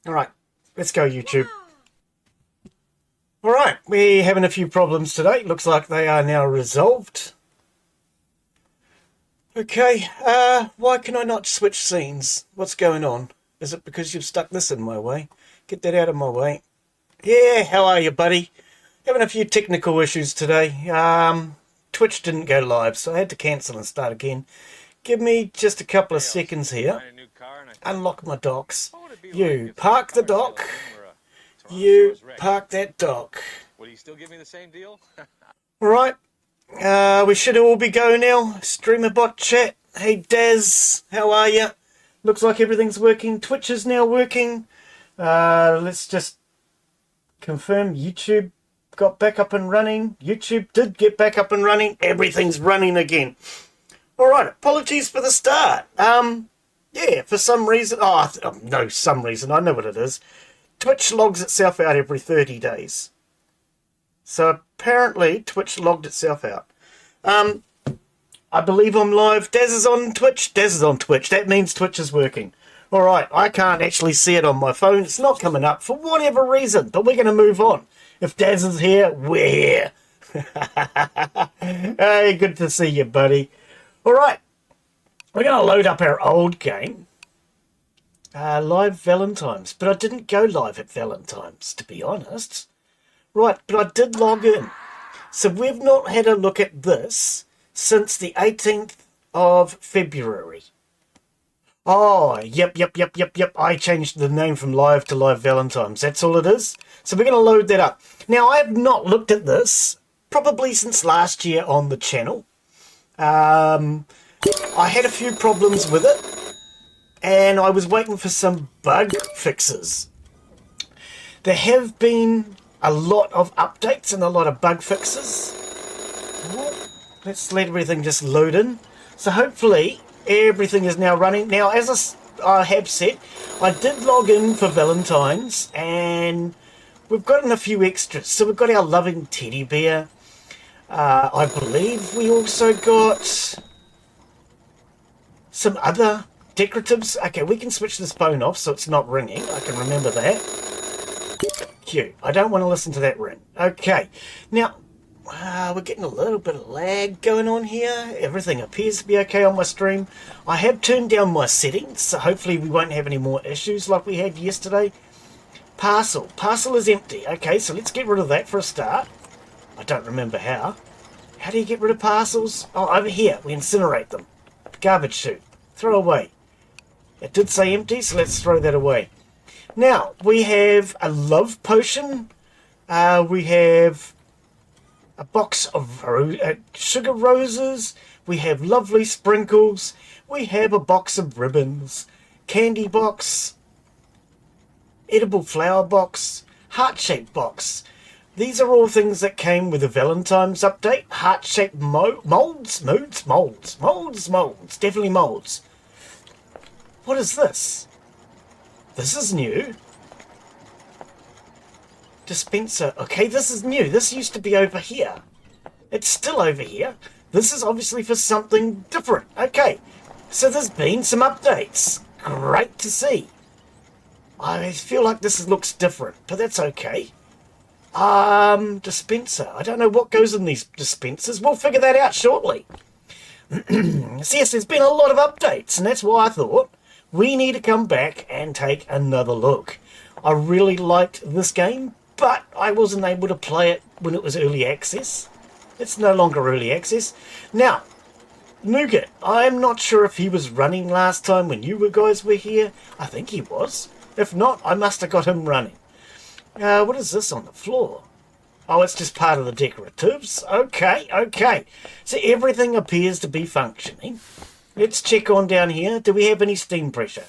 Alright, let's go YouTube. Alright, we're having a few problems today. Looks like they are now resolved. Okay, why can I not switch scenes? What's going on? Is it because you've stuck this in my way? Get that out of my way. Yeah, how are you, buddy? Having a few technical issues today. Twitch didn't go live, so I had to cancel and start again. Give me just a couple of seconds here. Unlock my docks. You park the dock. You park that dock. Will you still give me the same deal? Right. We should all be go now. Streamer bot chat. Hey Daz, how are you? Looks like everything's working. Twitch is now working. Let's just confirm YouTube got back up and running. YouTube did get back up and running. Everything's running again. Alright, apologies for the start. Yeah, for some reason... no, some reason. I know what it is. Twitch logs itself out every 30 days. So apparently Twitch logged itself out. I believe I'm live. Daz is on Twitch. Daz is on Twitch. That means Twitch is working. Alright, I can't actually see it on my phone. It's not coming up for whatever reason. But we're going to move on. If Daz is here, we're here. Hey, good to see you, buddy. Alright, we're going to load up our old game. Live Valentine's. But I didn't go live at Valentine's, to be honest. Right, but I did log in. So we've not had a look at this since the 18th of February. Oh, yep. I changed the name from Live to Live Valentine's. That's all it is. So we're going to load that up. Now, I have not looked at this probably since last year on the channel. I had a few problems with it, and I was waiting for some bug fixes. There have been a lot of updates and a lot of bug fixes. Let's let everything just load in. So hopefully everything is now running. Now, as I have said, I did log in for Valentine's, and we've gotten a few extras. So we've got our loving teddy bear. I believe we also got some other decoratives. Okay, we can switch this phone off so it's not ringing. I can remember that. Cute. I don't want to listen to that ring. Okay. Now, we're getting a little bit of lag going on here. Everything appears to be okay on my stream. I have turned down my settings, so hopefully we won't have any more issues like we had yesterday. Parcel. Parcel is empty. Okay, so let's get rid of that for a start. I don't remember how. How do you get rid of parcels? Oh, over here. We incinerate them. Garbage chute. Throw away. It did say empty, so let's throw that away. Now, we have a love potion. We have a box of sugar roses. We have lovely sprinkles. We have a box of ribbons. Candy box. Edible flower box. Heart-shaped box. These are all things that came with the Valentine's update. Heart-shaped molds. Definitely molds. What is this? This is new. Dispenser. Okay, this is new. This used to be over here. It's still over here. This is obviously for something different. Okay, so there's been some updates. Great to see. I feel like this looks different, but that's okay. Dispenser. I don't know what goes in these dispensers. We'll figure that out shortly. So yes, there's been a lot of updates, and that's why I thought we need to come back and take another look. I really liked this game, but I wasn't able to play it when it was early access. It's no longer early access. Now, Nougat, I'm not sure if he was running last time when you guys were here. I think he was. If not, I must have got him running. What is this on the floor? Oh, it's just part of the decoratives. Okay. So everything appears to be functioning. Let's check on down here. Do we have any steam pressure?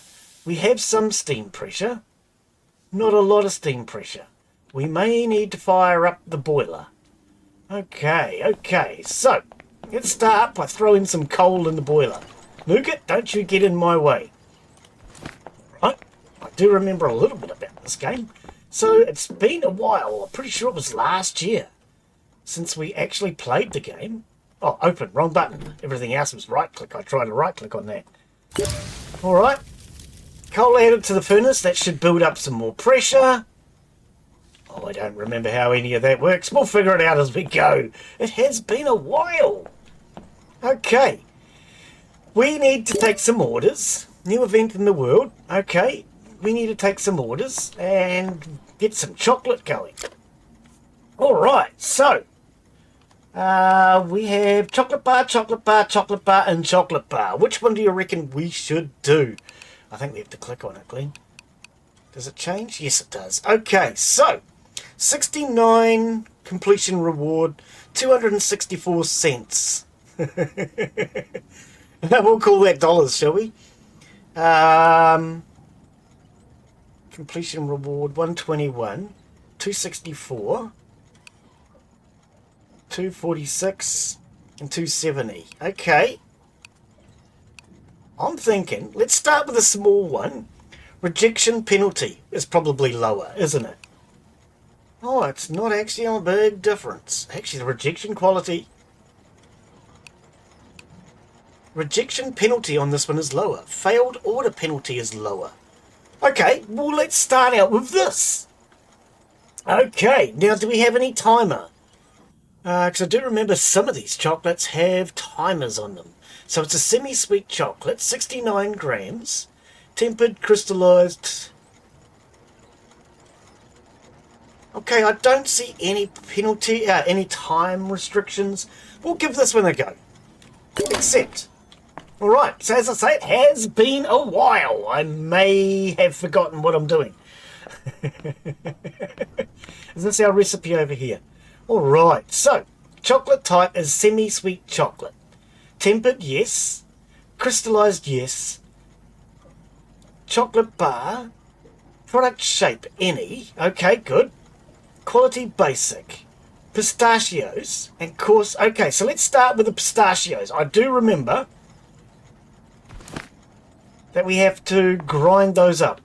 We have some steam pressure. Not a lot of steam pressure. We may need to fire up the boiler. Okay. So, let's start by throwing some coal in the boiler. Nougat, don't you get in my way. Right. I do remember a little bit about this game. So it's been a while. I'm pretty sure it was last year since we actually played the game. Oh, open. Wrong button. Everything else was right click. I tried to right click on that. Alright. Coal added to the furnace. That should build up some more pressure. Oh, I don't remember how any of that works. We'll figure it out as we go. It has been a while. Okay. We need to take some orders. New event in the world. Okay. We need to take some orders and get some chocolate going. Alright, so. We have chocolate bar, chocolate bar, chocolate bar, and chocolate bar. Which one do you reckon we should do? I think we have to click on it, Glen. Does it change? Yes, it does. Okay, so. 69 completion reward, 264 cents. We'll call that dollars, shall we? Completion reward 121, 264, 246, and 270. Okay. I'm thinking, let's start with a small one. Rejection penalty is probably lower, isn't it? Oh, it's not actually a big difference. Actually, the rejection penalty on this one is lower. Failed order penalty is lower. Okay, well, let's start out with this. Okay, now do we have any timer? Because I do remember some of these chocolates have timers on them. So it's a semi-sweet chocolate, 69 grams, tempered, crystallized. Okay, I don't see any penalty, any time restrictions. We'll give this one a go. Accept. Alright, so as I say, it has been a while. I may have forgotten what I'm doing. Is this our recipe over here? Alright, so, chocolate type is semi-sweet chocolate. Tempered, yes. Crystallized, yes. Chocolate bar. Product shape, any. Okay, good. Quality basic. Pistachios. And course, okay, so let's start with the pistachios. I do remember that we have to grind those up.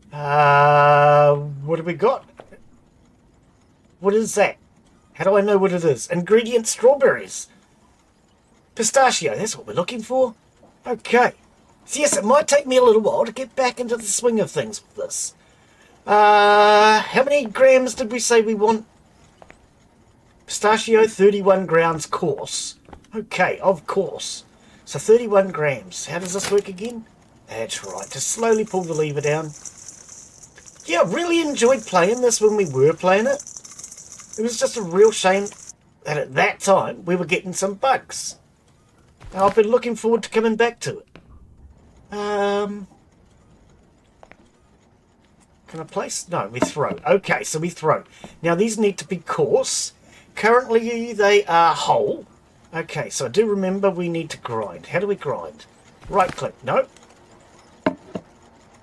What have we got? What is that? How do I know what it is? Ingredient strawberries. Pistachio, that's what we're looking for. Okay. So yes, it might take me a little while to get back into the swing of things with this. How many grams did we say we want? Pistachio, 31 grams coarse. Okay, of course. So 31 grams. How does this work again? That's right. Just slowly pull the lever down. Yeah, I really enjoyed playing this when we were playing it. It was just a real shame that at that time we were getting some bugs. And I've been looking forward to coming back to it. Can I place? No, we throw. Okay, so we throw. Now these need to be coarse. Currently they are whole. Okay, so I do remember we need to grind. How do we grind? Right click. No.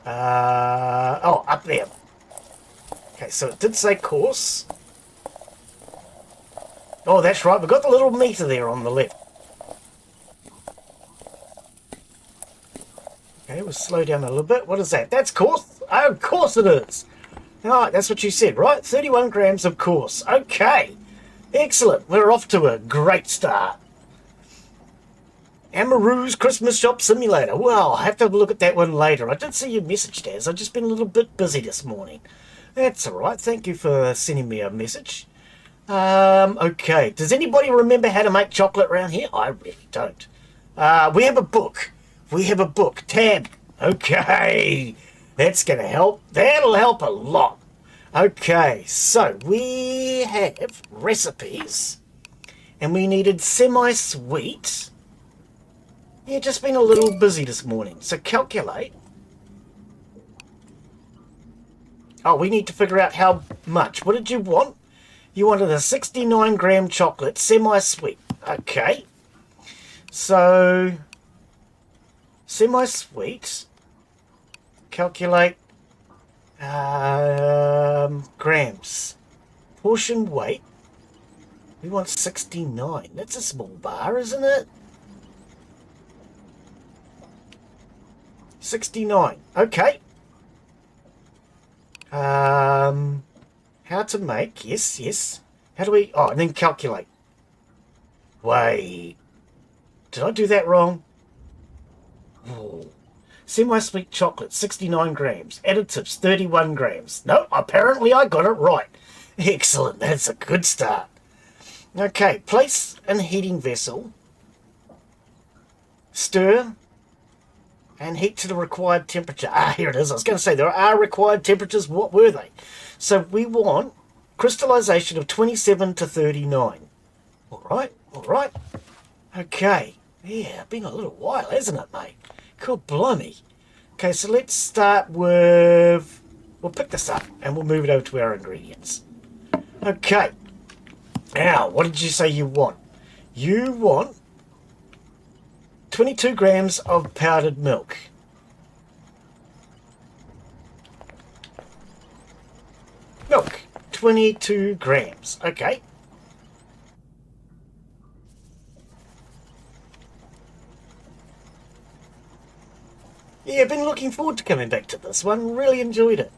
Oh, up there. Okay, so it did say coarse. Oh, that's right. We've got the little meter there on the left. Okay, we'll slow down a little bit. What is that? That's coarse? Oh, of course it is. Alright, that's what you said, right? 31 grams of coarse. Okay. Excellent. We're off to a great start. Amaru's Christmas Shop Simulator. Well, I have to have a look at that one later. I did see your message, Daz. I've just been a little bit busy this morning. That's alright. Thank you for sending me a message. Okay. Does anybody remember how to make chocolate around here? I really don't. We have a book. We have a book. Tab. Okay. That's going to help. That'll help a lot. Okay. So, we have recipes. And we needed semi-sweet. Yeah, just been a little busy this morning. So, calculate. Oh, we need to figure out how much. What did you want? You wanted a 69 gram chocolate, semi-sweet. Okay. So, semi-sweet. Calculate grams. Portion weight. We want 69. That's a small bar, isn't it? 69. Okay. How to make, yes. How do we, oh, and then calculate. Wait. Did I do that wrong? Oh. Semi-sweet chocolate, 69 grams. Additives, 31 grams. No, apparently I got it right. Excellent, that's a good start. Okay, place in heating vessel. Stir. And heat to the required temperature. Here it is. I was going to say there are required temperatures. What were they? So we want crystallization of 27 to 39. All right. Okay. Yeah, been a little while, hasn't it, mate? Cool, blimey. Okay, so let's start with... We'll pick this up and we'll move it over to our ingredients. Okay. Now, what did you say you want? You want 22 grams of powdered milk. Milk, 22 grams. Okay. Yeah, I've been looking forward to coming back to this one. Really enjoyed it.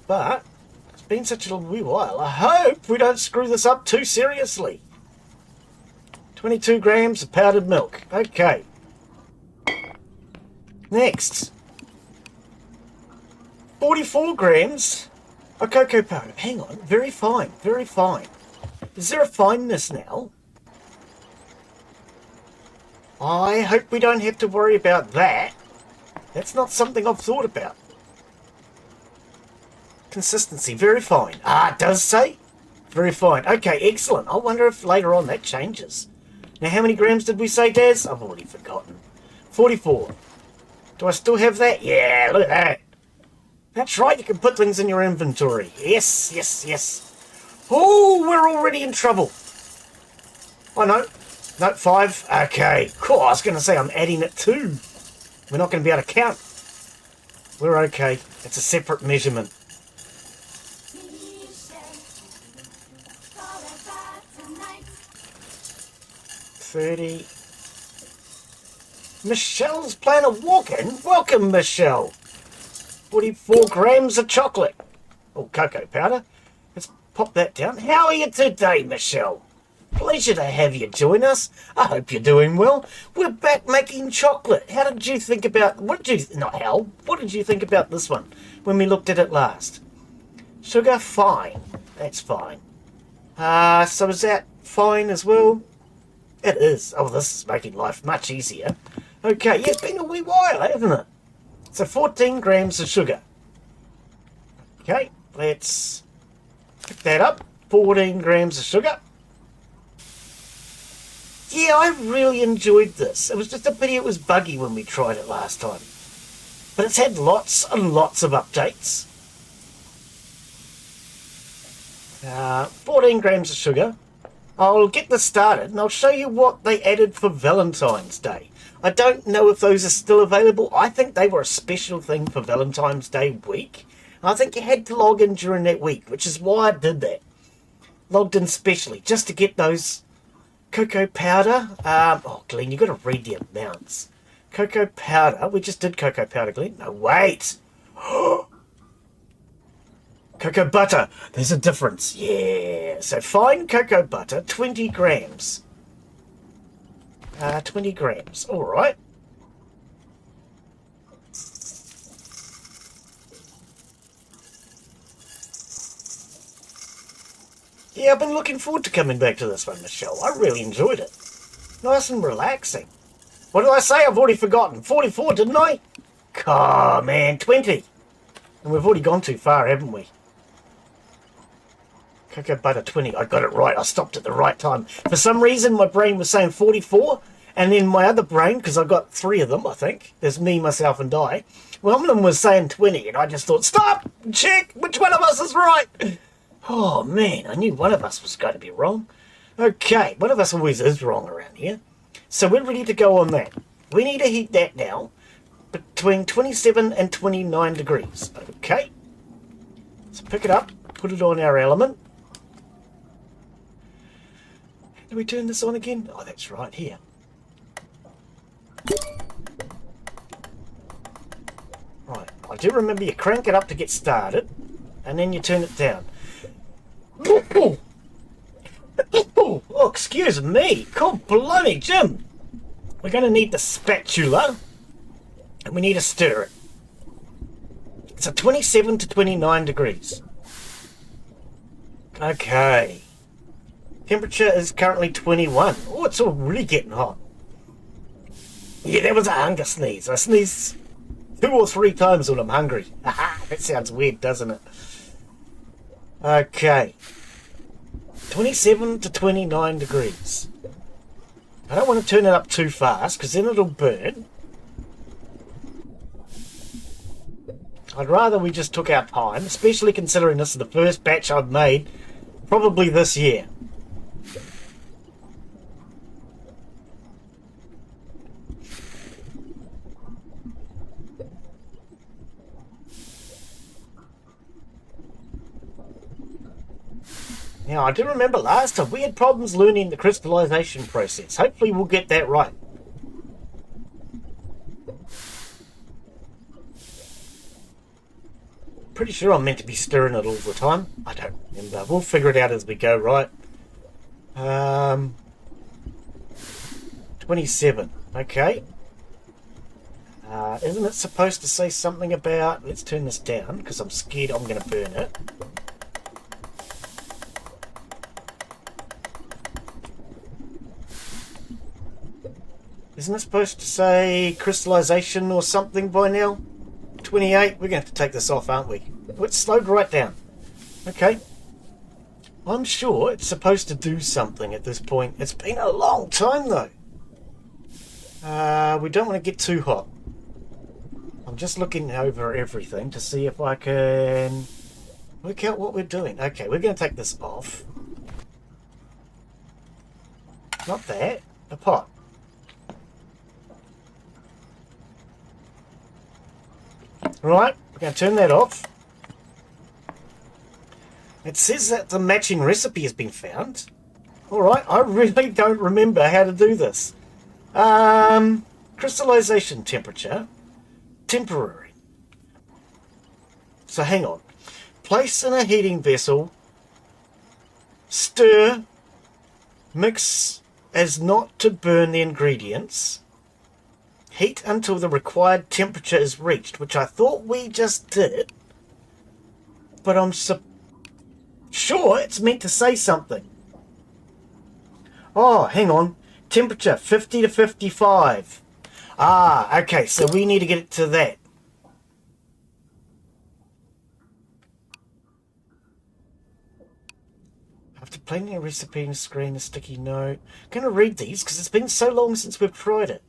But it's been such a wee while. I hope we don't screw this up too seriously. 22 grams of powdered milk. Okay. Next. 44 grams of cocoa powder. Hang on. Very fine. Very fine. Is there a fineness now? I hope we don't have to worry about that. That's not something I've thought about. Consistency. Very fine. It does say? Very fine. Okay, excellent. I wonder if later on that changes. Now, how many grams did we say, Daz? I've already forgotten. 44. Do I still have that? Yeah, look at that. That's right, you can put things in your inventory. Yes. Oh, we're already in trouble. Oh, no. No, 5. Okay. Cool, I was going to say I'm adding it 2. We're not going to be able to count. We're okay. It's a separate measurement. 30. Michelle's playing a walk-in. Welcome, Michelle. 44 grams of chocolate. Oh, cocoa powder. Let's pop that down. How are you today, Michelle? Pleasure to have you join us. I hope you're doing well. We're back making chocolate. How did you think about... What did you think about this one when we looked at it last? Sugar, fine. That's fine. So is that fine as well? It is. Oh, this is making life much easier. Okay, yeah, it's been a wee while, hasn't it? So 14 grams of sugar. Okay, let's pick that up. 14 grams of sugar. Yeah, I really enjoyed this. It was just a pity it was buggy when we tried it last time. But it's had lots and lots of updates. 14 grams of sugar. I'll get this started and I'll show you what they added for Valentine's Day. I don't know if those are still available. I think they were a special thing for Valentine's Day week. And I think you had to log in during that week, which is why I did that. Logged in specially just to get those cocoa powder. Oh, Glen, you've got to read the amounts. Cocoa powder. We just did cocoa powder, Glen. No, wait. Cocoa butter. There's a difference. Yeah. So fine cocoa butter, 20 grams. 20 grams. All right. Yeah, I've been looking forward to coming back to this one, Michelle. I really enjoyed it. Nice and relaxing. What did I say? I've already forgotten. 44, didn't I? Oh, man, 20. And we've already gone too far, haven't we? Cocoa butter 20. I got it right. I stopped at the right time. For some reason, my brain was saying 44. And then my other brain, because I've got 3 of them, I think. There's me, myself, and Di. One of them was saying 20. And I just thought, stop! Check! Which one of us is right? Oh, man. I knew one of us was going to be wrong. Okay. One of us always is wrong around here. So we're ready to go on that. We need to heat that now between 27 and 29 degrees. Okay. So pick it up. Put it on our element. Do we turn this on again? Oh, that's right, here. Right, I do remember you crank it up to get started, and then you turn it down. Oh, excuse me. God blimey, Jim. We're going to need the spatula. And we need to stir it. It's a 27 to 29 degrees. Okay. Temperature is currently 21. Oh, it's already getting hot. Yeah, that was a hunger sneeze. I sneeze 2 or 3 times when I'm hungry. That sounds weird, doesn't it? Okay. 27 to 29 degrees. I don't want to turn it up too fast because then it'll burn. I'd rather we just took our time, especially considering this is the first batch I've made probably this year. Now, I do remember last time we had problems learning the crystallization process. Hopefully we'll get that right. Pretty sure I'm meant to be stirring it all the time. I don't remember. We'll figure it out as we go, right? 27. Okay. Isn't it supposed to say something about... Let's turn this down because I'm scared I'm going to burn it. Isn't it supposed to say crystallization or something by now? 28? We're going to have to take this off, aren't we? It's slowed right down. Okay. I'm sure it's supposed to do something at this point. It's been a long time, though. We don't want to get too hot. I'm just looking over everything to see if I can work out what we're doing. Okay, we're going to take this off. Not that. The pot. Right, we're going to turn that off. It says that the matching recipe has been found. Alright, I really don't remember how to do this. Crystallization temperature. Temporary. So hang on. Place in a heating vessel. Stir. Mix as not to burn the ingredients. Heat until the required temperature is reached, which I thought we just did. But I'm sure it's meant to say something. Oh, hang on. Temperature 50 to 55. Ah, okay, so we need to get it to that. After planning a recipe in a screen, a sticky note. I'm going to read these because it's been so long since we've tried it.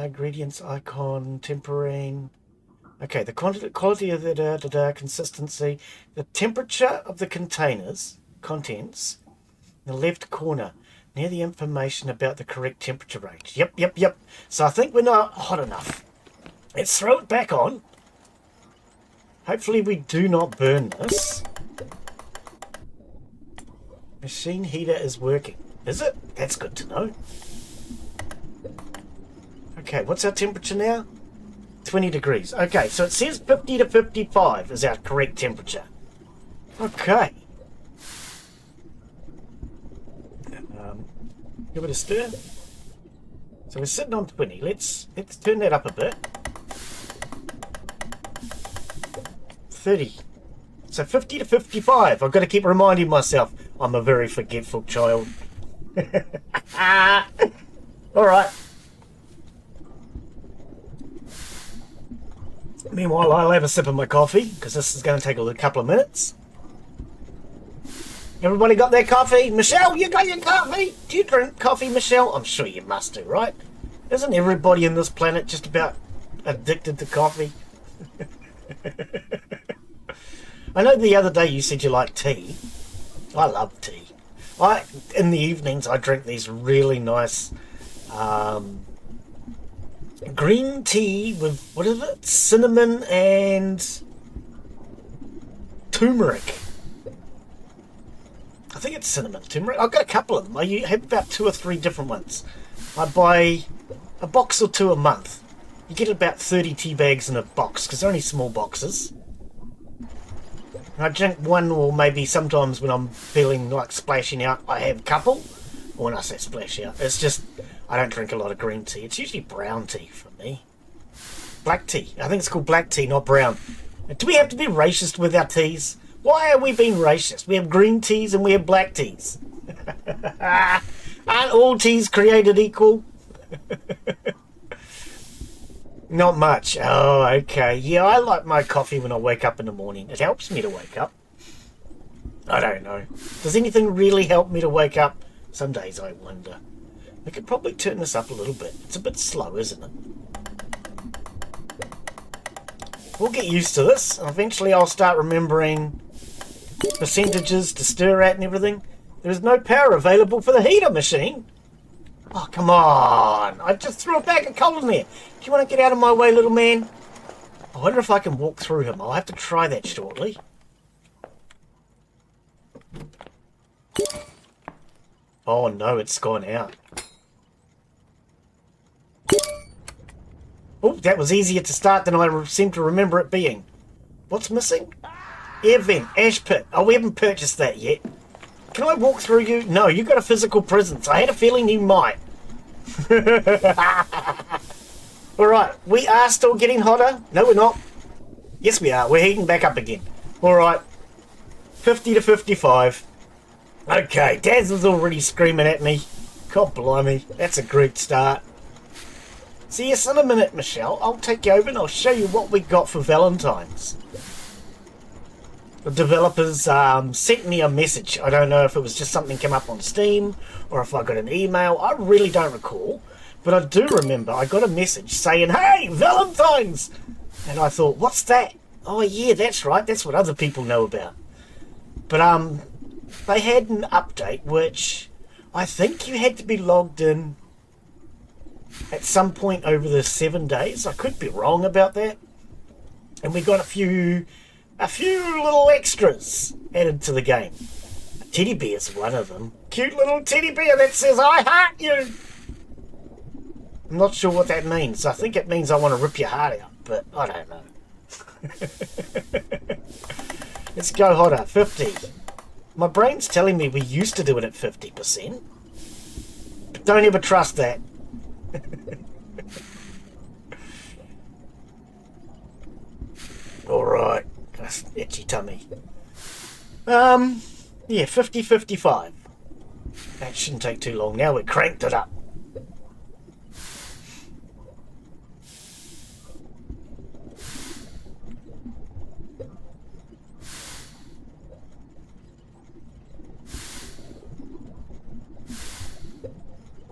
Ingredients icon, tempering. Okay, the quality of the consistency, the temperature of the contents, in the left corner, near the information about the correct temperature range. Yep. So I think we're not hot enough. Let's throw it back on. Hopefully we do not burn this. Machine heater is working. Is it? That's good to know. Okay, what's our temperature now? 20 degrees. Okay, so it says 50 to 55 is our correct temperature. Okay. Give it a stir. So we're sitting on 20. Let's turn that up a bit. 30. So 50 to 55. I've got to keep reminding myself I'm a very forgetful child. Alright. Meanwhile, I'll have a sip of my coffee, because this is going to take a couple of minutes. Everybody got their coffee? Michelle, you got your coffee? Do you drink coffee, Michelle? I'm sure you must do, right? Isn't everybody on this planet just about addicted to coffee? I know the other day you said you like tea. I love tea. In the evenings, I drink these really nice... green tea with, what is it? Cinnamon and turmeric. I think it's cinnamon, turmeric. I've got a couple of them. I have about 2 or 3 different ones. I buy a box or 2 a month. You get about 30 tea bags in a box because they're only small boxes. And I drink one, or maybe sometimes when I'm feeling like splashing out, I have a couple. Or when I say splash out, it's just I don't drink a lot of green tea. It's usually brown tea for me. Black tea. I think it's called black tea, not brown. Do we have to be racist with our teas? Why are we being racist? We have green teas and we have black teas. Aren't all teas created equal? Not much. Oh, okay. Yeah, I like my coffee when I wake up in the morning. It helps me to wake up. I don't know. Does anything really help me to wake up? Some days I wonder. I could probably turn this up a little bit. It's a bit slow, isn't it? We'll get used to this. Eventually I'll start remembering percentages to stir at and everything. There is no power available for the heater machine. Oh, come on. I just threw a bag of coal in there. Do you want to get out of my way, little man? I wonder if I can walk through him. I'll have to try that shortly. Oh, no, it's gone out. Oh, that was easier to start than I seem to remember it being. What's missing? Air vent, ash pit. Oh, we haven't purchased that yet. Can I walk through you? No, you've got a physical presence. I had a feeling you might. Alright, we are still getting hotter. No, we're not. Yes, we are. We're heating back up again. Alright. 50 to 55. Okay, Daz is already screaming at me. God blimey, that's a great start. See you in a minute, Michelle. I'll take you over and I'll show you what we got for Valentine's. The developers sent me a message. I don't know if it was just something came up on Steam or if I got an email. I really don't recall. But I do remember I got a message saying, hey, Valentine's! And I thought, what's that? Oh, yeah, that's right. That's what other people know about. But they had an update which I think you had to be logged in at some point over the 7 days. I could be wrong about that. And we got a few little extras added to the game. A teddy bear's one of them. Cute little teddy bear that says, I heart you! I'm not sure what that means. I think it means I want to rip your heart out, but I don't know. Let's go hotter. 50. My brain's telling me we used to do it at 50%. But don't ever trust that. Alright. Itchy tummy. Yeah, 50, 55. That shouldn't take too long. Now we cranked it up.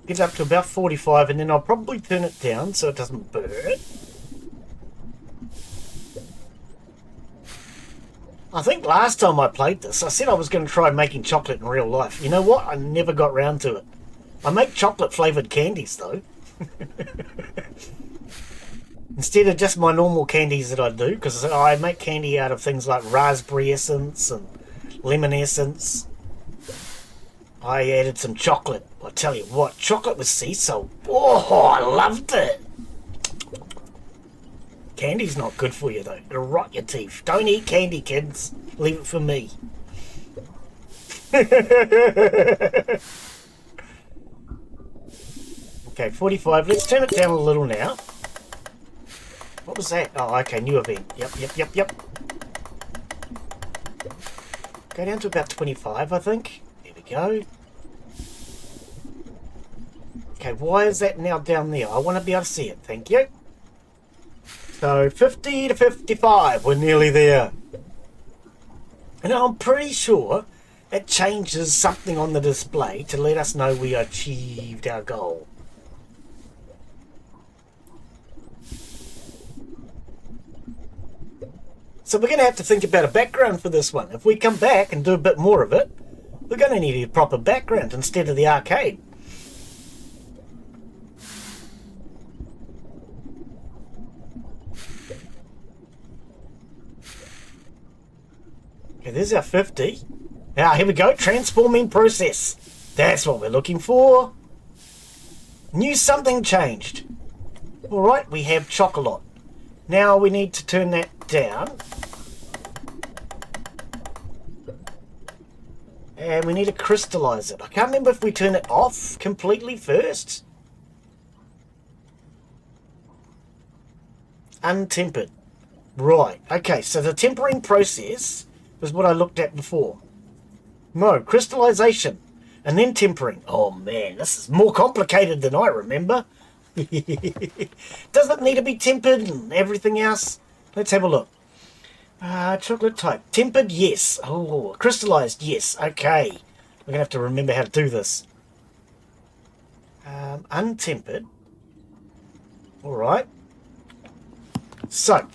Get up to about 45 and then I'll probably turn it down so it doesn't burn. I think last time I played this, I said I was going to try making chocolate in real life. You know what? I never got round to it. I make chocolate flavoured candies though. Instead of just my normal candies that I do, because I make candy out of things like raspberry essence and lemon essence. I added some chocolate. I tell you what, chocolate with sea salt. Oh, I loved it. Candy's not good for you though. It'll rot your teeth. Don't eat candy, kids. Leave it for me. Okay, 45. Let's turn it down a little now. What was that? Oh, okay, new event. Yep. Go down to about 25, I think. There we go. Okay, why is that now down there? I want to be able to see it. Thank you. So 50 to 55, we're nearly there. And I'm pretty sure it changes something on the display to let us know we achieved our goal. So we're going to have to think about a background for this one. If we come back and do a bit more of it, we're going to need a proper background instead of the arcade. Okay, there's our 50. Now, here we go. Transforming process. That's what we're looking for. Knew something changed. Alright, we have chocolate. Now we need to turn that down. And we need to crystallize it. I can't remember if we turn it off completely first. Untempered. Right. Okay, so the tempering process was what I looked at before. No, crystallization. And then tempering. Oh man, this is more complicated than I remember. Does it need to be tempered and everything else? Let's have a look. Chocolate type. Tempered, yes. Oh, crystallized, yes. Okay. We're going to have to remember how to do this. Untempered. Alright. So,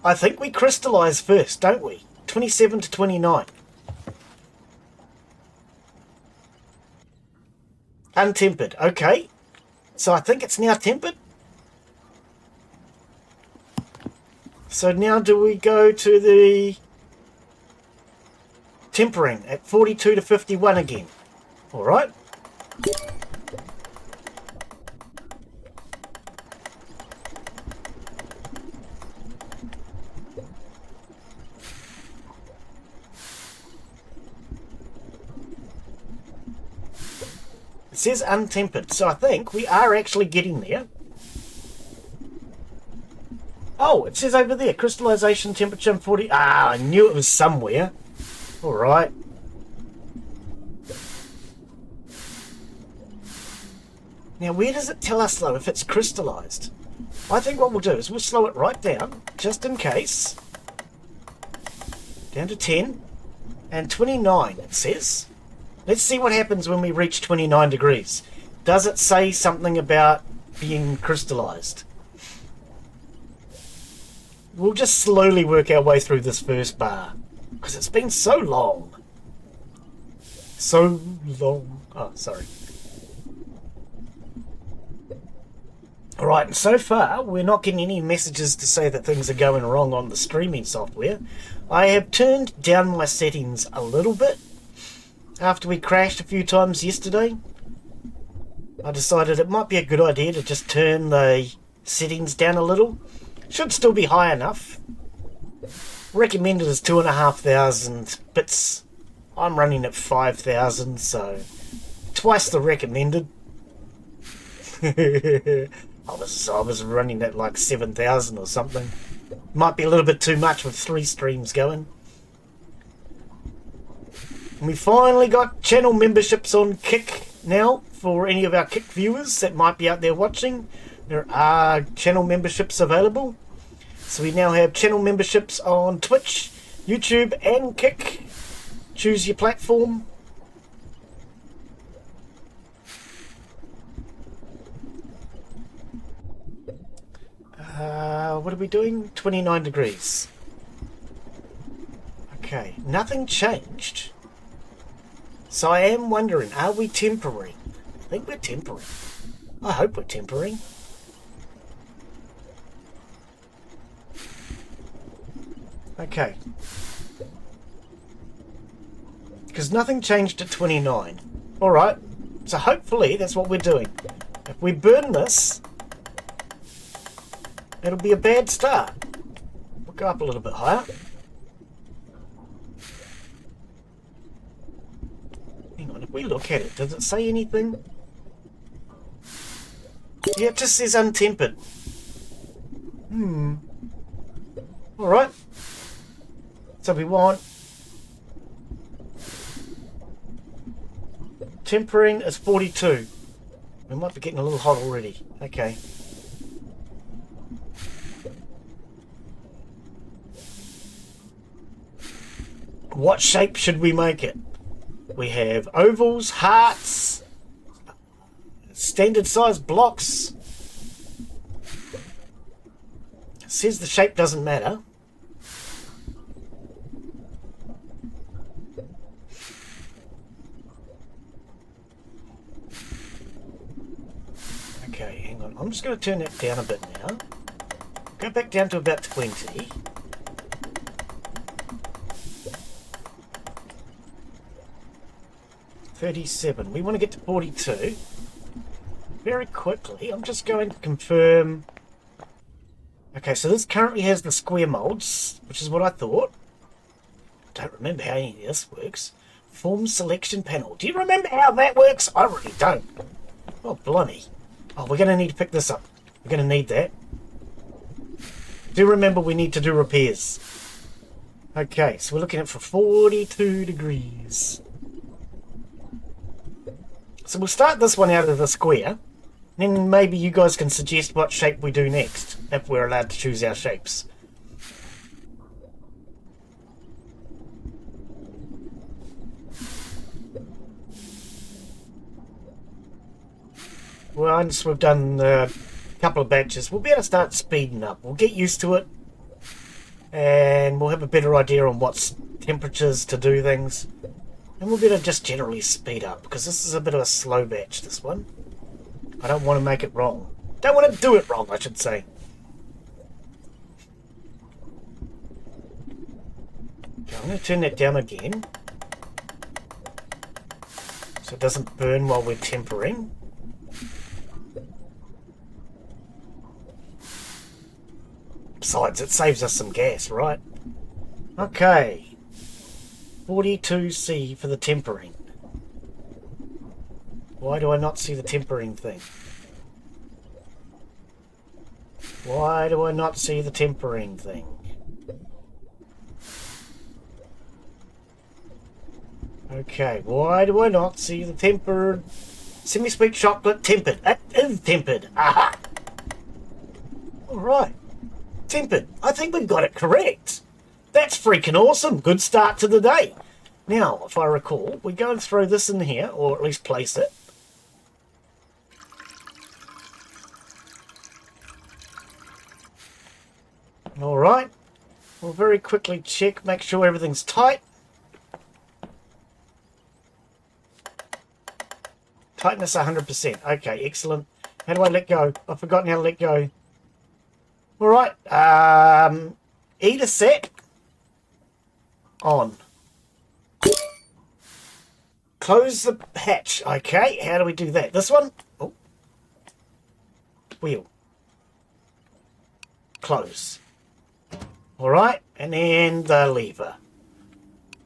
I think we crystallize first, don't we? 27 to 29. Untempered. Okay. So I think it's now tempered. So now do we go to the tempering at 42 to 51 again? Alright. It says untempered, so I think we are actually getting there. Oh, it says over there, crystallization temperature 40... Ah, I knew it was somewhere. Alright. Now, where does it tell us, though, if it's crystallized? I think what we'll do is we'll slow it right down, just in case. Down to 10. And 29, it says. Let's see what happens when we reach 29 degrees. Does it say something about being crystallized? We'll just slowly work our way through this first bar. Because it's been so long. So long. Oh, sorry. Alright, and so far we're not getting any messages to say that things are going wrong on the streaming software. I have turned down my settings a little bit. After we crashed a few times yesterday, I decided it might be a good idea to just turn the settings down a little. Should still be high enough. Recommended is 2,500 bits. I'm running at 5,000, so twice the recommended. I was running at like 7,000 or something. Might be a little bit too much with 3 streams going. And we finally got channel memberships on Kick now for any of our Kick viewers that might be out there watching. There are channel memberships available. So we now have channel memberships on Twitch, YouTube and Kick. Choose your platform. What are we doing? 29 degrees. Okay, nothing changed. So I am wondering, are we tempering? I think we're tempering. I hope we're tempering. Okay. Because nothing changed at 29. Alright, so hopefully that's what we're doing. If we burn this, it'll be a bad start. We'll go up a little bit higher. Hang on, if we look at it, does it say anything? Yeah, it just says untempered. Alright. So we want... tempering is 42. We might be getting a little hot already. Okay. What shape should we make it? We have ovals, hearts, standard size blocks. It says the shape doesn't matter. Okay, hang on. I'm just going to turn that down a bit now. Go back down to about 20. $37. We want to get to 42. Very quickly, I'm just going to confirm. Okay, so this currently has the square molds, which is what I thought. Don't remember how any of this works. Form selection panel. Do you remember how that works? I really don't. Oh, blimey. Oh, we're going to need to pick this up. We're going to need that. Do remember we need to do repairs. Okay, so we're looking at for 42 degrees. So we'll start this one out of the square. Then maybe you guys can suggest what shape we do next, if we're allowed to choose our shapes. Well, once we've done a couple of batches, we'll be able to start speeding up. We'll get used to it, and we'll have a better idea on what temperatures to do things. And we'll be able to just generally speed up, because this is a bit of a slow batch, this one. I don't want to make it wrong. Don't want to do it wrong, I should say. Okay, I'm going to turn that down again, so it doesn't burn while we're tempering. Besides, it saves us some gas, right? Okay. 42C for the tempering. Why do I not see the tempering thing? Why do I not see the tempering thing? Okay, why do I not see the tempered... Semi-sweet chocolate tempered. It is tempered. Aha! Alright. Tempered. I think we've got it correct. That's freaking awesome. Good start to the day. Now, if I recall, we go and throw this in here, or at least place it. Alright. We'll very quickly check, make sure everything's tight. Tightness 100%. Okay, excellent. How do I let go? I've forgotten how to let go. Alright, E to set. On. Close the hatch. Okay, how do we do that? This one? Oh. Wheel. Close. Alright, and then the lever.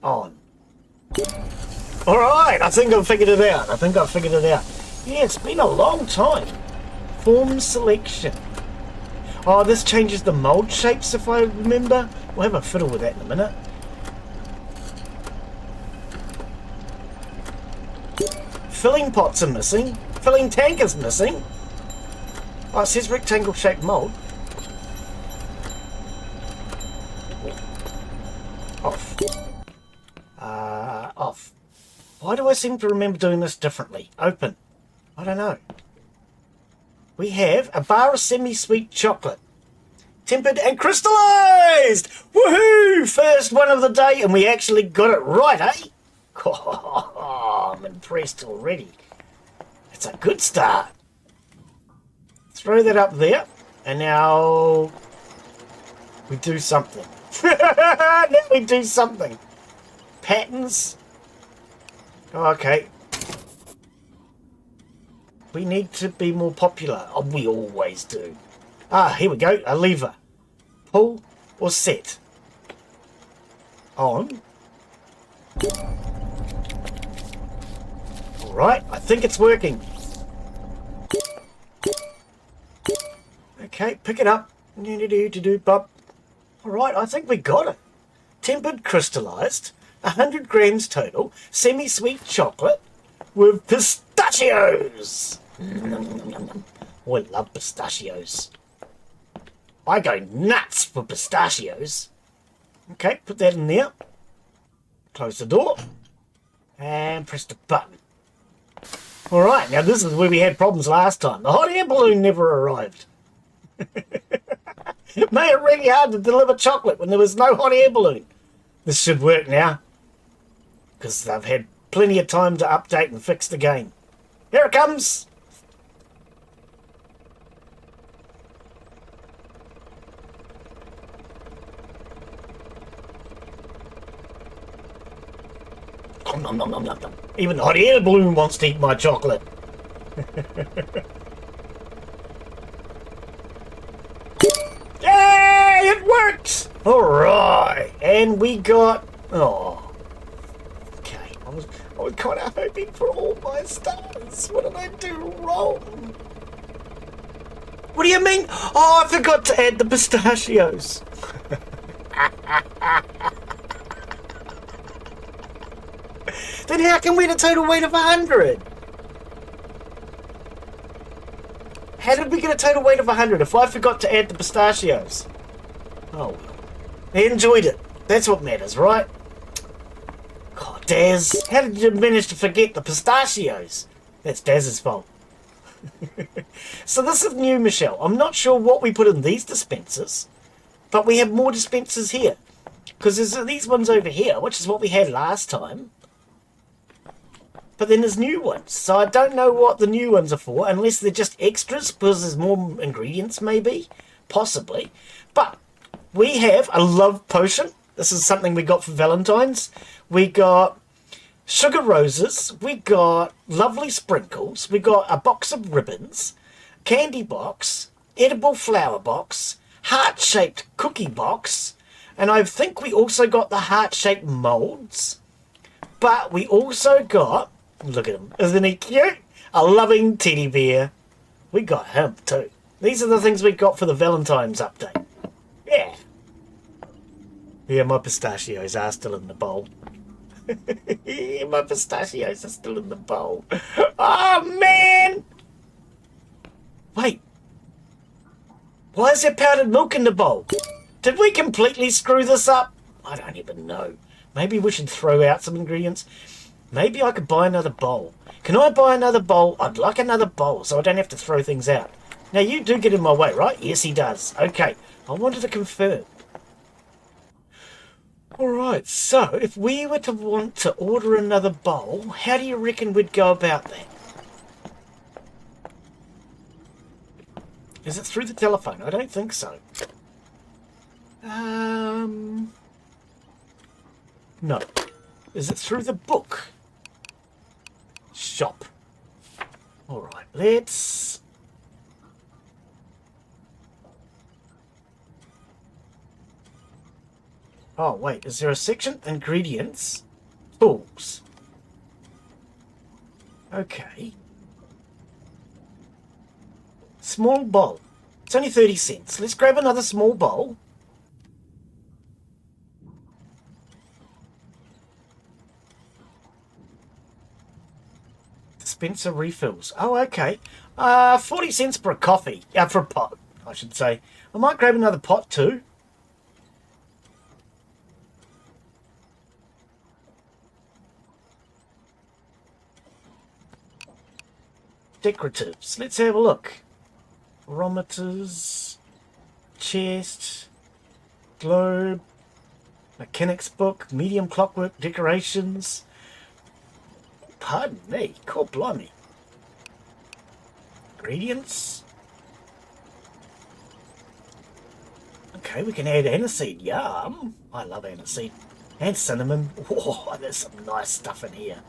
On. Alright, I think I've figured it out. Yeah, it's been a long time. Form selection. Oh, this changes the mold shapes if I remember. We'll have a fiddle with that in a minute. Filling pots are missing. Filling tank is missing. Oh, it says rectangle shaped mold. Off. Off. Why do I seem to remember doing this differently? Open. I don't know. We have a bar of semi-sweet chocolate. Tempered and crystallized! Woohoo! First one of the day, and we actually got it right, eh? Oh, I'm impressed already. It's a good start. Throw that up there, and now we do something. Now we do something. Patterns. Oh, okay. We need to be more popular. Oh, we always do. Ah, here we go. A lever. Pull or set. On. Alright, I think it's working. Okay, pick it up. Alright, I think we got it. Tempered crystallized. 100 grams total. Semi-sweet chocolate with pistachios. Oh, I love pistachios. I go nuts for pistachios. Okay, put that in there. Close the door. And press the button. Alright, now this is where we had problems last time. The hot air balloon never arrived. It made it really hard to deliver chocolate when there was no hot air balloon. This should work now, because they've had plenty of time to update and fix the game. Here it comes! Nom, nom, nom, nom, nom. Even the hot air balloon wants to eat my chocolate. Yay! It works! Alright, and we got... Oh. Okay, I was kind of hoping for all my stars. What did I do wrong? What do you mean? Oh, I forgot to add the pistachios. Then how can we get a total weight of 100? How did we get a total weight of 100 if I forgot to add the pistachios? Oh well. They enjoyed it. That's what matters, right? God, Daz, how did you manage to forget the pistachios? That's Daz's fault. So this is new, Michelle. I'm not sure what we put in these dispensers, but we have more dispensers here. Because there's these ones over here, which is what we had last time. But then there's new ones. So I don't know what the new ones are for, unless they're just extras, because there's more ingredients, maybe. Possibly. But we have a love potion. This is something we got for Valentine's. We got sugar roses. We got lovely sprinkles. We got a box of ribbons, candy box, edible flower box, heart-shaped cookie box, and I think we also got the heart-shaped molds. But we also got, look at him, isn't he cute? A loving teddy bear. We got him too. These are the things we got for the Valentine's update. Yeah. Yeah, my pistachios are still in the bowl. My pistachios are still in the bowl. Oh, man! Wait. Why is there powdered milk in the bowl? Did we completely screw this up? I don't even know. Maybe we should throw out some ingredients. Maybe I could buy another bowl. Can I buy another bowl? I'd like another bowl so I don't have to throw things out. Now, you do get in my way, right? Yes, he does. Okay. I wanted to confirm. Alright, so if we were to want to order another bowl, how do you reckon we'd go about that? Is it through the telephone? I don't think so. No. Is it through the book? Shop. Alright, let's... Oh, wait, is there a section? Ingredients. Tools. Okay. Small bowl. It's only 30 cents. Let's grab another small bowl. Dispenser refills. Oh, okay. 40 cents for a coffee. For a pot, I should say. I might grab another pot too. Decoratives. Let's have a look. Barometers, chest, globe, mechanics book, medium clockwork decorations. Pardon me, cool blimey. Ingredients. Okay, we can add aniseed. Yum. I love aniseed. And cinnamon. Oh, there's some nice stuff in here.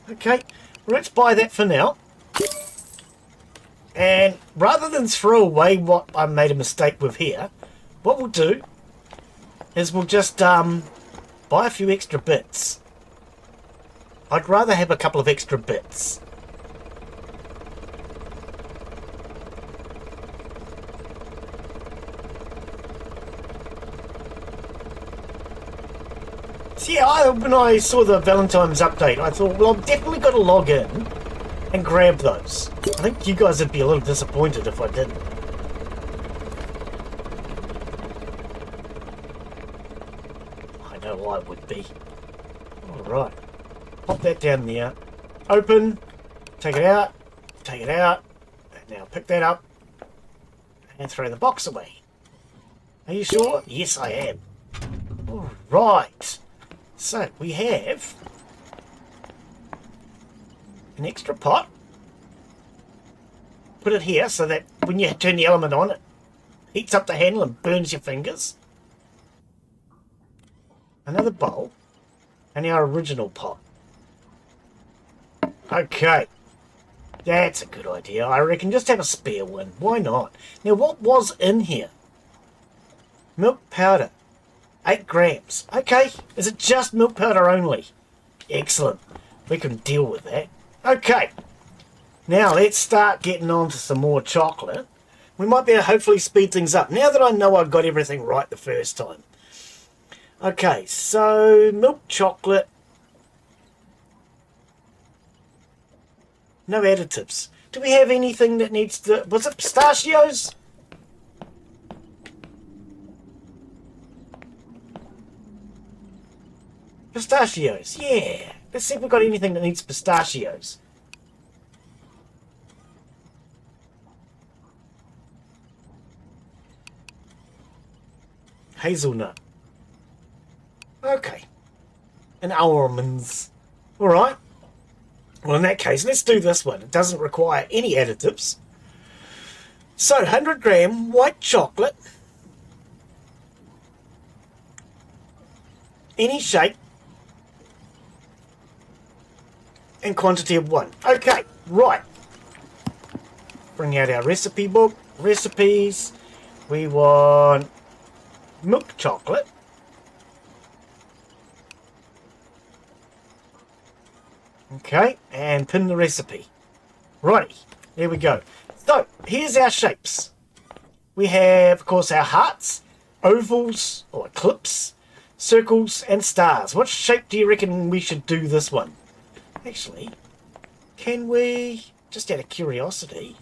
Okay, let's buy that for now. And rather than throw away what I made a mistake with here, what we'll do is we'll just buy a few extra bits. I'd rather have a couple of extra bits. So yeah, when I saw the Valentine's update, I thought, well, I've definitely got to log in and grab those. I think you guys would be a little disappointed if I didn't. I know I would be. Alright. Pop that down there. Open. Take it out. Take it out. And now pick that up. And throw the box away. Are you sure? Yes, I am. Alright. So, we have an extra pot. Put it here so that when you turn the element on, it heats up the handle and burns your fingers. Another bowl. And our original pot. Okay. That's a good idea. I reckon just have a spare one. Why not? Now, what was in here? Milk powder. 8 grams. Okay. Is it just milk powder only? Excellent. We can deal with that. Okay. Now, let's start getting on to some more chocolate. We might be able to hopefully speed things up now that I know I got everything right the first time. Okay, so milk chocolate. No additives. Do we have anything that needs to... Was it pistachios? Pistachios, yeah. Let's see if we've got anything that needs pistachios. Hazelnut. Okay. And almonds. Alright. Well, in that case, let's do this one. It doesn't require any additives. So, 100 gram white chocolate. Any shape. And quantity of 1. Okay, right. Bring out our recipe book. Recipes. We want milk chocolate. Okay, and pin the recipe. Righty, there we go. So, here's our shapes. We have, of course, our hearts, ovals, or eclipse, circles, and stars. What shape do you reckon we should do this one? Actually, can we, just out of curiosity,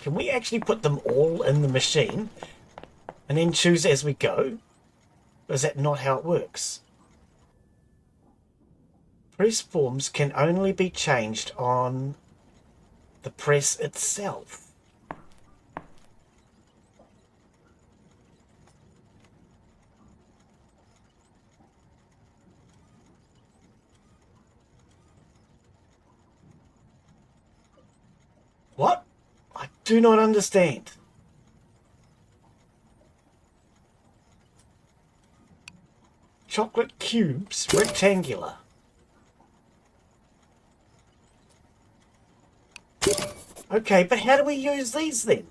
can we actually put them all in the machine and then choose as we go? Or is that not how it works? Press forms can only be changed on the press itself. What? I do not understand. Chocolate cubes, rectangular. Okay, but how do we use these then?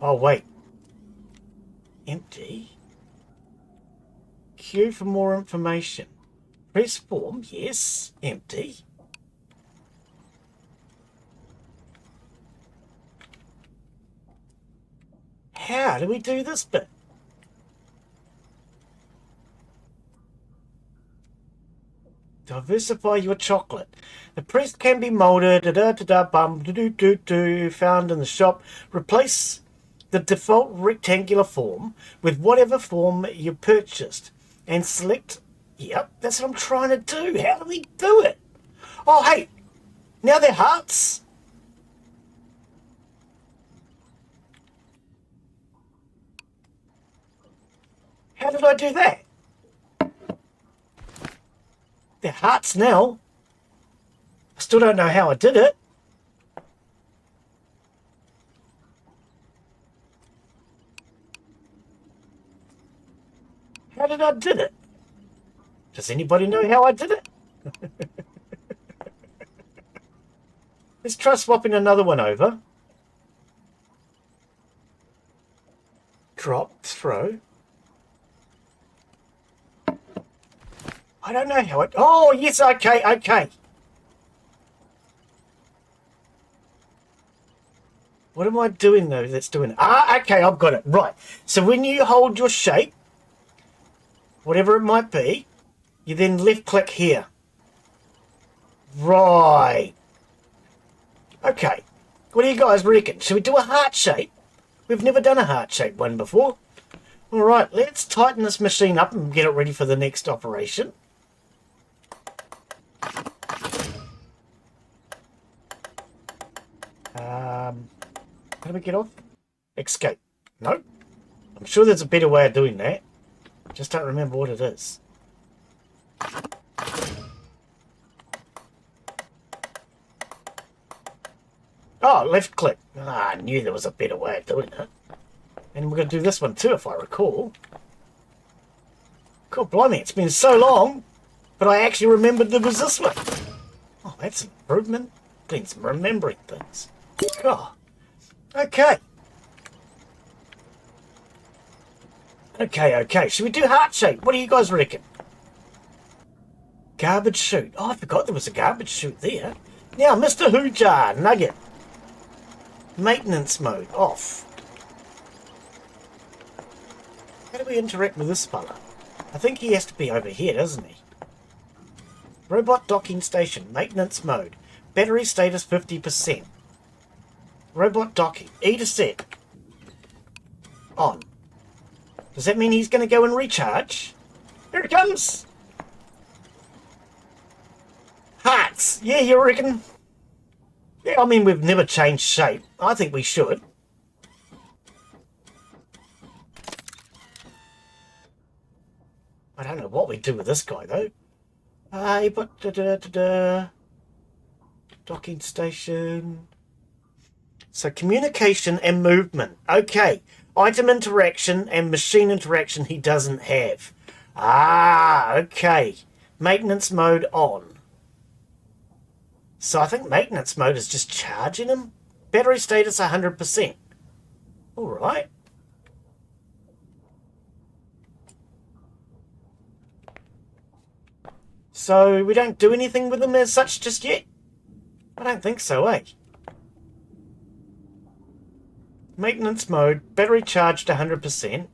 Oh, wait. Empty. Q for more information. Press form, yes. Empty. How do we do this bit? Diversify your chocolate. The press can be molded, found in the shop. Replace the default rectangular form with whatever form you purchased and select. Yep, that's what I'm trying to do. How do we do it? Oh, hey, now they're hearts. How did I do that? They're hearts now. I still don't know how I did it. How did I did it? Does anybody know how I did it? Let's try swapping another one over. Drop, throw. I don't know how it... Oh, yes, okay, okay. What am I doing, though, that's doing... Ah, okay, I've got it. Right. So when you hold your shape, whatever it might be, you then left-click here. Right. Okay. What do you guys reckon? Should we do a heart shape? We've never done a heart shape one before. All right, let's tighten this machine up and get it ready for the next operation. How do we get off? Escape. No. I'm sure there's a better way of doing that. Just don't remember what it is. Oh, left click. Ah, I knew there was a better way of doing it. And we're going to do this one too, if I recall. God blimey, it's been so long, but I actually remembered there was this one. Oh, that's an improvement. Glen's remembering things. Oh, okay. Okay. Should we do heart shape? What do you guys reckon? Garbage chute. Oh, I forgot there was a garbage chute there. Now, Mr. Hoojar, Nugget. Maintenance mode off. How do we interact with this fella? I think he has to be over here, doesn't he? Robot docking station, maintenance mode. Battery status 50%. Robot docking, E to set. On. Does that mean he's going to go and recharge? Here it comes! Hearts! Yeah, you reckon? Yeah, I mean, we've never changed shape. I think we should. I don't know what we do with this guy, though. Docking station. So, communication and movement. Okay. Item interaction and machine interaction he doesn't have. Ah, okay. Maintenance mode on. So I think maintenance mode is just charging him. Battery status 100%. Alright. So we don't do anything with him as such just yet? I don't think so, eh? Maintenance mode, battery charged 100%.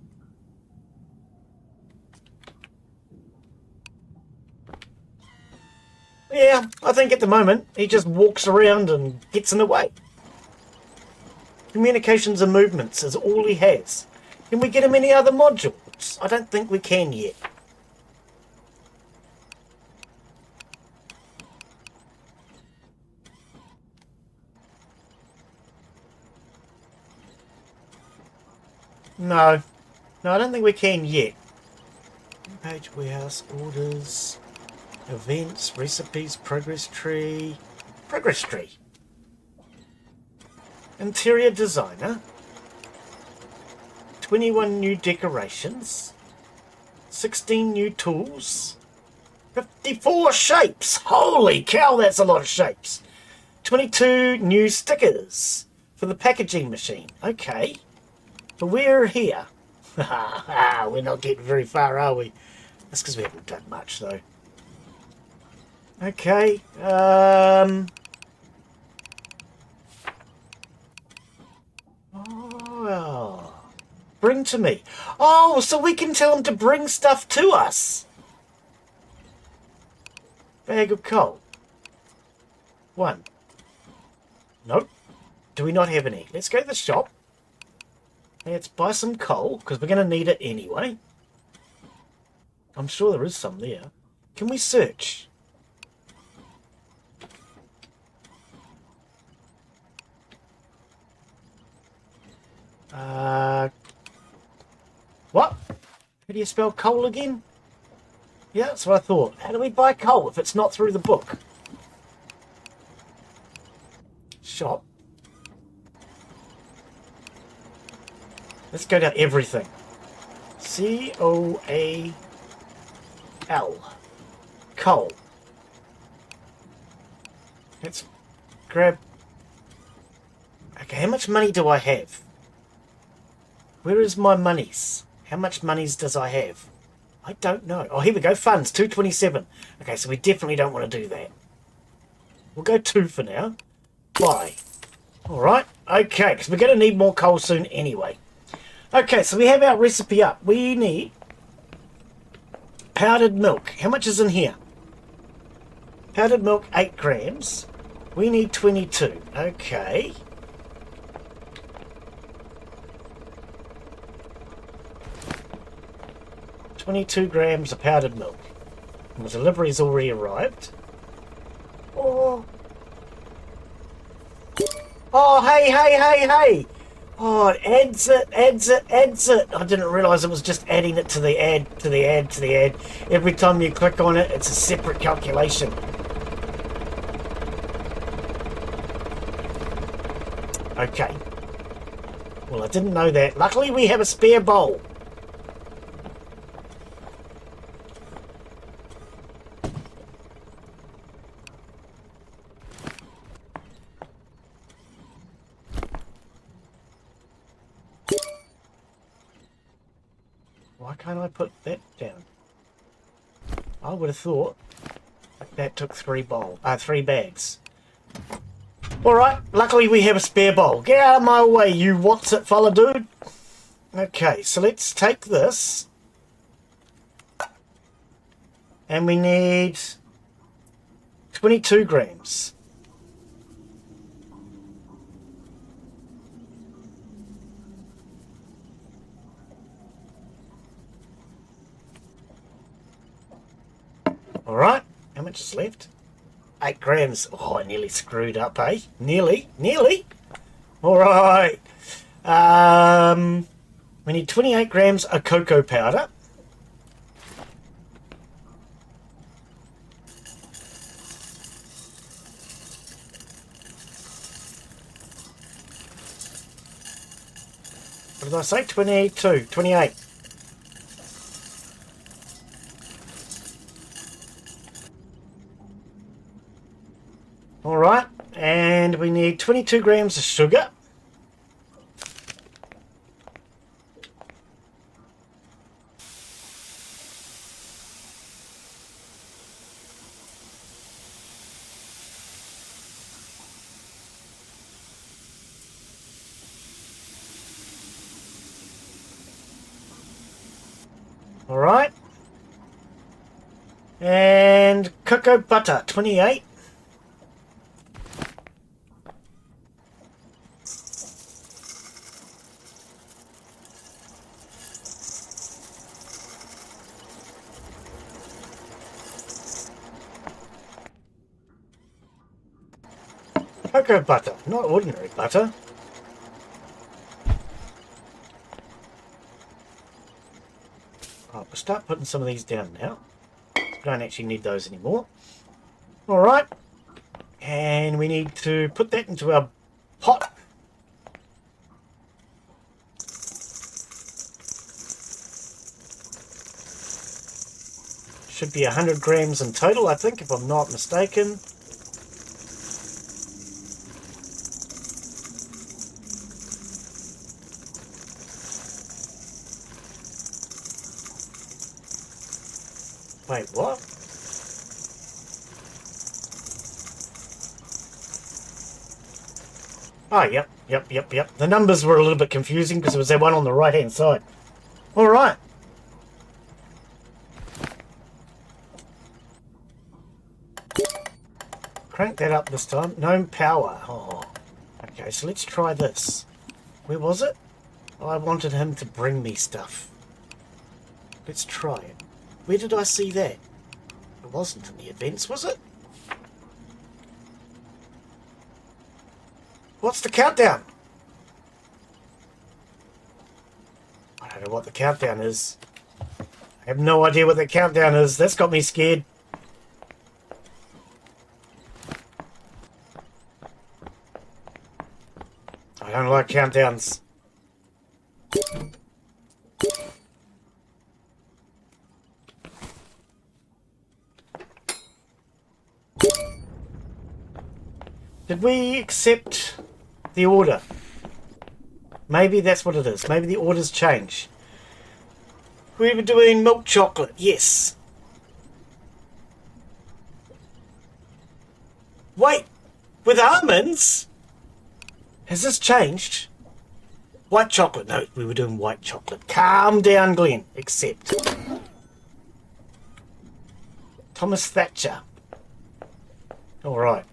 Yeah, I think at the moment he just walks around and gets in the way. Communications and movements is all he has. Can we get him any other modules? I don't think we can yet. No. No, I don't think we can yet. Page, warehouse, orders, events, recipes, progress tree. Progress tree. Interior designer. 21 new decorations. 16 new tools. 54 shapes. Holy cow, that's a lot of shapes. 22 new stickers for the packaging machine. Okay. But we're here. We're not getting very far, are we? That's because we haven't done much, though. Okay. Oh, bring to me. Oh, so we can tell him to bring stuff to us. Bag of coal. 1. Nope. Do we not have any? Let's go to the shop. Let's buy some coal, because we're going to need it anyway. I'm sure there is some there. Can we search? What? How do you spell coal again? Yeah, that's what I thought. How do we buy coal if it's not through the book? Shop. Let's go to everything. C-O-A-L. Coal. Let's grab... Okay, how much money do I have? Where is my monies? How much monies does I have? I don't know. Oh, here we go. Funds, 227. Okay, so we definitely don't want to do that. We'll go 2 for now. Buy. Alright. Okay, because we're going to need more coal soon anyway. Okay, so we have our recipe up. We need powdered milk. How much is in here? Powdered milk, 8 grams. We need 22. Okay. $22 grams of powdered milk. And the delivery's already arrived. Oh. Oh, hey. Oh, it adds it. I didn't realise it was just adding it to the ad. Every time you click on it, it's a separate calculation. Okay. Well, I didn't know that. Luckily, we have a spare bowl. Why can't I put that down? I would have thought that took 3 bags. Alright, luckily we have a spare bowl. Get out of my way, you what's it fella dude. Okay, so let's take this. And we need 22 grams. Alright, how much is left? 8 grams. Oh, I nearly screwed up, eh? Nearly. Alright. We need 28 grams of cocoa powder. What did I say? 22, 28. Alright, and we need 22 grams of sugar. Alright. And cocoa butter, 28. Cocoa butter, not ordinary butter. Right, we'll start putting some of these down now. We don't actually need those anymore. Alright. And we need to put that into our pot. Should be 100 grams in total, I think, if I'm not mistaken. Wait, what? Oh, yep. The numbers were a little bit confusing because it was that one on the right-hand side. All right. Crank that up this time. No power. Oh. Okay, so let's try this. Where was it? Oh, I wanted him to bring me stuff. Let's try it. Where did I see that? It wasn't in the events, was it? What's the countdown? I don't know what the countdown is. I have no idea what the countdown is. That's got me scared. I don't like countdowns. Did we accept the order? Maybe that's what it is. Maybe the order's changed. We were doing milk chocolate. Yes. Wait. With almonds? Has this changed? White chocolate. No, we were doing white chocolate. Calm down, Glen. Accept. Thomas Thatcher. All right.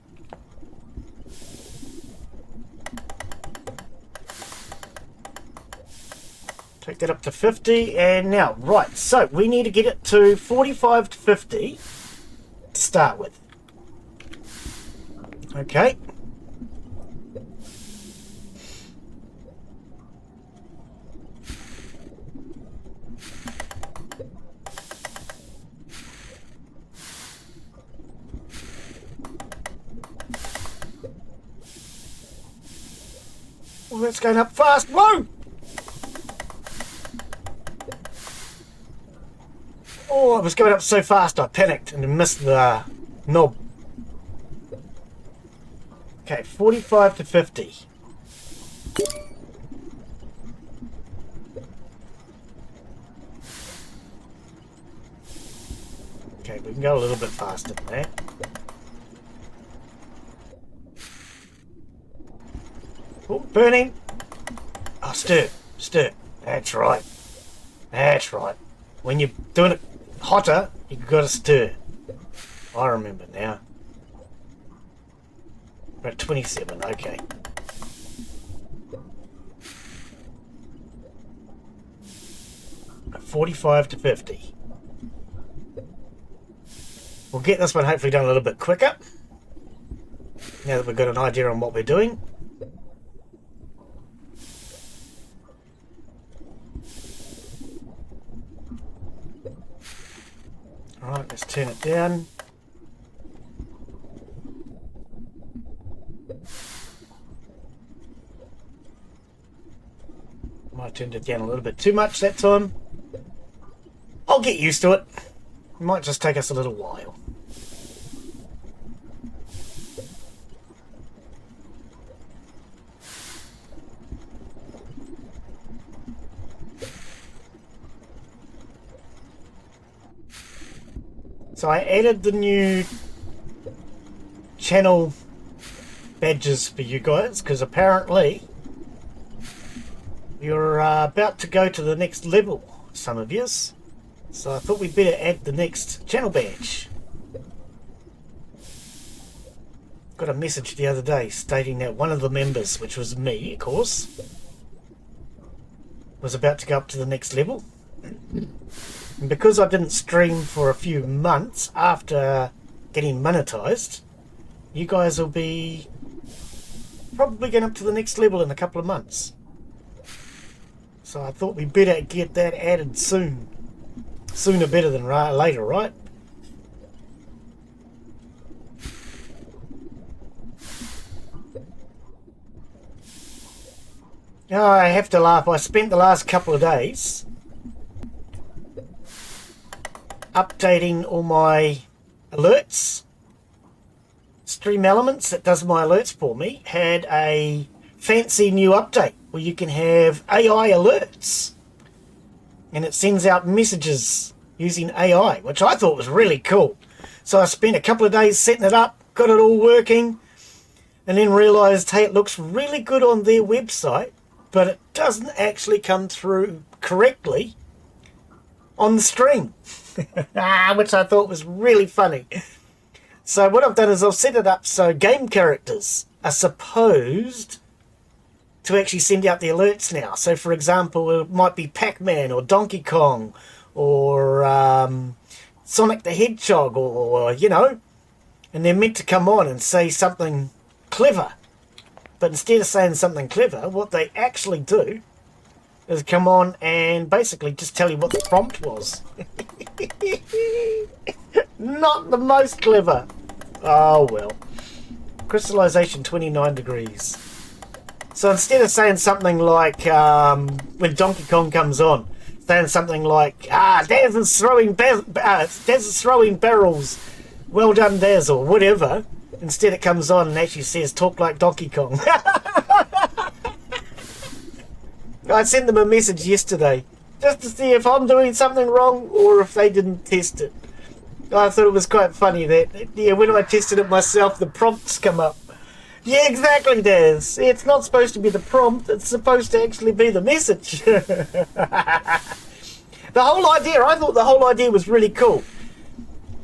Take that up to 50, and now, right, so we need to get it to 45 to 50 to start with. Okay. Well, that's going up fast. Whoa! Oh, it was going up so fast I panicked and missed the knob. Okay, 45 to 50. Okay, we can go a little bit faster than that. Burning. Oh, stir. Stir. That's right. That's right. When you're doing it hotter, you've got to stir. I remember now. We're at 27, okay. At 45 to 50. We'll get this one hopefully done a little bit quicker. Now that we've got an idea on what we're doing. Alright, let's turn it down. Might have turned it down a little bit too much that time. I'll get used to it. It might just take us a little while. So I added the new channel badges for you guys because apparently you're about to go to the next level, some of yous. So I thought we'd better add the next channel badge. Got a message the other day stating that one of the members, which was me of course, was about to go up to the next level. And because I didn't stream for a few months after getting monetized, you guys will be probably going up to the next level in a couple of months. So I thought we'd better get that added soon. Sooner better than later, right? Oh, I have to laugh. I spent the last couple of days updating all my alerts. Stream Elements, that does my alerts for me, had a fancy new update where you can have AI alerts. And it sends out messages using AI, which I thought was really cool. So I spent a couple of days setting it up, got it all working, and then realised, hey, it looks really good on their website, but it doesn't actually come through correctly on the stream. Which I thought was really funny. So what I've done is I've set it up so game characters are supposed to actually send out the alerts now. So for example, it might be Pac-Man or Donkey Kong or Sonic the Hedgehog or you know, and they're meant to come on and say something clever. But instead of saying something clever, what they actually do is come on and basically just tell you what the prompt was. Not the most clever. Oh well. Crystallization 29 degrees. So instead of saying something like when Donkey Kong comes on, saying something like Daz is throwing barrels, well done Daz, or whatever, instead it comes on and actually says talk like Donkey Kong. I sent them a message yesterday just to see if I'm doing something wrong or if they didn't test it. I thought it was quite funny that, yeah, when I tested it myself, the prompts come up. Yeah, exactly, Daz. It's not supposed to be the prompt, it's supposed to actually be the message. The whole idea, I thought the whole idea was really cool.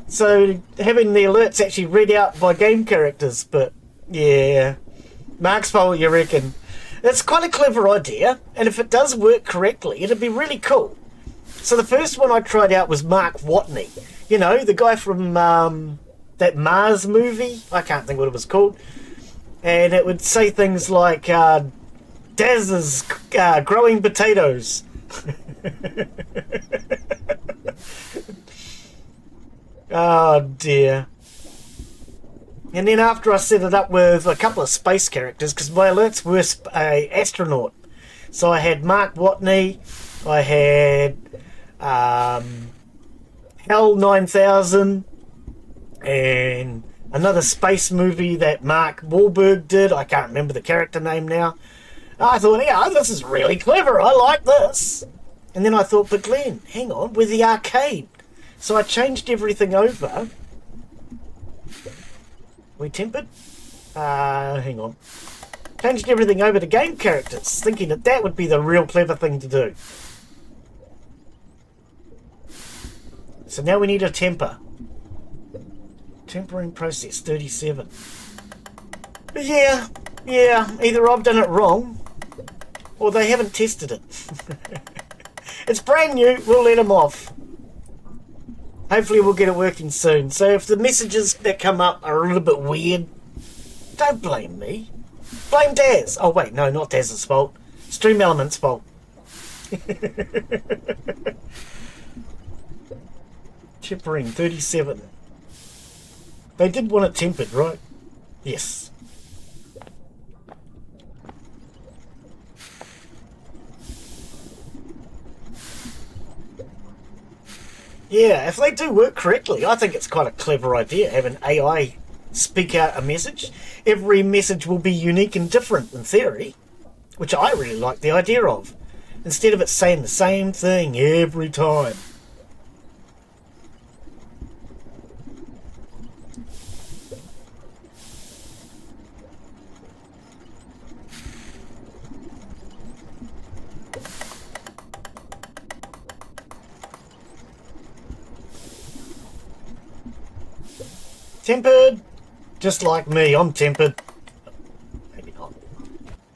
So, having the alerts actually read out by game characters, but, yeah. Mark's fault, you reckon? It's quite a clever idea, and if it does work correctly, it'd be really cool. So the first one I tried out was Mark Watney. You know, the guy from that Mars movie. I can't think what it was called. And it would say things like, Daz is growing potatoes. Oh dear. And then after I set it up with a couple of space characters, because my alerts were a astronaut. So I had Mark Watney, I had Hell 9000, and another space movie that Mark Wahlberg did. I can't remember the character name now. I thought, yeah, this is really clever. I like this. And then I thought, but Glenn, hang on, we're the arcade. So I changed everything over. We tempered? Hang on. Changed everything over to game characters, thinking that that would be the real clever thing to do. So now we need a temper. Tempering process 37. Yeah, either I've done it wrong or they haven't tested it. It's brand new, we'll let them off. Hopefully we'll get it working soon. So if the messages that come up are a little bit weird, don't blame me. Blame Daz. Oh wait, no, not Daz's fault. Stream Element's fault. Tempering 37. They did want it tempered, right? Yes. Yeah, if they do work correctly, I think it's quite a clever idea, having AI speak out a message. Every message will be unique and different in theory, which I really like the idea of, instead of it saying the same thing every time. Tempered, just like me, I'm tempered. Maybe not.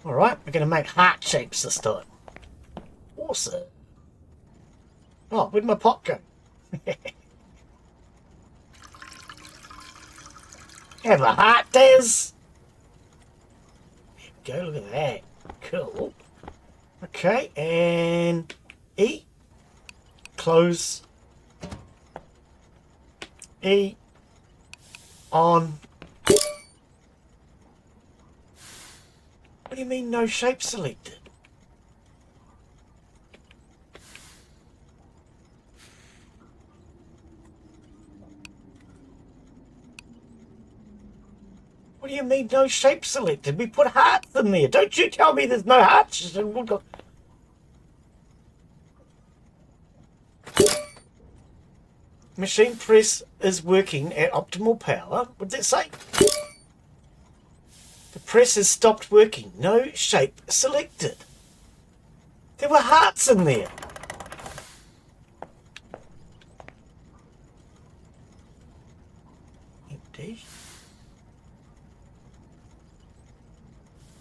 Alright, we're going to make heart shapes this time. Awesome. Oh, where'd my pot go? Have a heart, Daz. There we go, look at that. Cool. Okay, and E. Close. E. On. What do you mean no shape selected? What do you mean no shape selected? We put hearts in there. Don't you tell me there's no hearts. Machine press is working at optimal power. What did it say? The press has stopped working. No shape selected. There were hearts in there. Empty.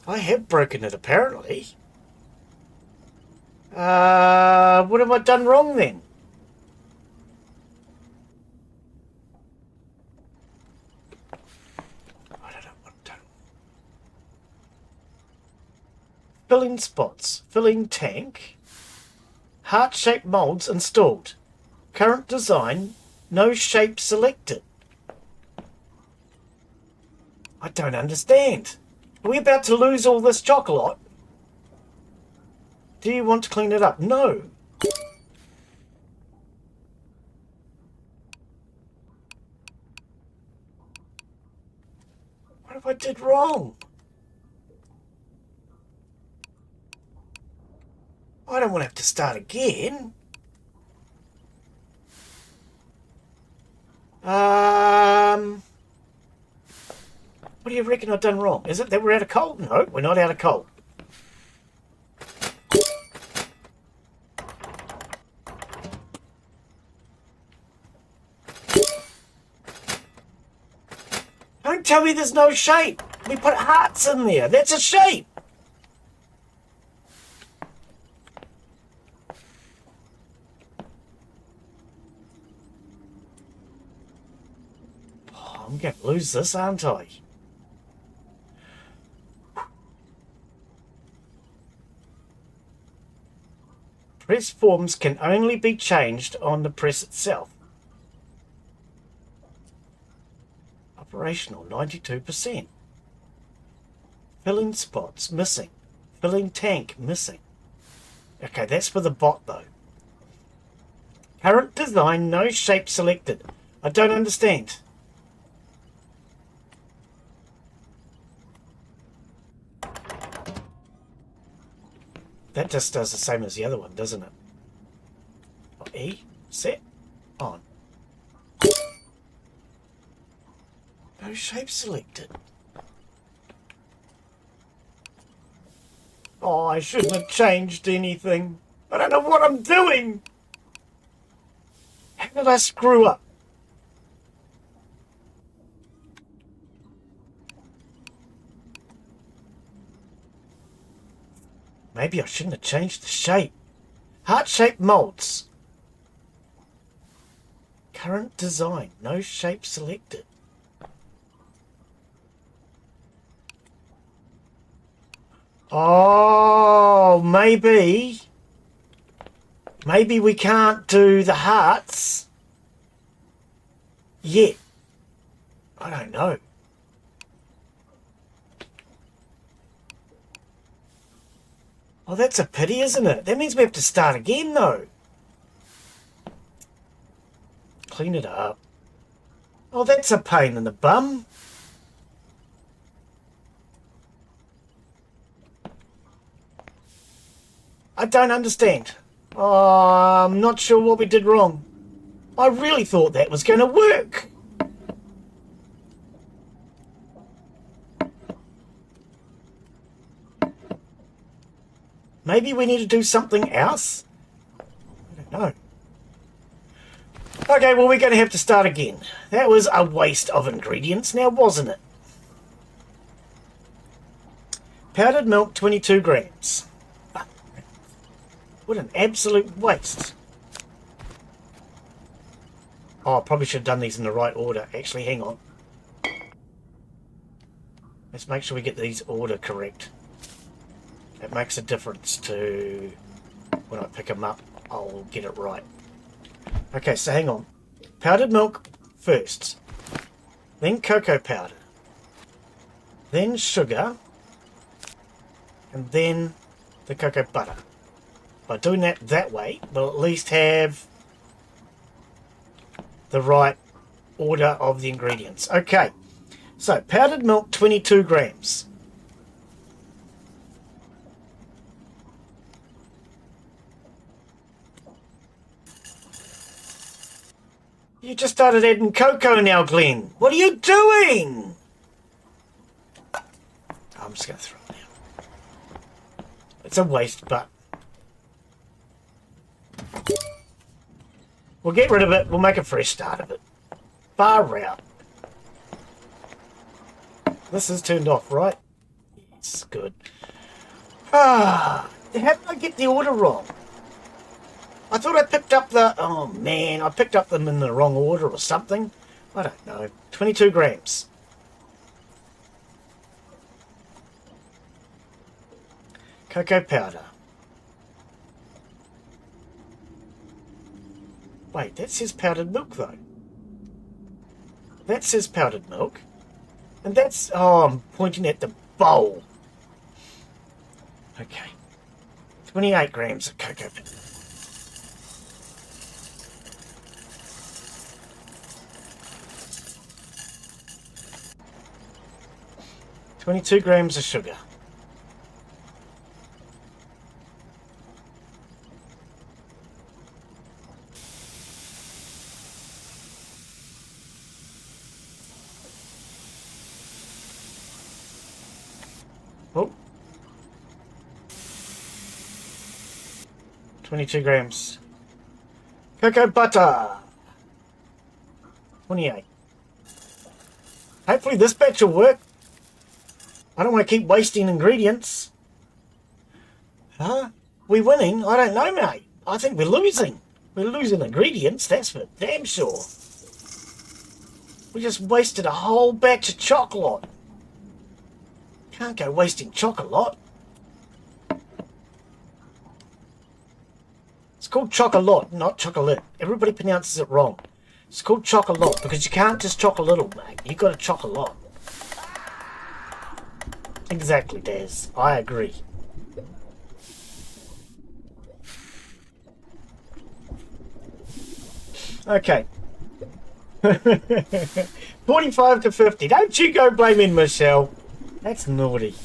I have broken it apparently. What have I done wrong then? Filling spots, filling tank, heart-shaped molds installed. Current design, no shape selected. I don't understand. Are we about to lose all this chocolate? Do you want to clean it up? No. What have I did wrong? I don't want to have to start again. What do you reckon I've done wrong? Is it that we're out of coal? No, we're not out of coal. Don't tell me there's no shape. We put hearts in there. That's a shape. Oh, I'm going to lose this, aren't I? Press forms can only be changed on the press itself. Operational 92%. Filling spots missing. Filling tank missing. Okay, that's for the bot though. Current design, no shape selected. I don't understand. That just does the same as the other one, doesn't it? E, set, on. No shape selected. Oh, I shouldn't have changed anything. I don't know what I'm doing. How did I screw up? Maybe I shouldn't have changed the shape. Heart-shaped molds. Current design. No shape selected. Oh, maybe we can't do the hearts yet. I don't know. Oh, that's a pity, isn't it? That means we have to start again, though. Clean it up. Oh, that's a pain in the bum. I don't understand. Oh, I'm not sure what we did wrong. I really thought that was going to work. Maybe we need to do something else? I don't know. Okay, well, we're going to have to start again. That was a waste of ingredients now, wasn't it? Powdered milk, 22 grams. What an absolute waste. Oh, I probably should have done these in the right order. Actually, hang on. Let's make sure we get these order correct. It makes a difference to when I pick them up. I'll get it right. Okay, so hang on. Powdered milk first. Then cocoa powder. Then sugar. And then the cocoa butter. By doing that way, we'll at least have the right order of the ingredients. Okay, so powdered milk, 22 grams. You just started adding cocoa now, Glen. What are you doing? I'm just going to throw it out. It's a waste, but we'll get rid of it. We'll make a fresh start of it. Far out. This is turned off, right? Yes, good. How did I get the order wrong? I thought I picked up the... Oh, man. I picked up them in the wrong order or something. I don't know. 22 grams. Cocoa powder. Wait, that says powdered milk, though. That says powdered milk. And that's... Oh, I'm pointing at the bowl. Okay. 28 grams of cocoa powder. $22 grams of sugar. Oh. 22 grams. Cocoa butter. 28. Hopefully this batch will work. I don't want to keep wasting ingredients. Huh? We winning? I don't know, mate. I think we're losing. We're losing ingredients, that's for damn sure. We just wasted a whole batch of chocolate. Can't go wasting chocolate. It's called chocolate, not chocolate. Everybody pronounces it wrong. It's called chocolate because you can't just chocolate, mate. You got to chocolate. Exactly, Daz. I agree. Okay. 45 to 50. Don't you go blaming Michelle. That's naughty.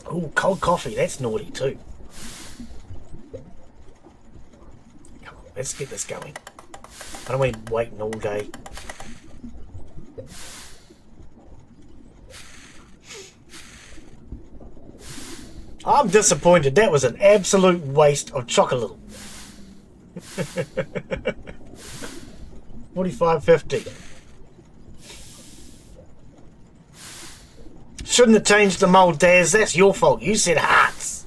Oh, cold coffee. That's naughty too. Come on, let's get this going. I don't want to be waiting all day. I'm disappointed. That was an absolute waste of chocolate. 45.50. Shouldn't have changed the mold, Daz. That's your fault. You said hearts.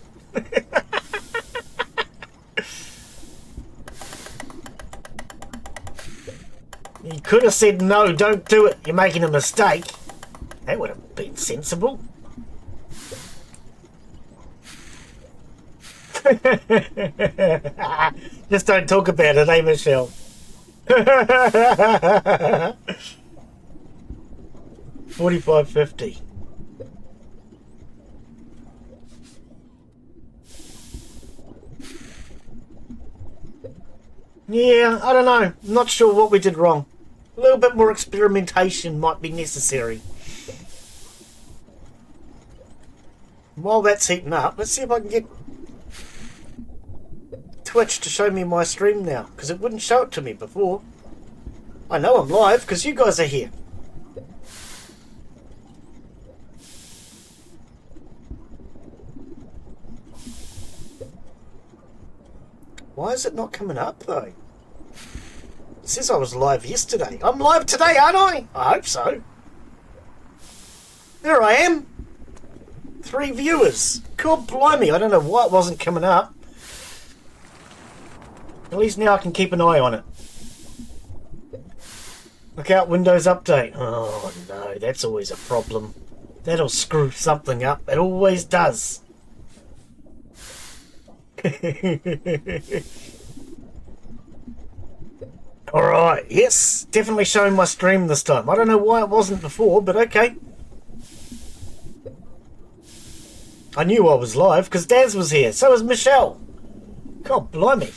You could have said no, don't do it. You're making a mistake. That would have been sensible. Just don't talk about it, eh, Michelle? 45.50. Yeah, I don't know. I'm not sure what we did wrong. A little bit more experimentation might be necessary. While that's heating up, let's see if I can get Twitch to show me my stream now, because it wouldn't show it to me before. I know I'm live because you guys are here. Why is it not coming up though? It says I was live yesterday. I'm live today, aren't I? I hope so. There I am. 3 viewers. God blimey, I don't know why it wasn't coming up. At least now I can keep an eye on it. Look out, Windows Update. Oh no, that's always a problem. That'll screw something up. It always does. Alright, yes, definitely showing my stream this time. I don't know why it wasn't before, but okay. I knew I was live because Daz was here, so was Michelle. God blimey.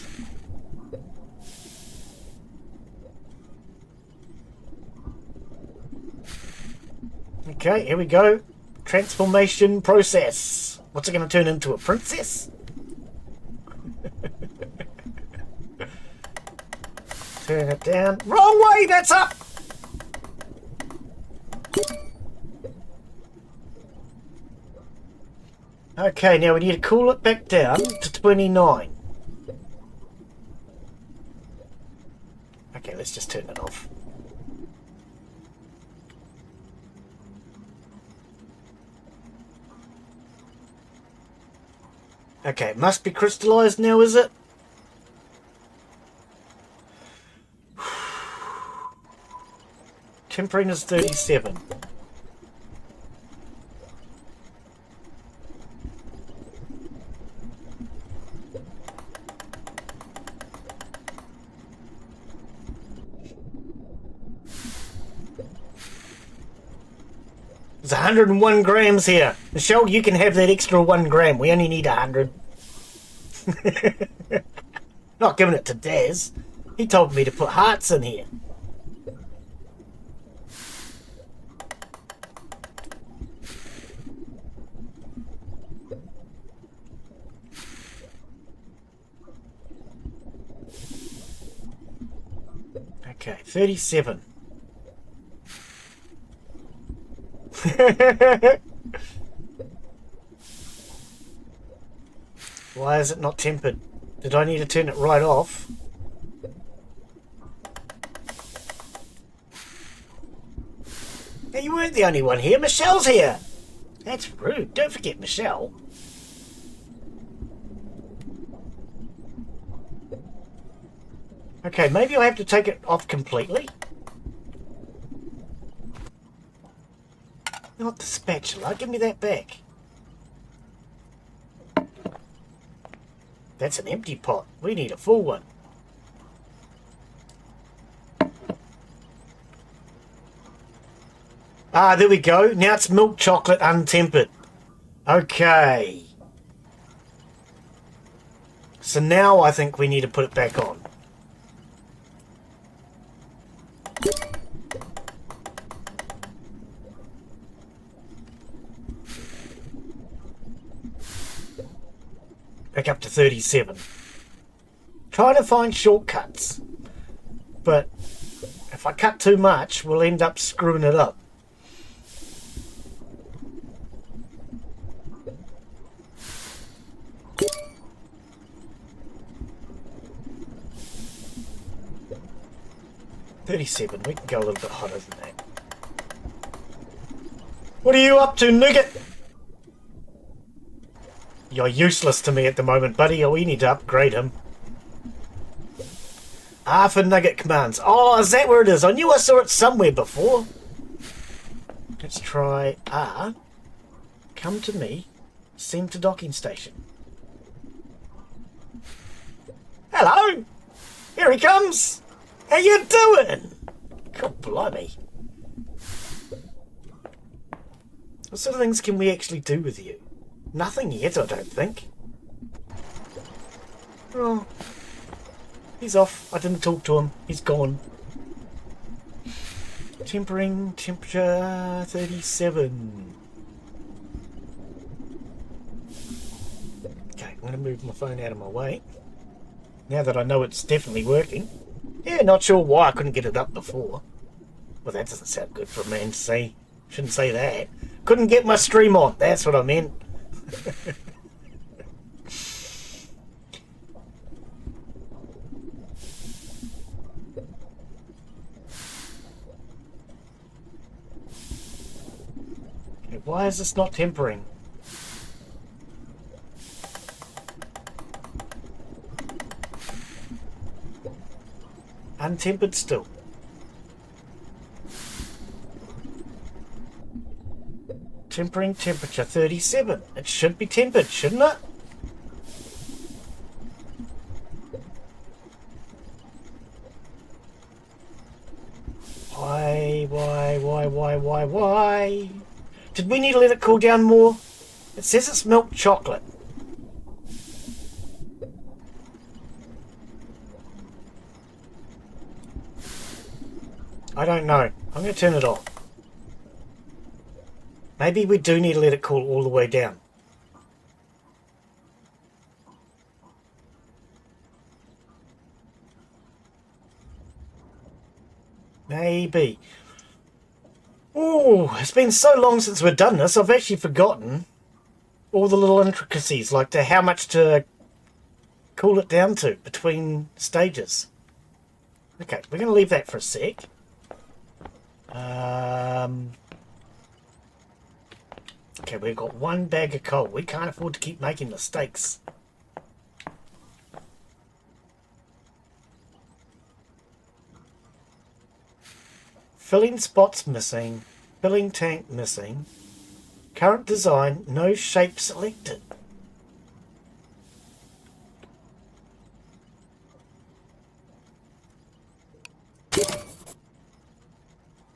Okay, here we go. Transformation process. What's it going to turn into, a princess? Turn it down. Wrong way, that's up! Okay, now we need to cool it back down to 29. Okay, let's just turn it off. Okay, it must be crystallized now, is it? Tempering is 37. There's 101 grams here. Michelle, you can have that extra 1 gram. We only need 100. Not giving it to Daz. He told me to put hearts in here. Okay, 37. Why is it not tempered? Did I need to turn it right off? Now, you weren't the only one here. Michelle's here. That's rude. Don't forget Michelle. Okay, maybe I have to take it off completely. Not the spatula. Give me that back. That's an empty pot. We need a full one. Ah, there we go. Now it's milk chocolate untempered. Okay. So now I think we need to put it back on. Back up to 37. Trying to find shortcuts. But if I cut too much, we'll end up screwing it up. 37. We can go a little bit hotter than that. What are you up to, Nougat? You're useless to me at the moment, buddy. We need to upgrade him. R for Nugget commands. Oh, is that where it is? I knew I saw it somewhere before. Let's try R. Come to me. Send to docking station. Hello! Here he comes! How you doing? God blimey. What sort of things can we actually do with you? Nothing yet, I don't think. Oh. He's off. I didn't talk to him. He's gone. Tempering, temperature 37. Okay, I'm going to move my phone out of my way. Now that I know it's definitely working. Yeah, not sure why I couldn't get it up before. Well, that doesn't sound good for a man to say. Shouldn't say that. Couldn't get my stream on. That's what I meant. Okay, why is this not tempering? Untempered still. Tempering temperature 37. It should be tempered, shouldn't it? Why? Did we need to let it cool down more? It says it's milk chocolate. I don't know. I'm going to turn it off. Maybe we do need to let it cool all the way down. Maybe. Oh, it's been so long since we've done this, I've actually forgotten all the little intricacies, like to how much to cool it down to between stages. Okay, we're going to leave that for a sec. Okay, we've got one bag of coal. We can't afford to keep making mistakes. Filling spots missing. Filling tank missing. Current design, no shape selected.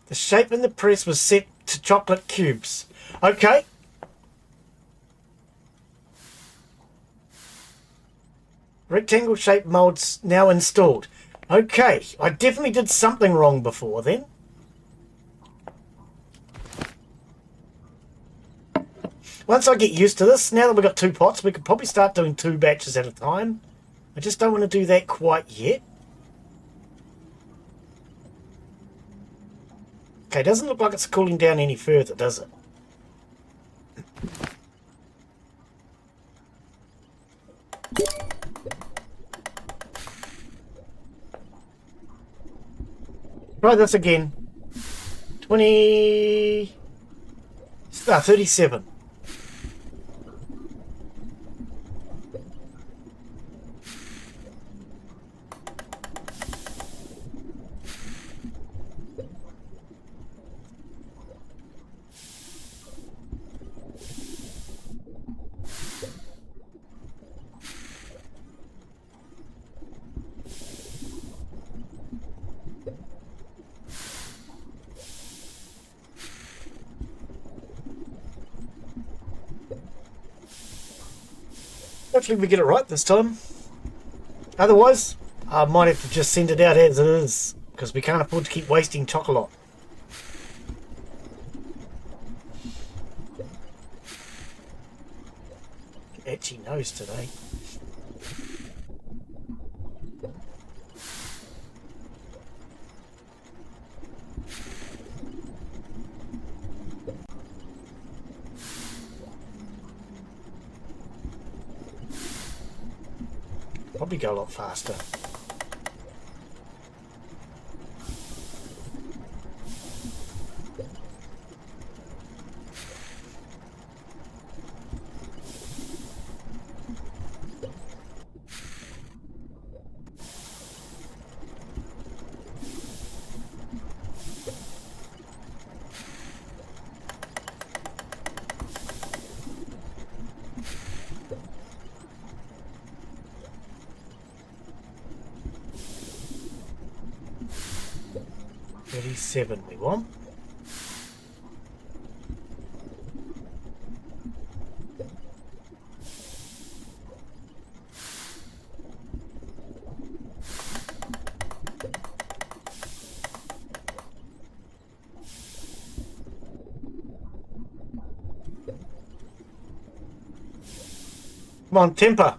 The shape in the press was set to chocolate cubes. Okay. Rectangle shape molds now installed. Okay, I definitely did something wrong before then. Once I get used to this, now that we've got 2 pots, we could probably start doing 2 batches at a time. I just don't want to do that quite yet. Okay, doesn't look like it's cooling down any further, does it? Try this again. 37. Hopefully we get it right this time. Otherwise, I might have to just send it out as it is, because we can't afford to keep wasting chocolate. Itchy nose today. Probably go a lot faster. 37 we want. Come on, temper.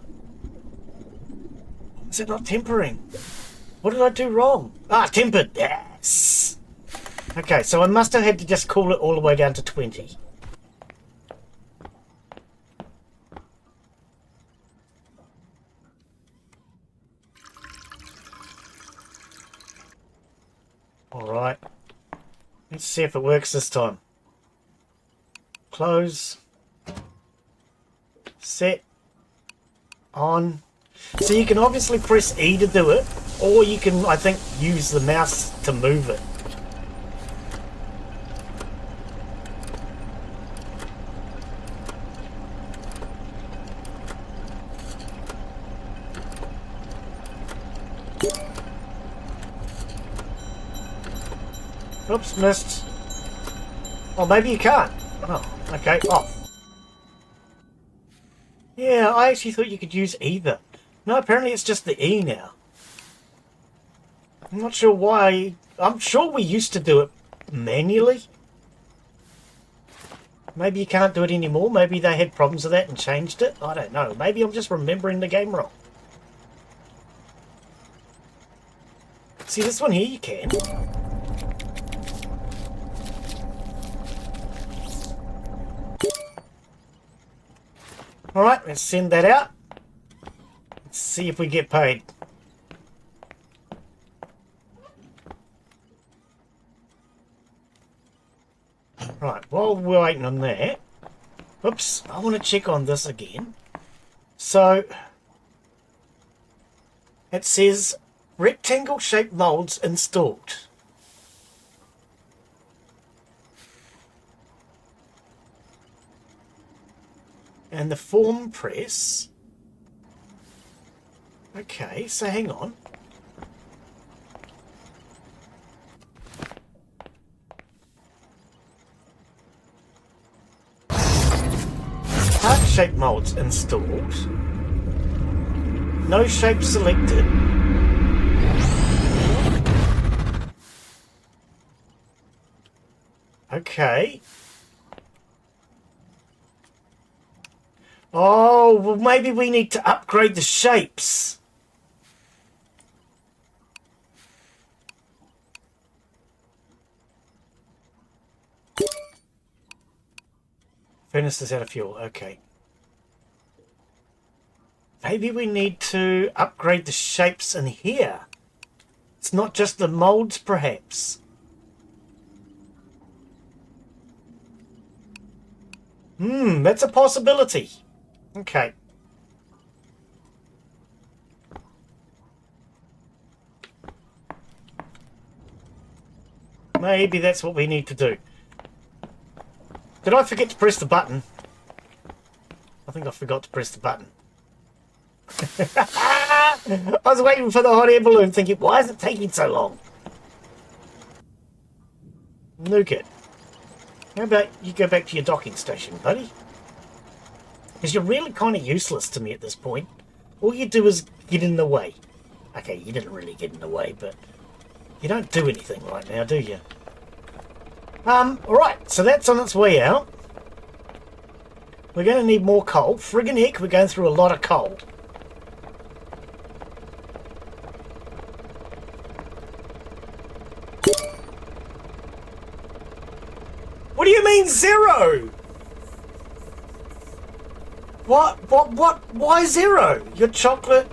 Is it not tempering? What did I do wrong? Ah, tempered. Yes. Okay, so I must have had to just cool it all the way down to 20. Alright. Let's see if it works this time. Close. Set. On. So you can obviously press E to do it, or you can, I think, use the mouse to move it. Oops, missed. Oh, maybe you can't. Oh, okay, off. Yeah, I actually thought you could use either. No, apparently it's just the E now. I'm not sure why. I'm sure we used to do it manually. Maybe you can't do it anymore. Maybe they had problems with that and changed it. I don't know. Maybe I'm just remembering the game wrong. See, this one here you can. Alright, let's send that out. Let's see if we get paid. Right, while we're waiting on that, oops, I want to check on this again. So, it says rectangle shaped molds installed. And the form press. Okay, so hang on. Heart-shaped molds installed. No shape selected. Okay. Oh, well maybe we need to upgrade the shapes. Furnace is out of fuel, okay. Maybe we need to upgrade the shapes in here. It's not just the molds, perhaps. That's a possibility. Okay. Maybe that's what we need to do. Did I forget to press the button? I think I forgot to press the button. I was waiting for the hot air balloon thinking, why is it taking so long? Nougat. How about you go back to your docking station, buddy? Because you're really kind of useless to me at this point. All you do is get in the way. Okay, you didn't really get in the way, but you don't do anything right now, do you? Alright, so that's on its way out. We're going to need more coal. Friggin' heck, we're going through a lot of coal. What do you mean zero? What? Why zero? Your chocolate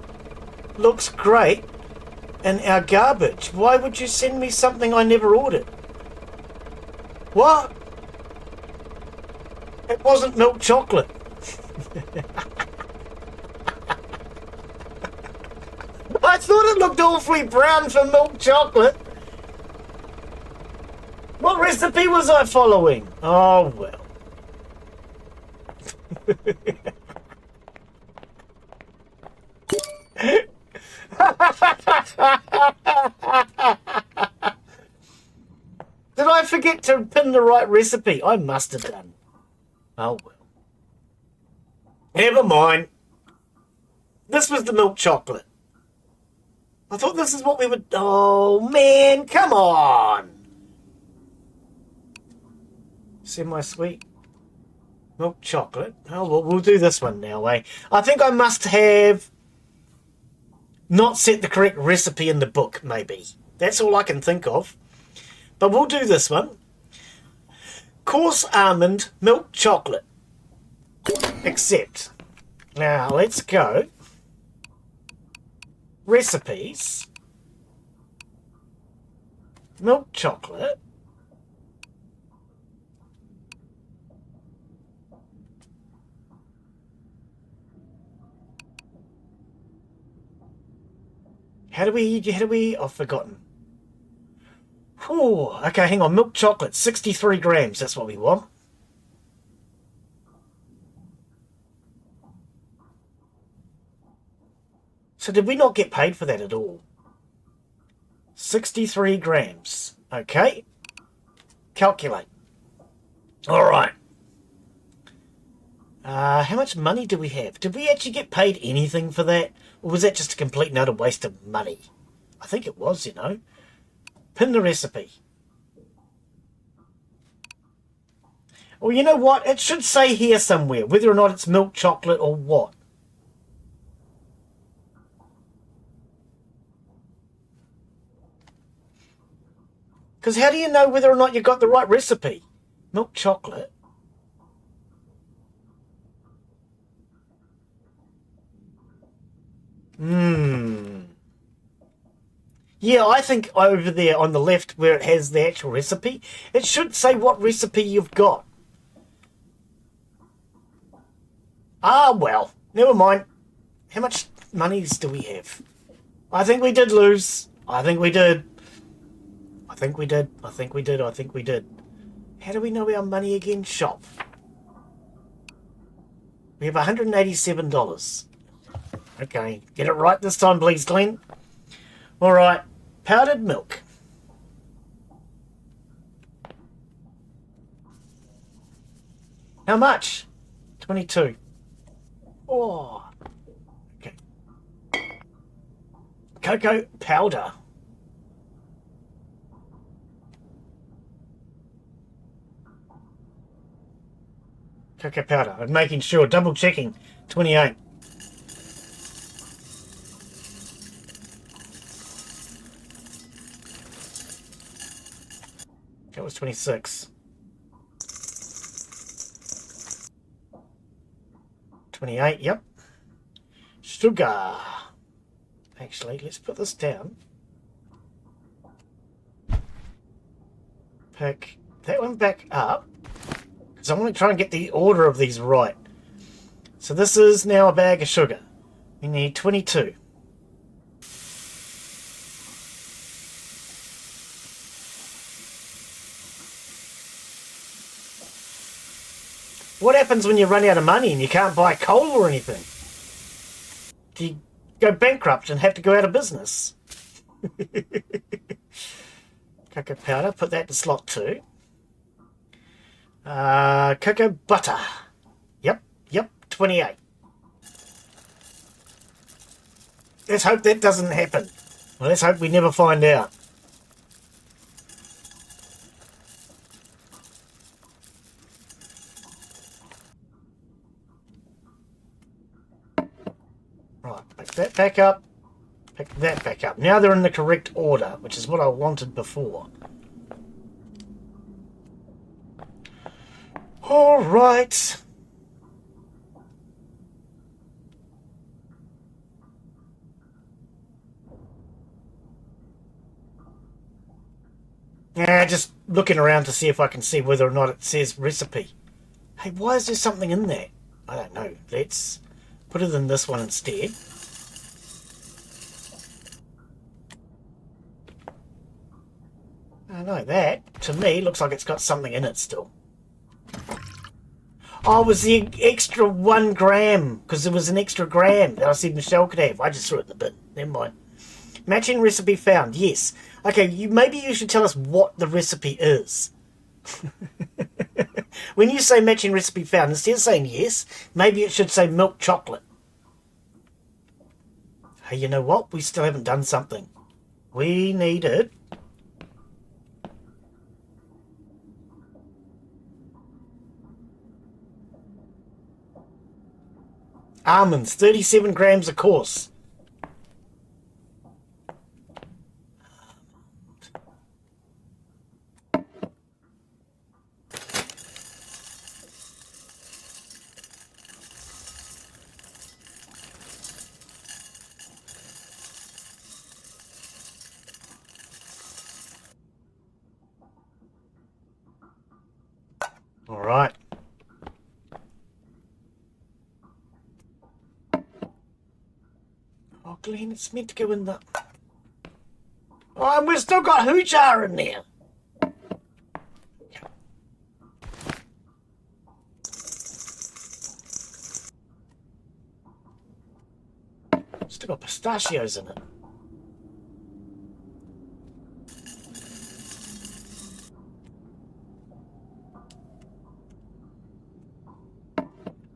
looks great and our garbage. Why would you send me something I never ordered? What? It wasn't milk chocolate. I thought it looked awfully brown for milk chocolate. What recipe was I following? Oh, well. Did I forget to pin the right recipe? I must have done. Oh well. Never mind. This was the milk chocolate. I thought this is what we would... Oh, man, come on. Semi-sweet milk chocolate. Oh, well, we'll do this one now, eh? I think I must have not set the correct recipe in the book, maybe. That's all I can think of. But we'll do this one. Coarse almond milk chocolate. Accept. Now, let's go. Recipes. Milk chocolate. How do we, I've forgotten. Oh, okay, hang on. Milk chocolate, 63 grams. That's what we want. So did we not get paid for that at all? 63 grams. Okay. Calculate. All right. How much money do we have? Did we actually get paid anything for that? Or was that just a complete and utter waste of money? I think it was, you know. Pin the recipe. Well, you know what? It should say here somewhere, whether or not it's milk chocolate or what. Because how do you know whether or not you got the right recipe? Milk chocolate. Yeah, I think over there on the left where it has the actual recipe, it should say what recipe you've got. Ah, well, never mind. How much monies do we have? I think we did lose. I think we did. I think we did. I think we did. I think we did. How do we know our money again? Shop. We have $187. Okay, get it right this time, please, Glen. All right, powdered milk. How much? 22. Oh, okay. Cocoa powder. Cocoa powder. I'm making sure, double checking. 28. That was 26. 28, yep. Sugar. Actually, let's put this down. Pick that one back up. Because I want to try and get the order of these right. So this is now a bag of sugar. We need 22. What happens when you run out of money and you can't buy coal or anything? Do you go bankrupt and have to go out of business? Cocoa powder, put that to slot 2. Cocoa butter. Yep, 28. Let's hope that doesn't happen. Well, let's hope we never find out. Right, pick that back up. Pick that back up. Now they're in the correct order, which is what I wanted before. All right. Yeah, just looking around to see if I can see whether or not it says recipe. Hey, why is there something in there? I don't know. Let's put it in this one instead. I don't know, that, to me, looks like it's got something in it still. Oh, it was the extra 1 gram, because there was an extra gram that I said Michelle could have. I just threw it in the bin. Never mind. Matching recipe found. Yes. Okay, maybe you should tell us what the recipe is. When you say matching recipe found, instead of saying yes, maybe it should say milk chocolate. Hey, you know what? We still haven't done something. We needed... almonds, 37 grams a course. All right. Oh, Glen, it's meant to go in the... Oh, and we've still got hoojar in there. Still got pistachios in it.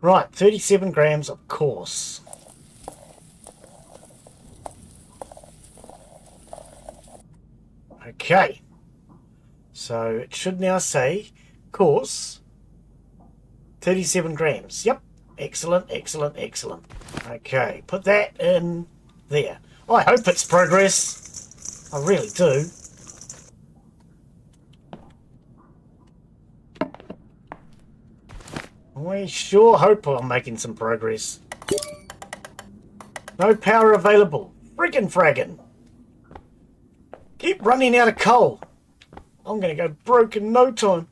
Right, 37 grams of course. Okay. So it should now say course 37 grams. Yep. Excellent, excellent, excellent. Okay, put that in there. I hope it's progress. I really do. I sure hope I'm making some progress. No power available. Friggin' fraggin'. Keep running out of coal. I'm going to go broke in no time.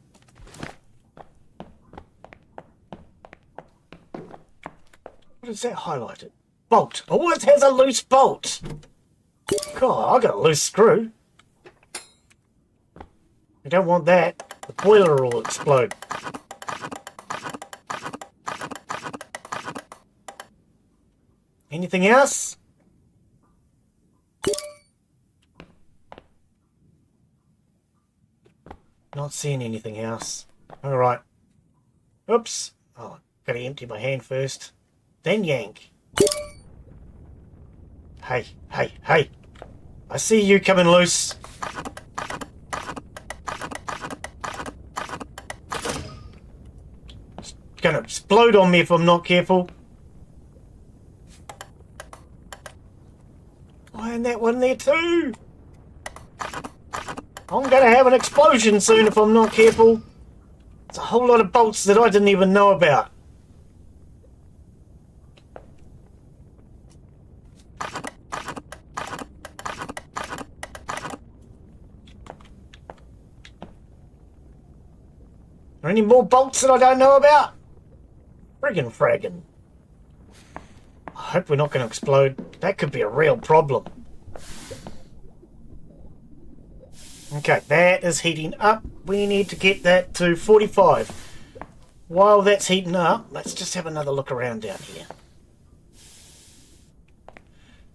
What is that highlighted? Bolt. Oh, it has a loose bolt. God, I got a loose screw. I don't want that. The boiler will explode. Anything else? Not seeing anything else. Alright. Oops. Oh, gotta empty my hand first. Then yank. Hey, hey, hey. I see you coming loose. It's gonna explode on me if I'm not careful. Oh, and that one there too. I'm going to have an explosion soon if I'm not careful. It's a whole lot of bolts that I didn't even know about. Are any more bolts that I don't know about? Friggin' fraggin'. I hope we're not going to explode. That could be a real problem. Okay, that is heating up. We need to get that to 45. While that's heating up, let's just have another look around down here.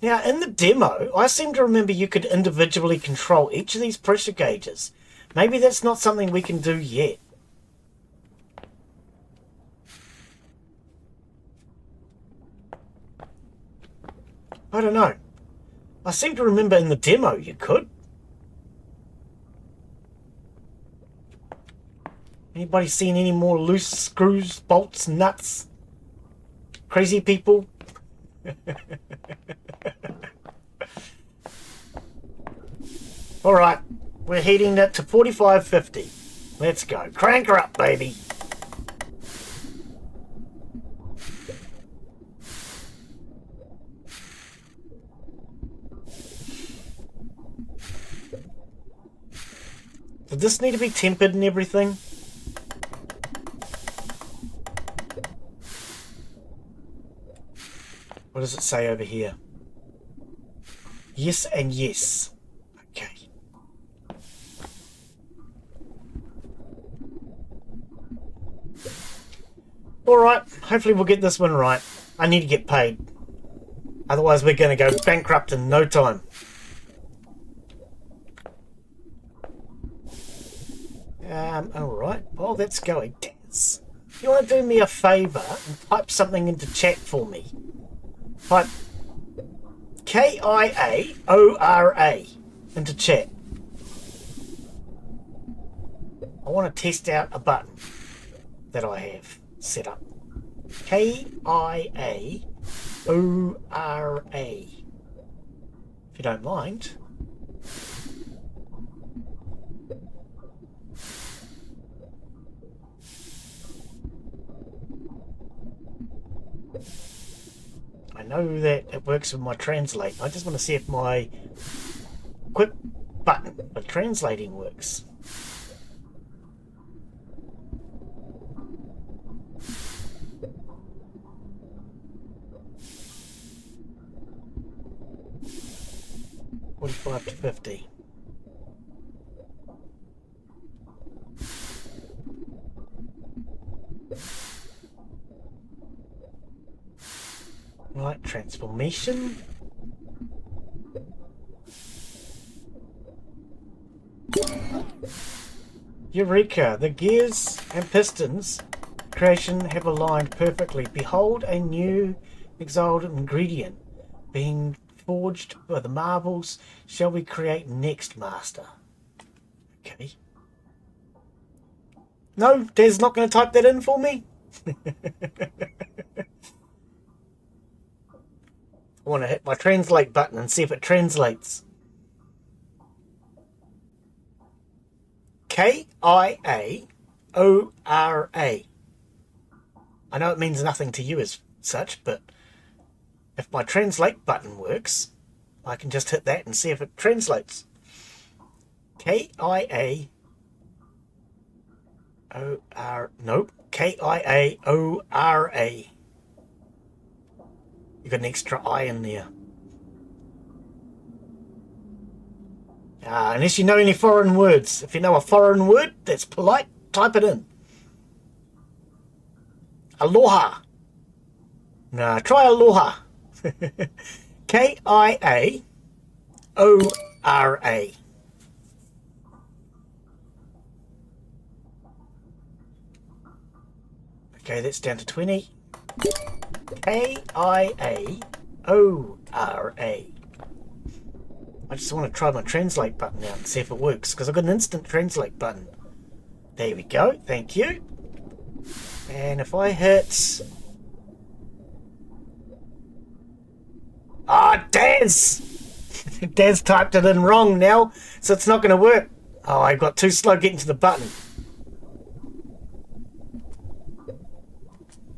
Now, in the demo, I seem to remember you could individually control each of these pressure gauges. Maybe that's not something we can do yet. I don't know. I seem to remember in the demo you could. Anybody seen any more loose screws, bolts, nuts? Crazy people? Alright, we're heating it to 4550. Let's go. Crank her up, baby. Did this need to be tempered and everything? What does it say over here? Yes and yes. Okay. Alright, hopefully we'll get this one right. I need to get paid. Otherwise we're going to go bankrupt in no time. Alright, while that's going, Daz, you want to do me a favour and type something into chat for me? Type Kiaora into chat. I want to test out a button that I have set up. Kiaora. If you don't mind. I know that it works with my translate. I just want to see if my quick button for translating works. $45 to $50. Right, transformation. Eureka! The gears and pistons creation have aligned perfectly. Behold a new exalted ingredient being forged by the marvels. Shall we create next, master? Okay. No, Des not going to type that in for me? I want to hit my translate button and see if it translates. Kiaora. I know it means nothing to you as such, but if my translate button works, I can just hit that and see if it translates. Kiaora. Nope. Kiaora. You've got an extra I in there. Unless you know any foreign words. If you know a foreign word that's polite, type it in. Aloha. Nah, try aloha. Kiaora. Okay, that's down to 20. Kiaora. I just want to try my translate button out and see if it works, because I've got an instant translate button. There we go, thank you. And if I hit... Daz! Daz typed it in wrong now, so it's not going to work. Oh, I got too slow getting to the button.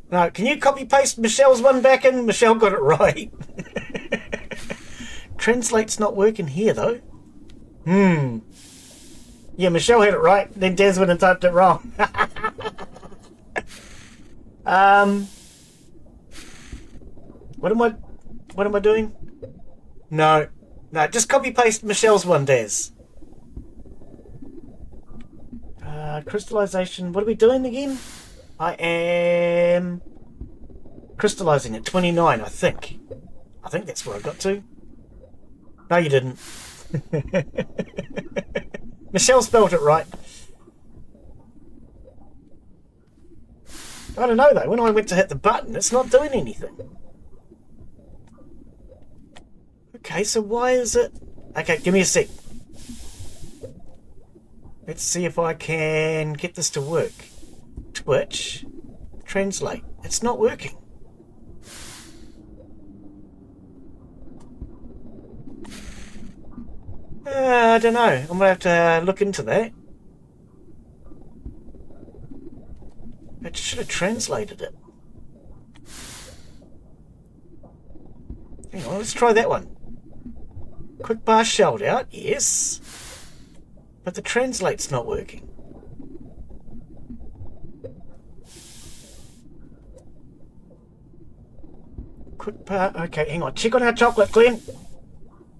No, can you copy paste Michelle's one back in? Michelle got it right. Translate's not working here though. Yeah, Michelle had it right. Then Des went and typed it wrong. What am I doing? No, just copy paste Michelle's one, Des. Crystallization. What are we doing again? I am crystallizing at 29, I think. I think that's where I got to. No, you didn't. Michelle spelled it right. I don't know though, when I went to hit the button, it's not doing anything. Okay, so why is it... Okay, give me a sec. Let's see if I can get this to work. Twitch, translate. It's not working. I don't know. I'm going to have to look into that. It should have translated it. Hang on, let's try that one. Quick bar shelled out, yes. But the translate's not working. Quick bar, okay, hang on. Check on our chocolate, Glen.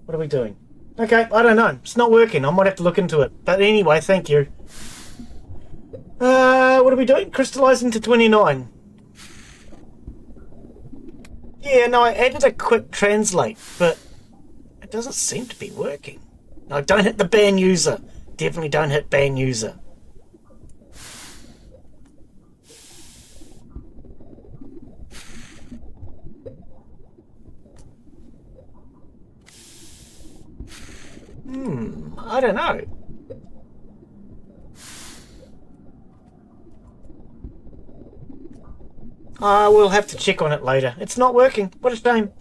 What are we doing? Okay, I don't know. It's not working. I might have to look into it. But anyway, thank you. What are we doing? Crystallizing to 29. Yeah, no, I added a quick translate, but it doesn't seem to be working. No, don't hit the ban user. Definitely don't hit ban user. I don't know. We'll have to check on it later. It's not working. What a shame.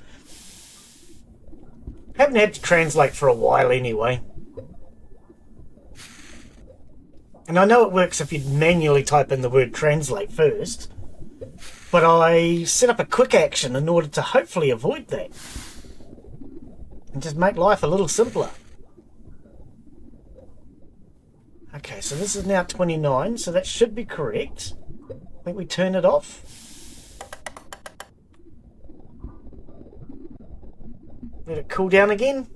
Haven't had to translate for a while anyway. And I know it works if you manually type in the word translate first. But I set up a quick action in order to hopefully avoid that. And just make life a little simpler. Okay, so this is now 29, so that should be correct. I think we turn it off. Let it cool down again.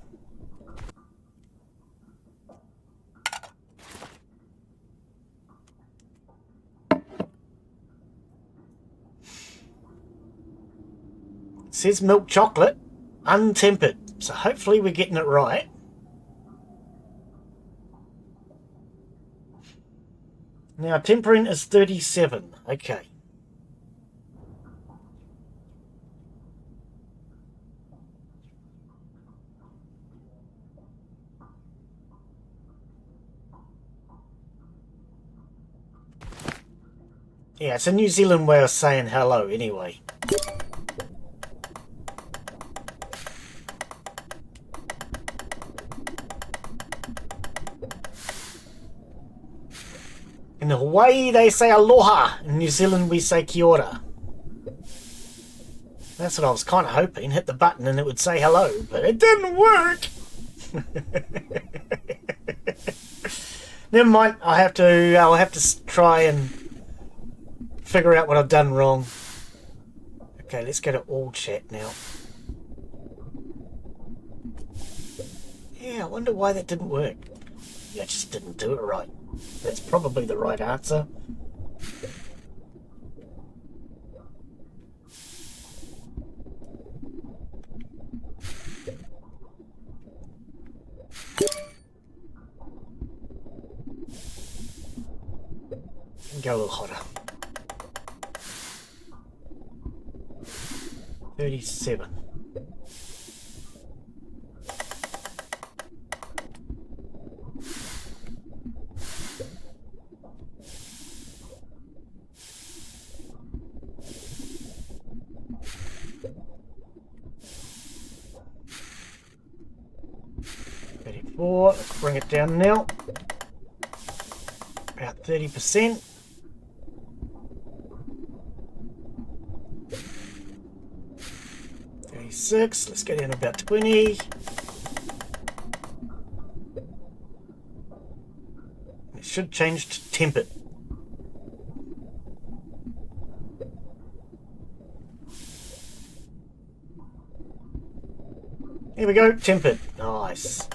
It says milk chocolate, untempered. So hopefully we're getting it right. Now tempering is 37. Okay. Yeah, it's a New Zealand way of saying hello anyway. In Hawaii they say aloha. In New Zealand we say kia ora. That's what I was kind of hoping. Hit the button and it would say hello, but it didn't work. Never mind. I'll have to try and figure out what I've done wrong. Okay, let's go to all chat now. Yeah, I wonder why that didn't work. I just didn't do it right. That's probably the right answer. Go a little hotter. 37. Let's bring it down now. About 30%. Let's go down to about 20. It should change to tempered. Here we go, tempered. Nice.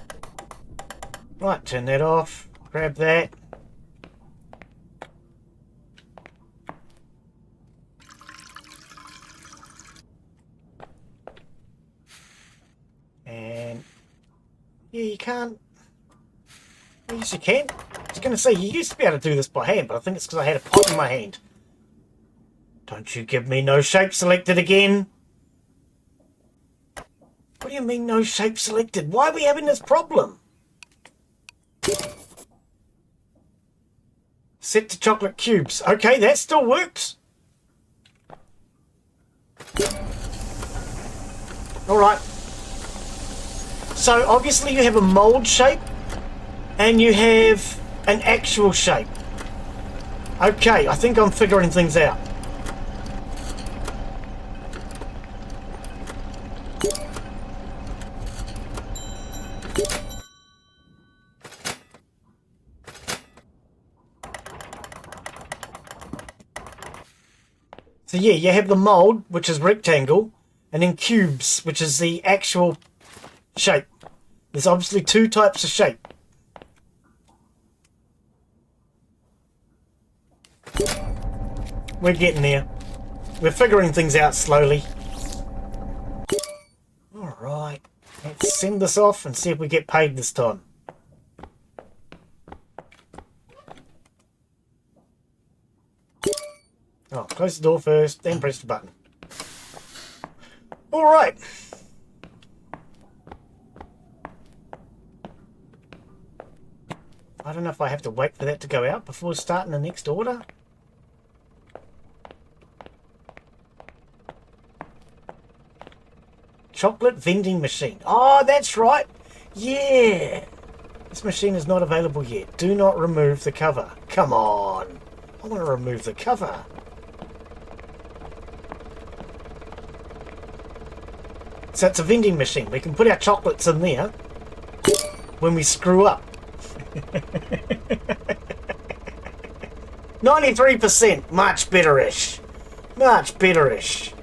Right, turn that off. Grab that. And yeah, you can't. Yes, you can. I was going to say, you used to be able to do this by hand, but I think it's because I had a pot in my hand. Don't you give me no shape selected again. What do you mean no shape selected? Why are we having this problem? Set to chocolate cubes. Okay, that still works. Alright. So obviously you have a mold shape and you have an actual shape. Okay, I think I'm figuring things out. So yeah, you have the mold, which is rectangle, and then cubes, which is the actual shape. There's obviously two types of shape. We're getting there. We're figuring things out slowly. Alright, let's send this off and see if we get paid this time. Oh, close the door first, then press the button. Alright. I don't know if I have to wait for that to go out before starting the next order. Chocolate vending machine. Oh, that's right. Yeah. This machine is not available yet. Do not remove the cover. Come on. I want to remove the cover. So it's a vending machine. We can put our chocolates in there when we screw up. 93%. Much better-ish. Much better-ish.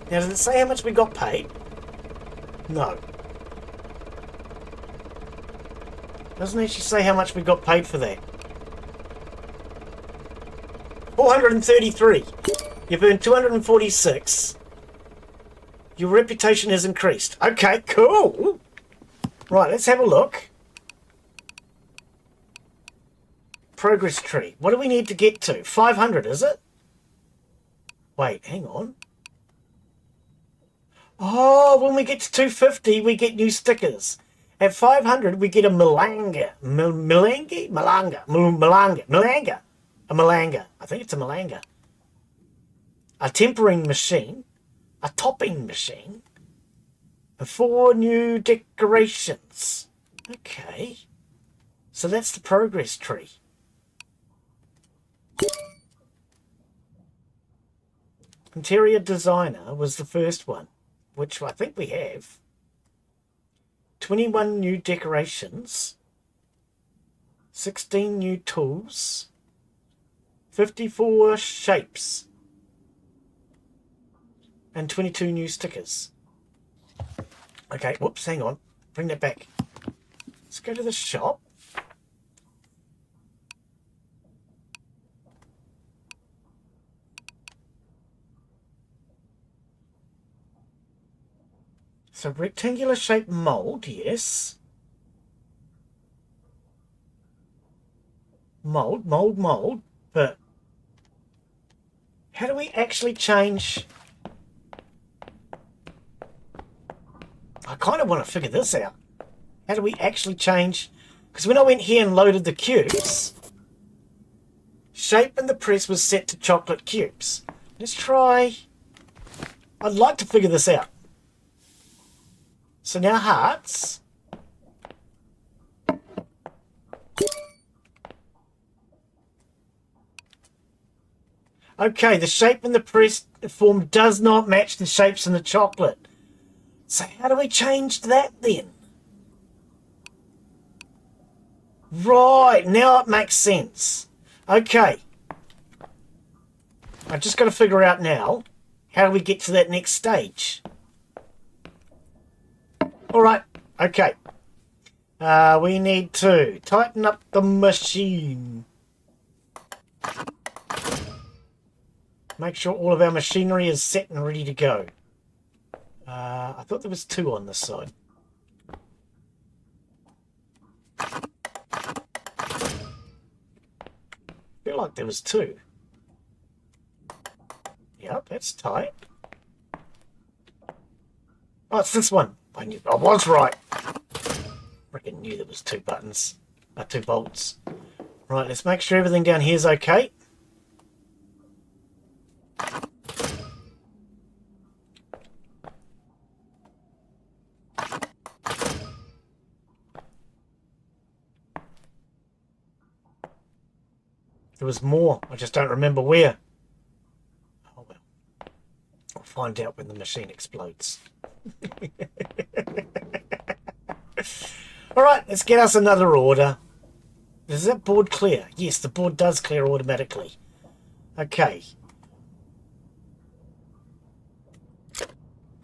Now, does it say how much we got paid? No. Doesn't actually say how much we got paid for that. 433. You've earned 246. Your reputation has increased. Okay, cool. Right, let's have a look. Progress tree. What do we need to get to? 500, is it? Wait, hang on. Oh, when we get to 250, we get new stickers. At 500, we get a malanga. Malanga. A malanga. I think it's a malanga. A tempering machine. A topping machine. And 4 new decorations. Okay. So that's the progress tree. Interior designer was the first one, which I think we have. 21 new decorations, 16 new tools, 54 shapes, and 22 new stickers. Okay, whoops, hang on. Bring that back. Let's go to the shop. So rectangular shaped mold, yes. Mold, but how do we actually change? I kind of want to figure this out. How do we actually change? Because when I went here and loaded the cubes, shape in the press was set to chocolate cubes. Let's try. I'd like to figure this out. So now hearts. Okay, the shape in the press form does not match the shapes in the chocolate. So how do we change that then? Right, now it makes sense. Okay. I've just got to figure out now, how do we get to that next stage? Alright, okay. We need to tighten up the machine. Make sure all of our machinery is set and ready to go. I thought there was 2 on this side. I feel like there was 2. Yep, that's tight. Oh, it's this one. I was right. Freaking knew there was 2 buttons. 2 bolts. Right, let's make sure everything down here is okay. There was more. I just don't remember where. Oh well. I'll find out when the machine explodes. Alright, let's get us another order. Does that board clear? Yes, the board does clear automatically. Okay.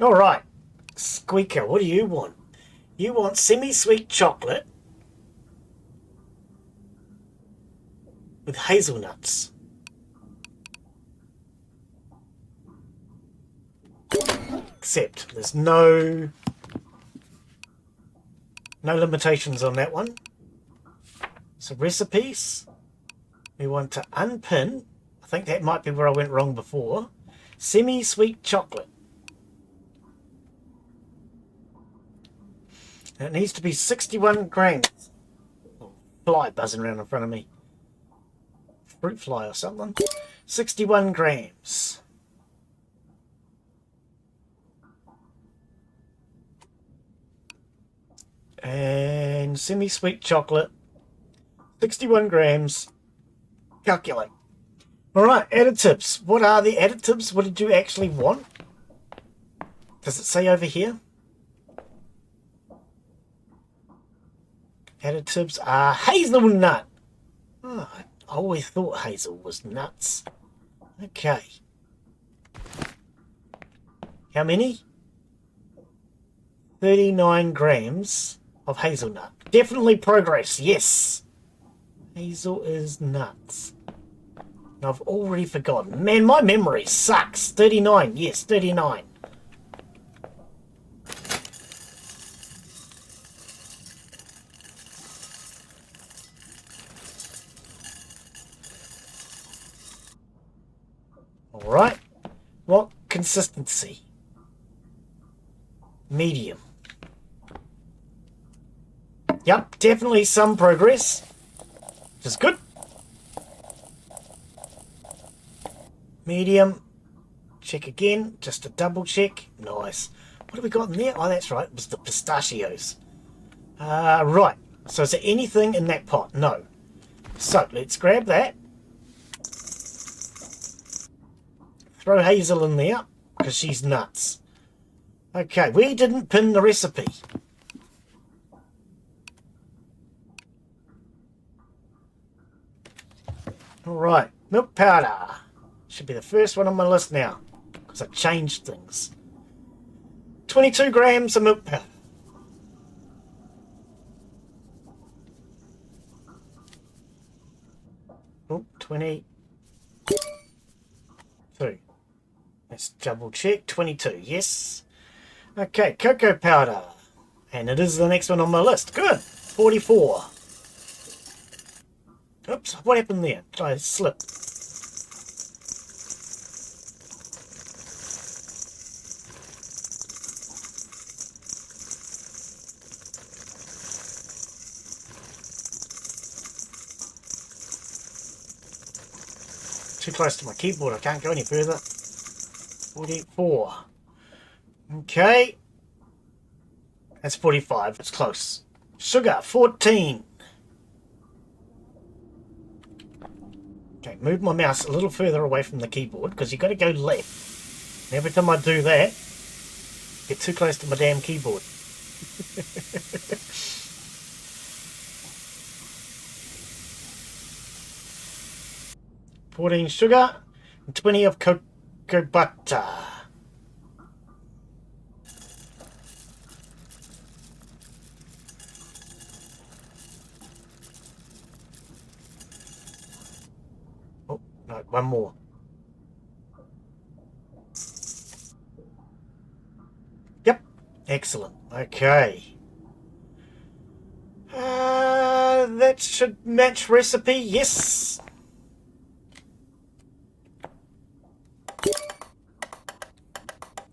Alright. Squeaker, what do you want? You want semi-sweet chocolate with hazelnuts. Except there's no limitations on that one. So recipes, we want to unpin. I think that might be where I went wrong before. Semi-sweet chocolate. And it needs to be 61 grams. fly buzzing around in front of me. Fruit fly or something. 61 grams. And semi-sweet chocolate. 61 grams. Calculate. Alright, additives. What are the additives? What did you actually want? Does it say over here? Additives are hazelnut. Oh, I always thought hazel was nuts. Okay. How many? 39 grams of hazelnut. Definitely progress, yes. Hazel is nuts. I've already forgotten. Man, my memory sucks. 39, yes, 39. Alright. What consistency? Medium. Yep, definitely some progress. Which is good. Medium. Check again, just to double check. Nice. What have we got in there? Oh, that's right, it was the pistachios. Right, so is there anything in that pot? No. So, let's grab that. Throw Hazel in there, because she's nuts. Okay, we didn't pin the recipe. Alright, milk powder. Should be the first one on my list now, because I changed things. 22 grams of milk powder. Oh, 22. Let's double check. 22, yes. Okay, cocoa powder. And it is the next one on my list. Good. 44. Oops, what happened there? I slipped. Too close to my keyboard, I can't go any further. 44. Okay. That's 45, it's close. Sugar, 14. Okay, move my mouse a little further away from the keyboard, because you've got to go left. And every time I do that, get too close to my damn keyboard. 14 sugar, and 20 of cocoa butter. Oh, no, one more. Yep, excellent. Okay. That should match recipe, yes.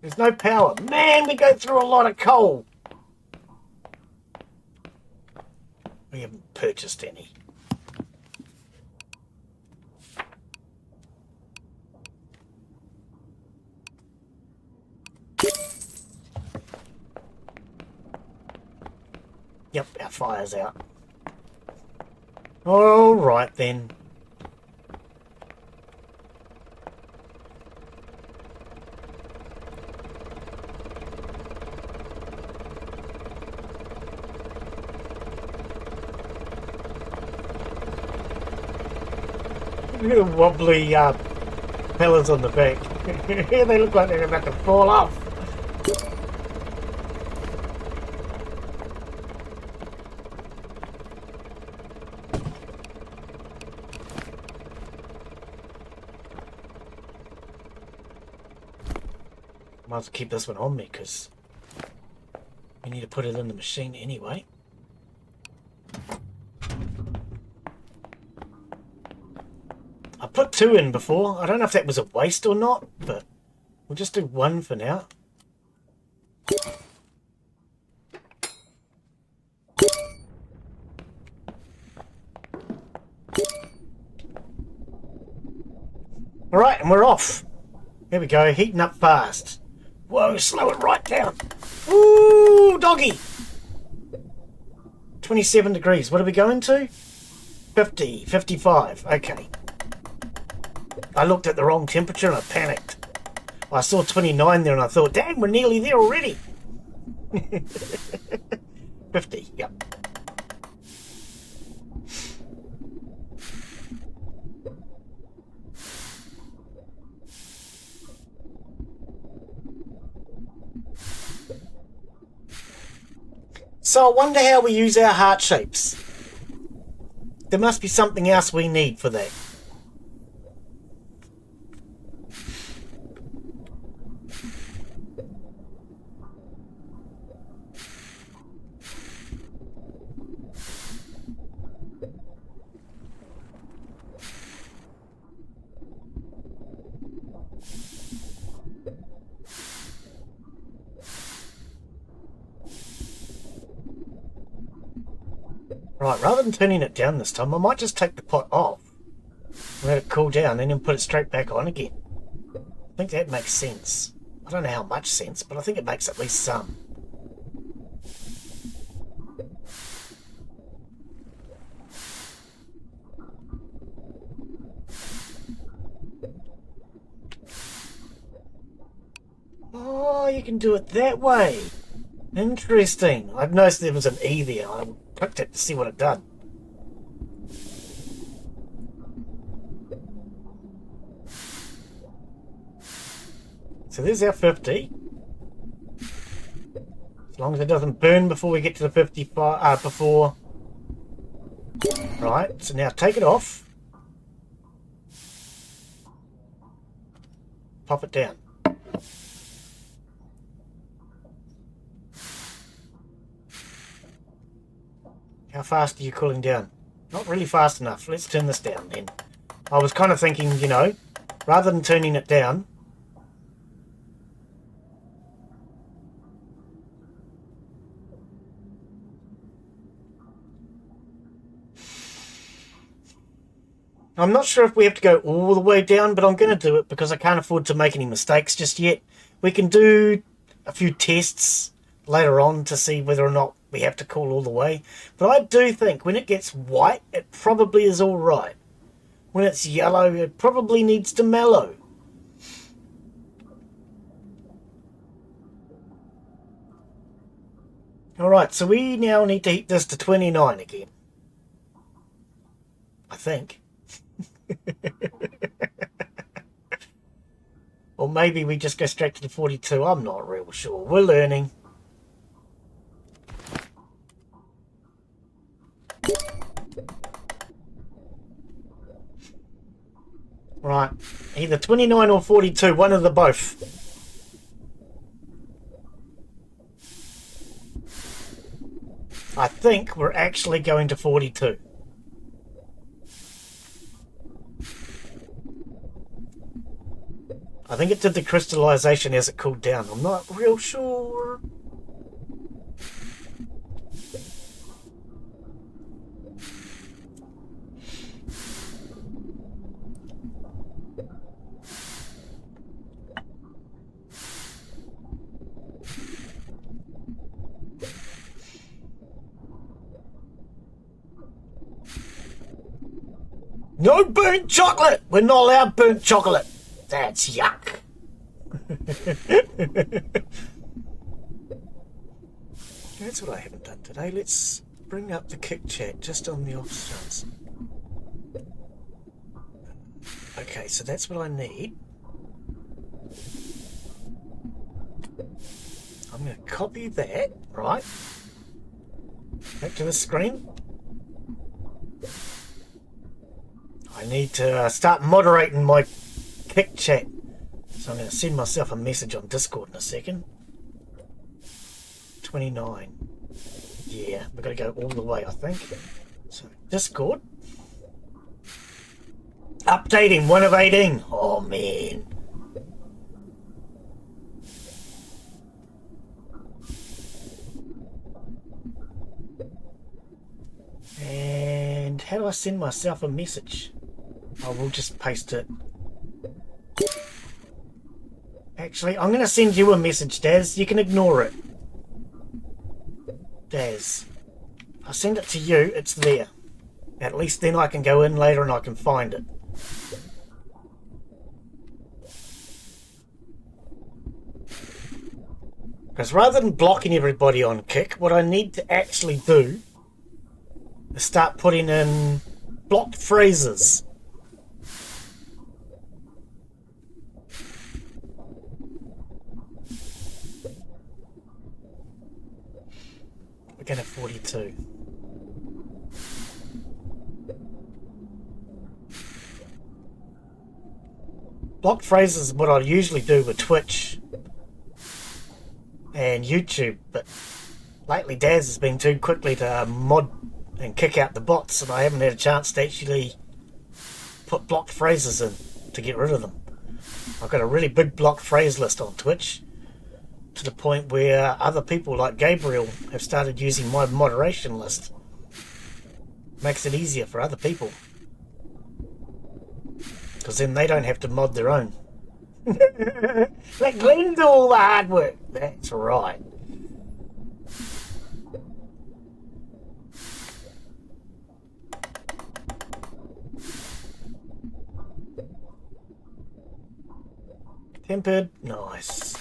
There's no power. Man, we go through a lot of coal. We haven't purchased any. Yep, our fire's out. All right then. Look at the wobbly pillars on the back. They look like they're about to fall off. Might as well keep this one on me because we need to put it in the machine anyway. I put 2 in before. I don't know if that was a waste or not, but we'll just do 1 for now. Alright, and we're off. Here we go, heating up fast. Whoa, slow it right down. Ooh, doggy. 27 degrees. What are we going to? 50, 55. Okay. I looked at the wrong temperature and I panicked. I saw 29 there and I thought, damn, we're nearly there already. 50, yep. So I wonder how we use our heart shapes. There must be something else we need for that. Right, rather than turning it down this time, I might just take the pot off, let it cool down, and then put it straight back on again. I think that makes sense. I don't know how much sense, but I think it makes at least some. Oh, you can do it that way. Interesting. I've noticed there was an E there. I clicked it to see what it done. So there's our 50. As long as it doesn't burn before we get to the 55, before... Right, so now take it off. Pop it down. How fast are you cooling down? Not really fast enough. Let's turn this down then. I was kind of thinking, you know, rather than turning it down, I'm not sure if we have to go all the way down, but I'm going to do it because I can't afford to make any mistakes just yet. We can do a few tests later on to see whether or not we have to cool all the way. But I do think when it gets white, it probably is all right. When it's yellow, it probably needs to mellow. Alright, so we now need to heat this to 29 again. I think. Or maybe we just go straight to the 42. I'm not real sure. We're learning. Right, either 29 or 42, one of the both. I think we're actually going to 42. I think it did the crystallization as it cooled down. I'm not real sure. No burnt chocolate! We're not allowed burnt chocolate. That's yuck. That's what I haven't done today. Let's bring up the kick chat just on the off chance. Okay, so that's what I need. I'm going to copy that, right? Back to the screen. I need to start moderating my kick chat. So I'm going to send myself a message on Discord in a second. 29. Yeah, we've got to go all the way, I think. So, Discord. Updating 1 of 18. Oh, man. And how do I send myself a message? I will just paste it Actually, I'm going to send you a message, Daz. You can ignore it. Daz. I'll send it to you. It's there. At least then I can go in later and I can find it. Because rather than blocking everybody on Kick, what I need to actually do is start putting in blocked phrases. We're going to 42. Blocked phrases is what I usually do with Twitch and YouTube, but lately Daz has been too quickly to mod and kick out the bots, and I haven't had a chance to actually put blocked phrases in to get rid of them. I've got a really big blocked phrase list on Twitch, to the point where other people like Gabriel have started using my moderation list. Makes it easier for other people, because then they don't have to mod their own. Let Glen do all the hard work. That's right. Tempered. Nice.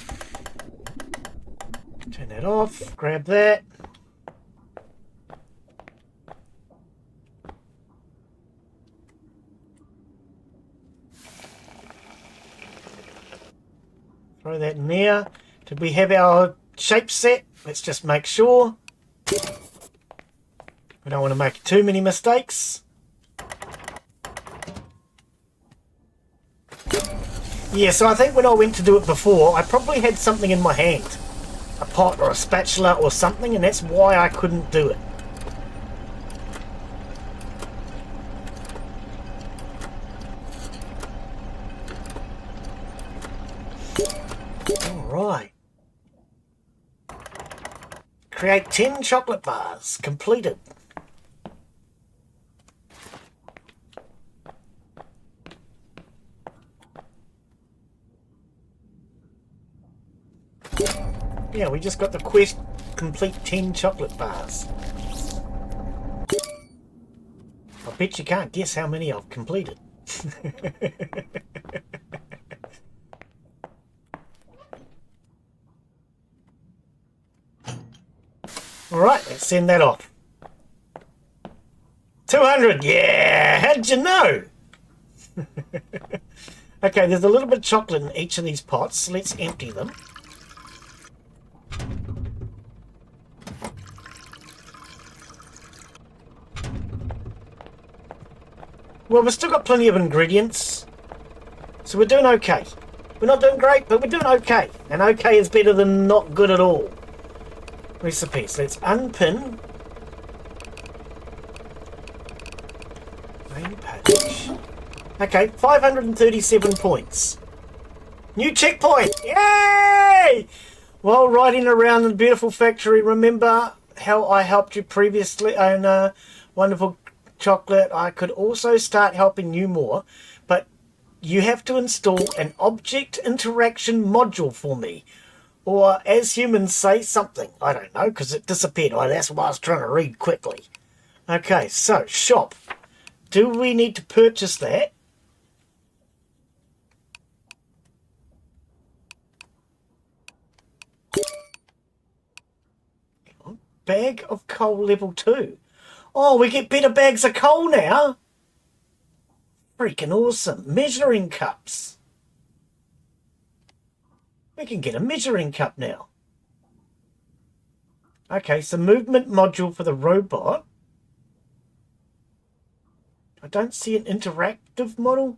Turn that off. Grab that. Throw that in there. Did we have our shape set? Let's just make sure. We don't want to make too many mistakes. Yeah, so I think when I went to do it before, I probably had something in my hand. A pot or a spatula or something, and that's why I couldn't do it. Alright. Create 10 chocolate bars. Completed. Yeah, we just got the quest, complete 10 chocolate bars. I bet you can't guess how many I've completed. Alright, let's send that off. 200, yeah! How'd you know? Okay, there's a little bit of chocolate in each of these pots. Let's empty them. Well, we've still got plenty of ingredients, so we're doing okay. We're not doing great, but we're doing okay. And okay is better than not good at all. Recipes. Let's unpin. Main page. Okay, 537 points. New checkpoint! Yay! While riding around the beautiful factory, remember how I helped you previously on wonderful chocolate? I could also start helping you more, but you have to install an object interaction module for me. Or, as humans say, something. I don't know, because it disappeared. Oh, that's why I was trying to read quickly. Okay, so, shop. Do we need to purchase that? Bag of coal level 2. Oh, we get better bags of coal now. Freaking awesome. Measuring cups. We can get a measuring cup now. Okay, so movement module for the robot. I don't see an interactive model.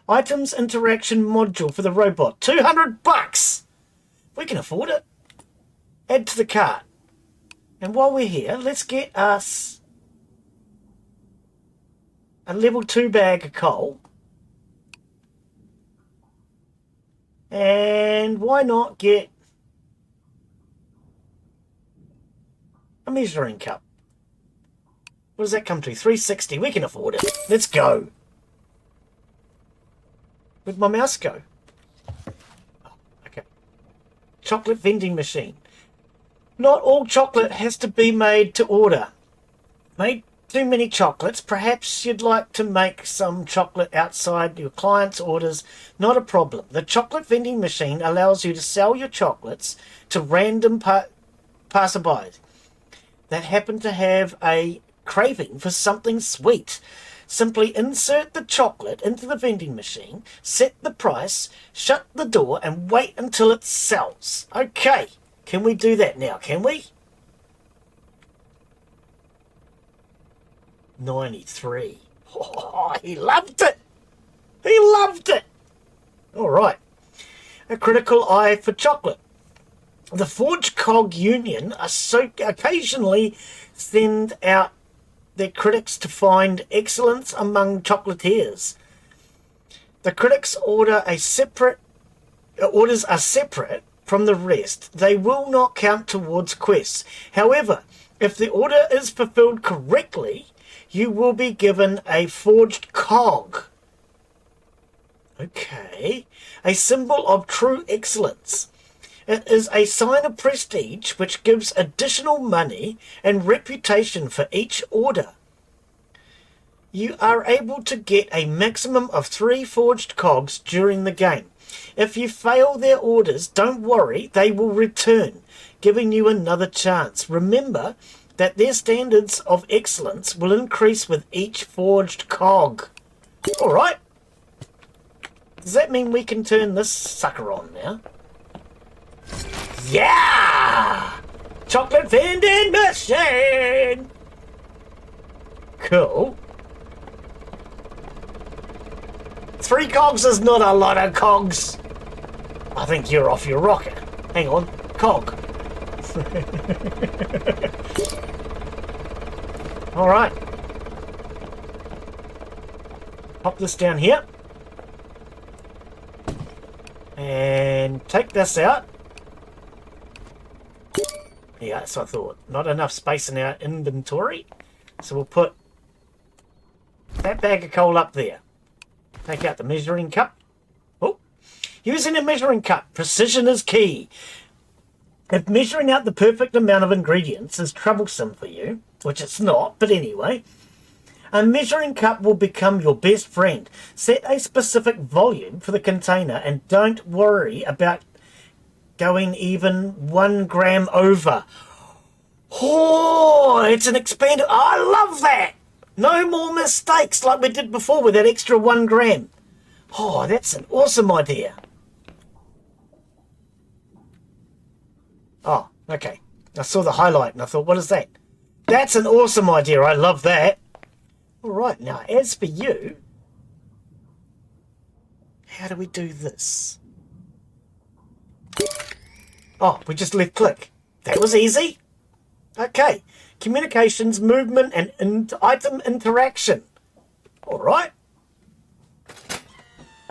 Items interaction module for the robot. $200! We can afford it. Add to the cart. And while we're here, let's get us a level 2 bag of coal. And why not get a measuring cup? What does that come to? 360. We can afford it. Let's go. Where'd my mouse go? Oh, okay. chocolate vending machine. Not all chocolate has to be made to order. Made too many chocolates, perhaps you'd like to make some chocolate outside your client's orders. Not a problem. The chocolate vending machine allows you to sell your chocolates to random passersby that happen to have a craving for something sweet. Simply insert the chocolate into the vending machine, set the price, shut the door, and wait until it sells. Okay, can we do that now, can we? 93. Oh, he loved it. He loved it. All right. A critical eye for chocolate. The Forge Cog Union occasionally send out their critics to find excellence among chocolatiers. The critics' orders are separate from the rest. They will not count towards quests. However, if the order is fulfilled correctly, you will be given a forged cog. Okay. A symbol of true excellence. It is a sign of prestige which gives additional money and reputation for each order. You are able to get a maximum of 3 forged cogs during the game. If you fail their orders, don't worry, they will return, giving you another chance. Remember that their standards of excellence will increase with each forged cog. Alright. Does that mean we can turn this sucker on now? Yeah! Chocolate vending machine! Cool. 3 cogs is not a lot of cogs. I think you're off your rocker. Hang on. Cog. Alright. Pop this down here. And take this out. Yeah, that's what I thought. Not enough space in our inventory. So we'll put that bag of coal up there. Take out the measuring cup. Oh, using a measuring cup. Precision is key. If measuring out the perfect amount of ingredients is troublesome for you, which it's not, but anyway, a measuring cup will become your best friend. Set a specific volume for the container and don't worry about going even 1 gram over. Oh, it's an expanded. I love that. No more mistakes like we did before with that extra 1 gram. Oh, that's an awesome idea. Oh, okay. I saw the highlight and I thought, what is that? That's an awesome idea. I love that. All right, now as for you, how do we do this? Oh, we just left click. That was easy. Okay. Communications, movement, and item interaction. All right.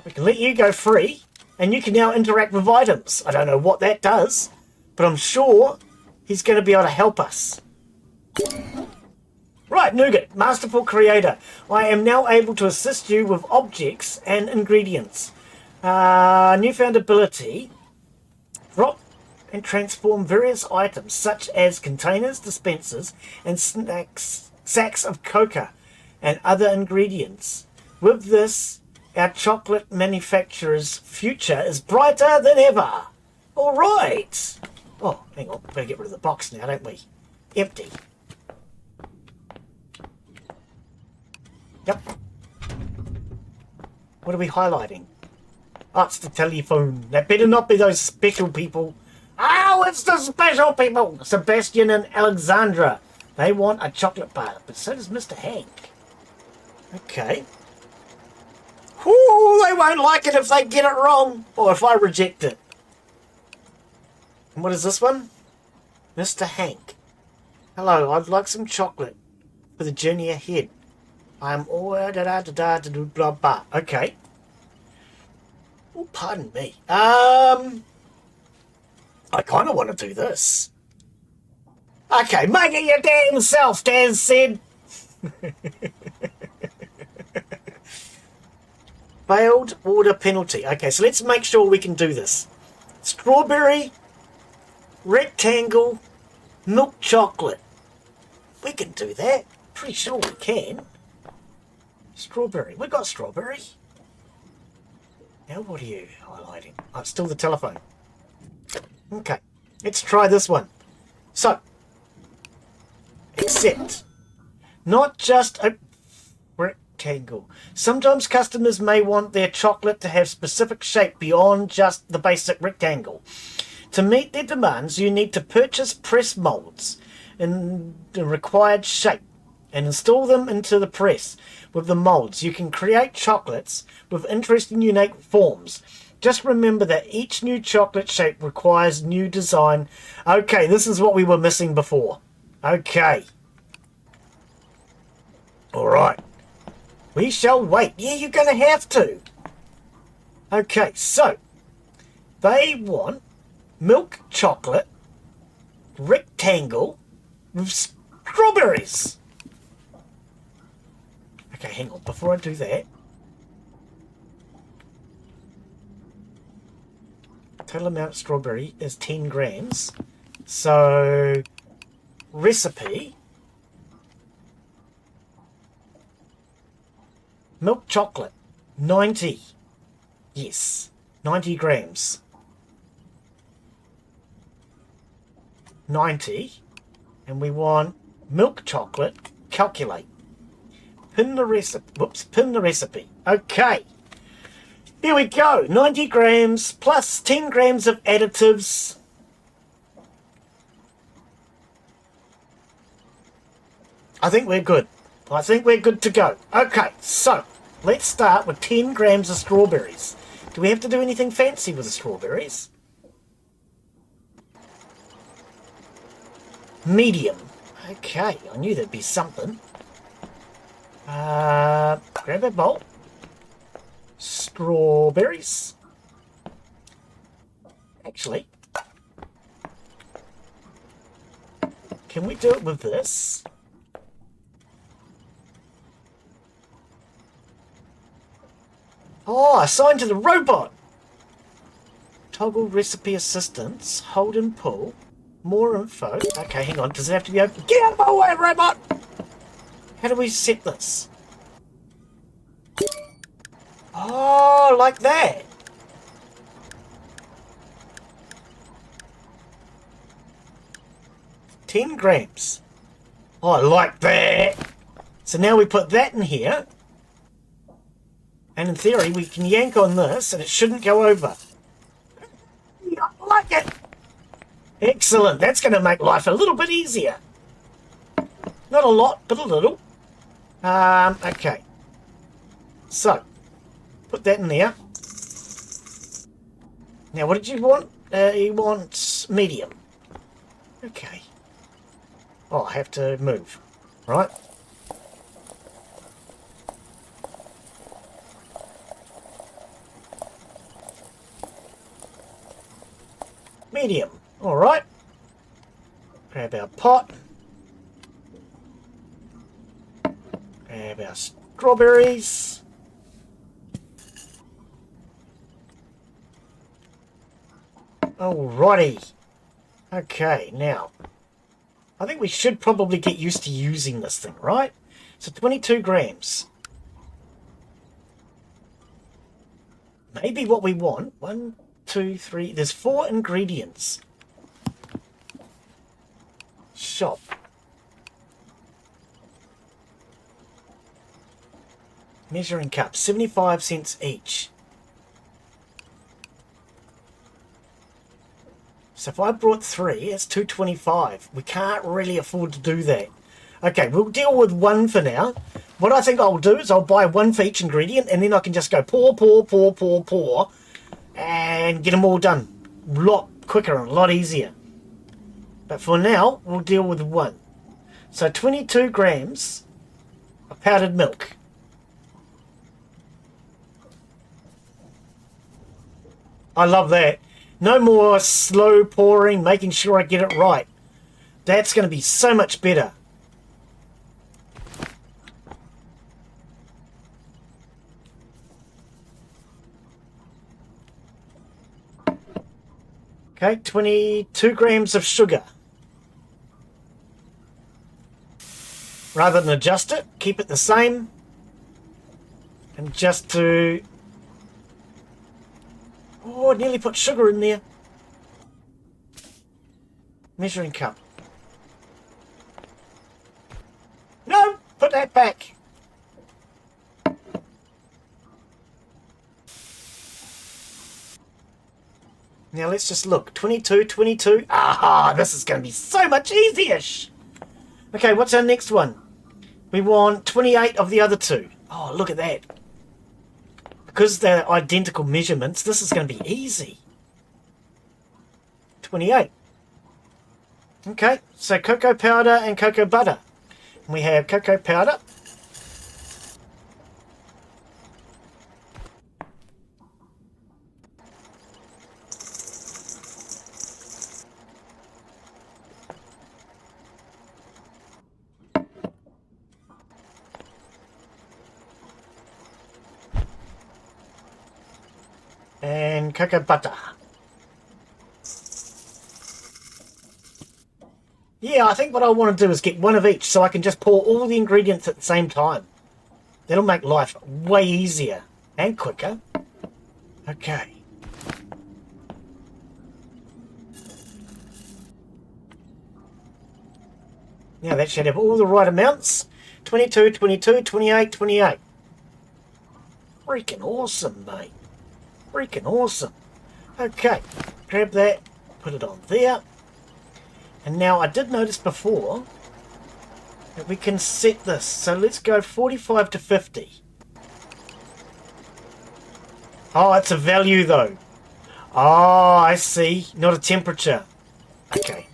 We can let you go free, and you can now interact with items. I don't know what that does, but I'm sure he's going to be able to help us. Right, Nougat, Masterful Creator. I am now able to assist you with objects and ingredients. Newfound ability. Drop and transform various items such as containers, dispensers, and sacks of cocoa and other ingredients. With this, our chocolate manufacturer's future is brighter than ever. All right. Oh, hang on. We've got to get rid of the box now, don't we? Empty. Yep. What are we highlighting? Oh, it's the telephone. That better not be those special people. Oh, it's the special people! Sebastian and Alexandra. They want a chocolate bar, but so does Mr. Hank. Okay. Ooh, they won't like it if they get it wrong, or if I reject it. And what is this one? Mr. Hank. Hello, I'd like some chocolate for the journey ahead. I'm all blah blah. Okay. Oh, pardon me. I kind of want to do this. Okay, make it your damn self, Dan said. Failed order penalty. Okay, so let's make sure we can do this. Strawberry rectangle, milk chocolate. We can do that. Pretty sure we can. Strawberry. We got strawberry. Now what are you highlighting? Oh, it's still the telephone. Okay. Let's try this one. So, accept. Not just a rectangle. Sometimes customers may want their chocolate to have specific shape beyond just the basic rectangle. To meet their demands, you need to purchase press molds in the required shape and install them into the press. With the molds, you can create chocolates with interesting, unique forms. Just remember that each new chocolate shape requires new design. Okay, this is what we were missing before. Okay. Alright. We shall wait. Yeah, you're going to have to. Okay, so. They want milk chocolate, rectangle, with strawberries. Okay, hang on. Before I do that. Total amount of strawberry is 10 grams. So, recipe. Milk chocolate, 90. Yes, 90 grams. 90. And we want milk chocolate, calculate. Pin the recipe. Whoops, pin the recipe. Okay. Here we go. 90 grams plus 10 grams of additives. I think we're good. I think we're good to go. Okay, so let's start with 10 grams of strawberries. Do we have to do anything fancy with the strawberries? Medium. Okay, I knew there'd be something. Grab a bowl. Strawberries. Actually, can we do it with this? Oh, assigned to the robot. Toggle recipe assistance. Hold and pull. More info. Okay, hang on. Does it have to be open? Get out of my way, robot! How do we set this? Oh, like that. $10 grams. Oh, like that. So now we put that in here. And in theory, we can yank on this and it shouldn't go over. I like it. Excellent. That's going to make life a little bit easier. Not a lot, but a little. Okay. So, put that in there. Now, what did you want? You want medium. Okay. Oh, I have to move. Right. Medium. Alright. Grab our pot. Grab our strawberries. Alrighty. Okay, now. I think we should probably get used to using this thing, right? So 22 grams. Maybe what we want, 1, 2, 3, there's 4 ingredients. Shop. Measuring cups, 75 cents each. So if I brought 3, it's $2.25. We can't really afford to do that. Okay, we'll deal with 1 for now. What I think I'll do is I'll buy 1 for each ingredient, and then I can just go pour, pour, pour, pour, pour, and get them all done. A lot quicker and a lot easier. But for now, we'll deal with 1. So 22 grams of powdered milk. I love that. No more slow pouring, making sure I get it right. That's going to be so much better. Okay, 22 grams of sugar. Rather than adjust it, keep it the same. And just to... Oh, I nearly put sugar in there. Measuring cup. No, put that back. Now let's just look. 22, 22. Aha, this is going to be so much easier-ish. Okay, what's our next one? We want 28 of the other two. Oh, look at that. Because they're identical measurements, this is going to be easy. 28. Okay, so cocoa powder and cocoa butter. We have cocoa powder. And cocoa butter. Yeah, I think what I want to do is get one of each so I can just pour all the ingredients at the same time. That'll make life way easier and quicker. Okay. Now that should have all the right amounts. 22, 22, 28, 28. Freaking awesome, mate. Freaking awesome. Okay, grab that, put it on there. And now I did notice before that we can set this. So let's go 45 to 50. Oh, it's a value though. Oh, I see. Not a temperature. Okay.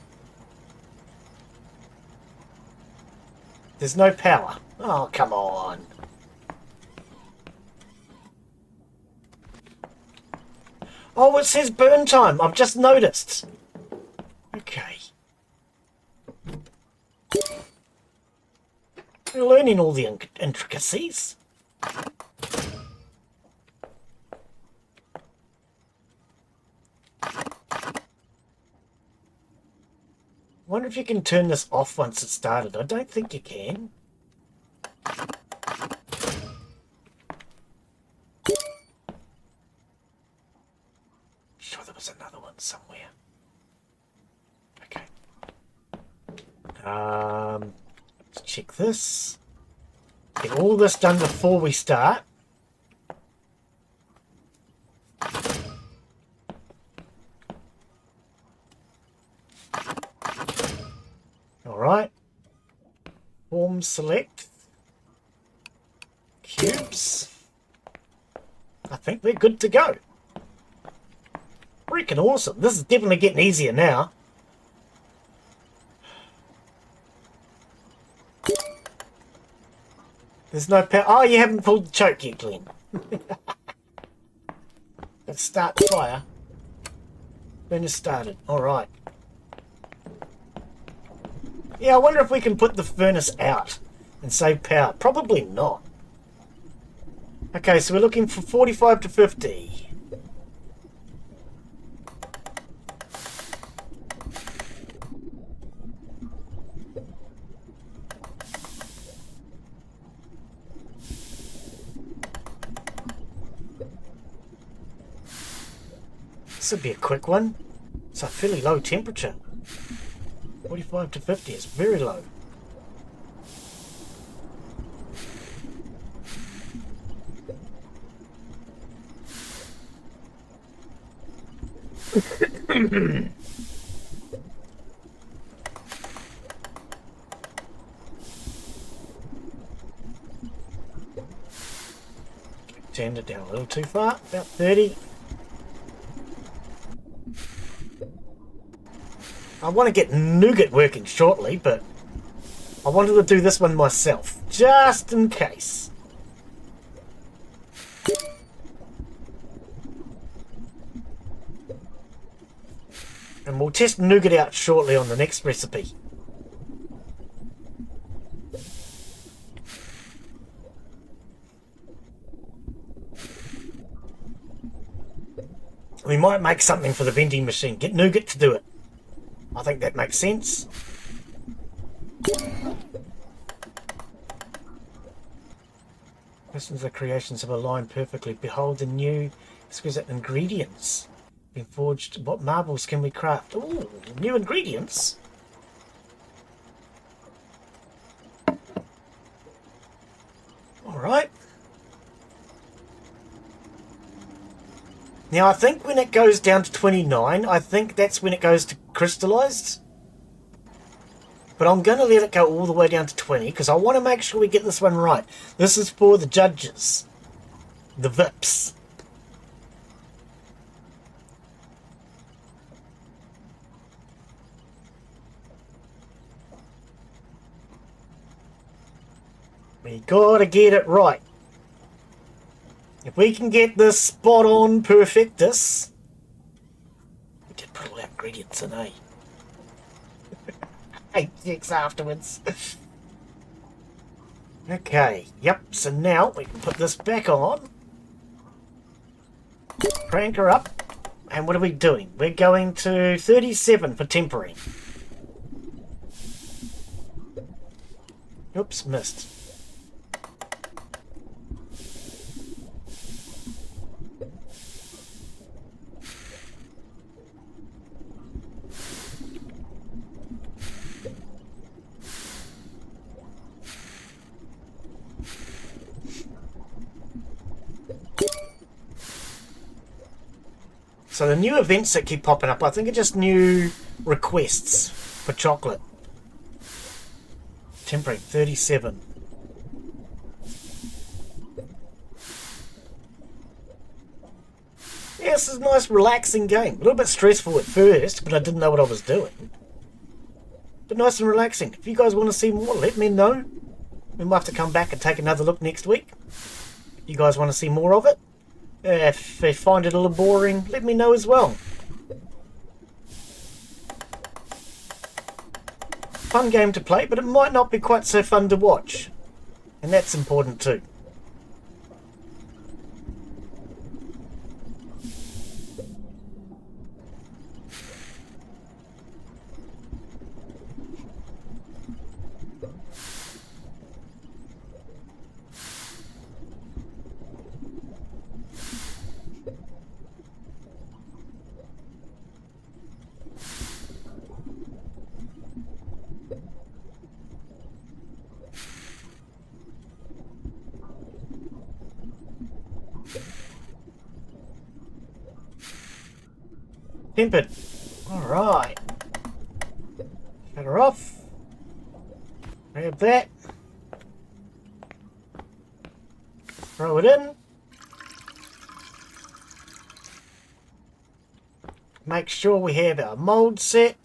There's no power. Oh, come on. Oh, it says burn time. I've just noticed. Okay. We're learning all the intricacies. Wonder if you can turn this off once it's started. I don't think you can. Sure there was another one somewhere. Okay. Let's check this. Get all this done before we start. Alright. Form select. Cubes. I think we're good to go. Freaking awesome. This is definitely getting easier now. There's no power. Oh, you haven't pulled the choke yet, Glen. Let's start the fire. Furnace started. Alright. Yeah, I wonder if we can put the furnace out and save power. Probably not. Okay, so we're looking for 45 to 50. This would be a quick one. It's a fairly low temperature. 45 to 50 is very low. Turned it down a little too far, about 30. I want to get Nougat working shortly, but I wanted to do this one myself, just in case. And we'll test Nougat out shortly on the next recipe. We might make something for the vending machine. Get Nougat to do it. I think that makes sense. Questions of creations have aligned perfectly. Behold the new exquisite ingredients. Been forged. What marbles can we craft? Ooh, new ingredients. Alright. Now I think when it goes down to 29, I think that's when it goes to crystallized. But I'm going to let it go all the way down to 20 because I want to make sure we get this one right. This is for the judges. The VIPs. We gotta get it right. If we can get this spot on perfectus. We did put all our ingredients in, eh? 8 checks afterwards. Okay, yep, so now we can put this back on. Crank her up. And what are we doing? We're going to 37 for tempering. Oops, missed. So the new events that keep popping up, I think are just new requests for chocolate. Tempering, 37. Yeah, this is a nice relaxing game. A little bit stressful at first, but I didn't know what I was doing. But nice and relaxing. If you guys want to see more, let me know. We might have to come back and take another look next week. If you guys want to see more of it. If you find it a little boring, let me know as well. Fun game to play, but it might not be quite so fun to watch. And that's important too. Tempered. Alright. Shut her off. Grab that. Throw it in. Make sure we have our mold set.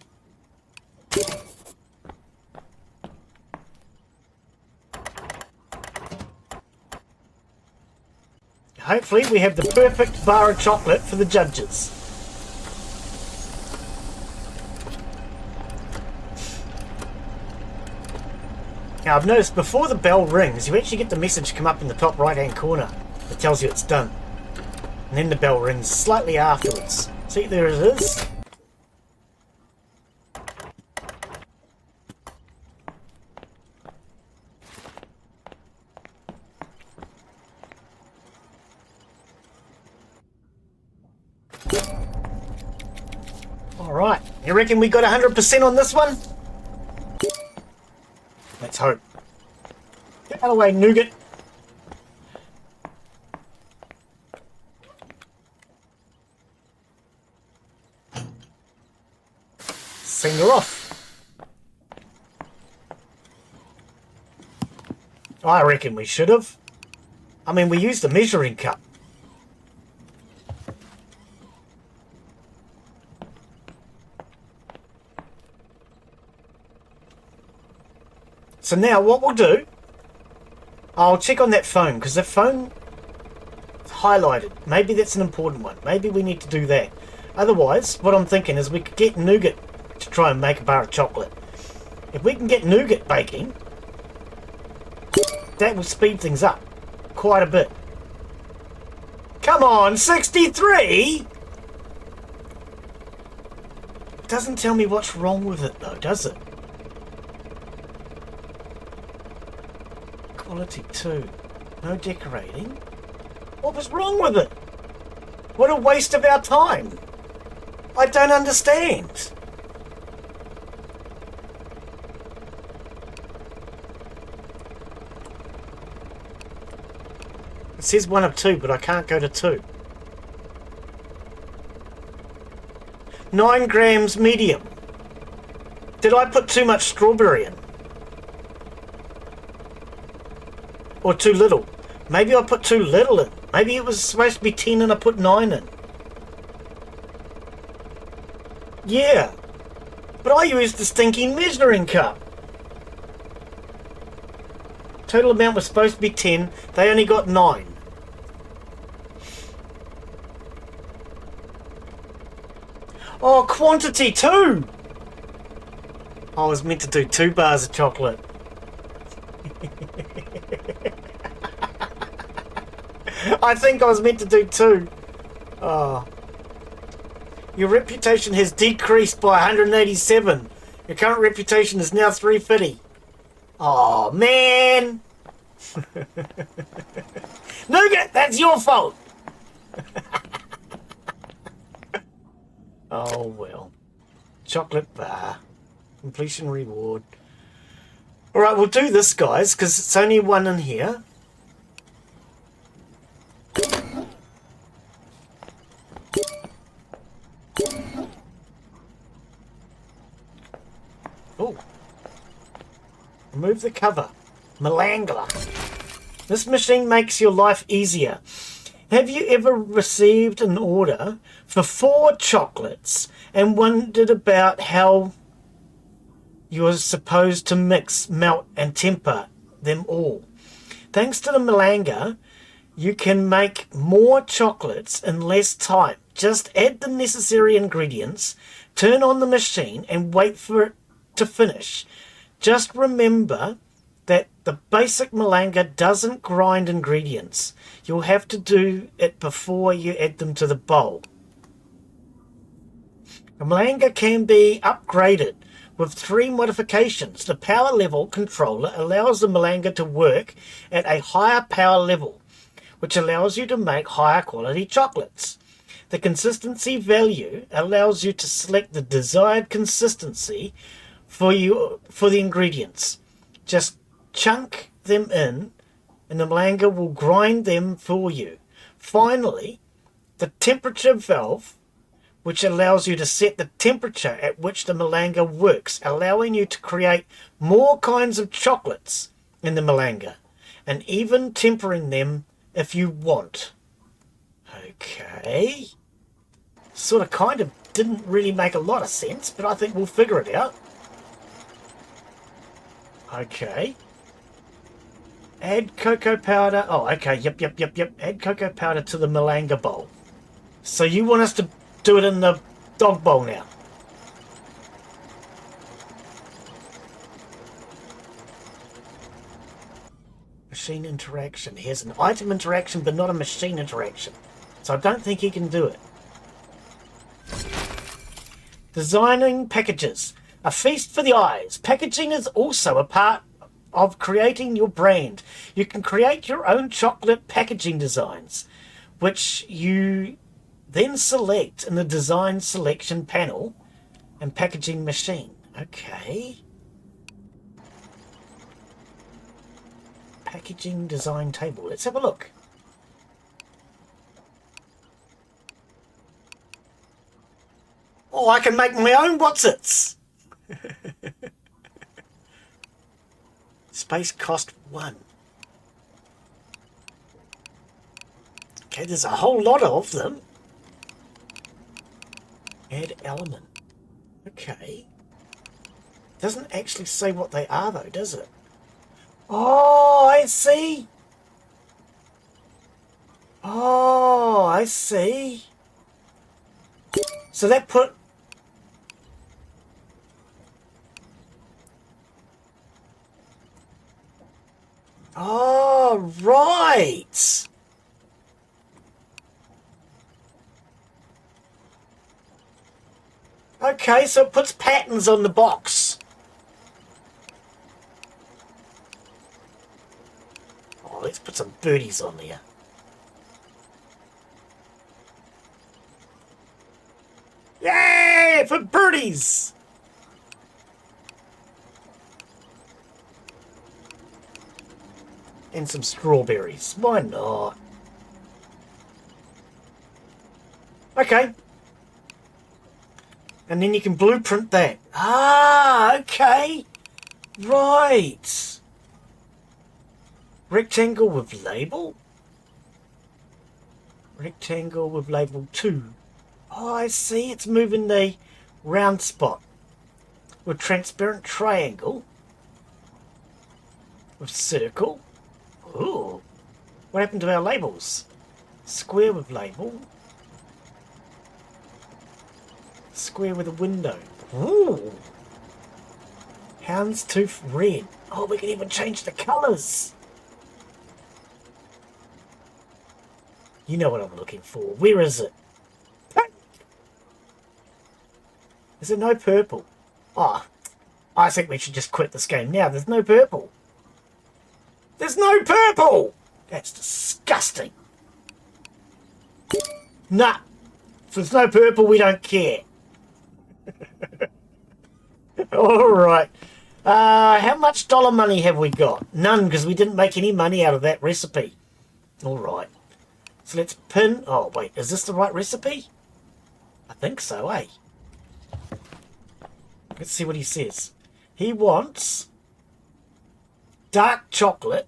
Hopefully we have the perfect bar of chocolate for the judges. Now I've noticed before the bell rings, you actually get the message come up in the top right hand corner that tells you it's done. And then the bell rings slightly afterwards. See, there it is. Alright, you reckon we got 100% on this one? Let's hope. Get out of the way, Nougat. Send her off. I reckon we should have. I mean, we used a measuring cup. So now what we'll do, I'll check on that phone, because that phone is highlighted. Maybe that's an important one. Maybe we need to do that. Otherwise, what I'm thinking is we could get Nougat to try and make a bar of chocolate. If we can get Nougat baking, that will speed things up quite a bit. Come on, 63? doesn't tell me what's wrong with it though, does it? Quality 2. No decorating. What was wrong with it? What a waste of our time. I don't understand. It says 1 of 2, but I can't go to 2. 9 grams medium. Did I put too much strawberry in? Or too little? Maybe I put too little in. Maybe it was supposed to be 10 and I put 9 in. Yeah. But I used the stinking measuring cup. Total amount was supposed to be 10. They only got 9. Oh, quantity 2! I was meant to do 2 bars of chocolate. I think I was meant to do 2. Oh. Your reputation has decreased by 187. Your current reputation is now 350. Oh, man! Nougat, that's your fault! Oh, well. Chocolate bar. Completion reward. Alright, we'll do this, guys, because it's only 1 in here. Oh. Remove the cover. Malangla. This machine makes your life easier. Have you ever received an order for 4 chocolates and wondered about how you're supposed to mix, melt and temper them all? Thanks to the Malanga, you can make more chocolates in less time. Just add the necessary ingredients, turn on the machine and wait for it to finish. Just remember that the basic Malanga doesn't grind ingredients. You'll have to do it before you add them to the bowl. The Malanga can be upgraded with 3 modifications. The power level controller allows the Malanga to work at a higher power level, which allows you to make higher quality chocolates. The consistency value allows you to select the desired consistency for the ingredients. Just chunk them in and the Malanga will grind them for you. Finally, the temperature valve, which allows you to set the temperature at which the Malanga works, allowing you to create more kinds of chocolates in the Malanga, and even tempering them if you want. Okay. Sort of kind of didn't really make a lot of sense, but I think we'll figure it out. Okay. Add cocoa powder. Oh, okay. Yep. Add cocoa powder to the Malanga bowl. So you want us to do it in the dog bowl now? Machine interaction. Here's an item interaction, but not a machine interaction. So I don't think he can do it. Designing packages. A feast for the eyes. Packaging is also a part of creating your brand. You can create your own chocolate packaging designs, which you then select in the design selection panel and packaging machine. Okay. Packaging design table. Let's have a look. Oh, I can make my own what's-its. Space cost 1. Okay, there's a whole lot of them. Add element. Okay. Doesn't actually say what they are though, does it? Oh, I see. Oh, I see. So that put... Oh, right. Okay, so it puts patterns on the box. Oh, let's put some birdies on there. Yay! For birdies! And some strawberries. Why not? Okay. And then you can blueprint that. Ah, okay. Right. Rectangle with label. Rectangle with label 2. Oh, I see. It's moving the round spot. With transparent triangle. With circle. Ooh. What happened to our labels? Square with label. Square with a window. Ooh. Houndstooth red. Oh, we can even change the colours. You know what I'm looking for. Where is it? Is there no purple? Oh, I think we should just quit this game now. There's no purple. There's no purple! That's disgusting. Nah. If there's no purple, we don't care. Alright. How much dollar money have we got? None, because we didn't make any money out of that recipe. Alright. So let's pin... Oh, wait. Is this the right recipe? I think so, eh? Let's see what he says. He wants dark chocolate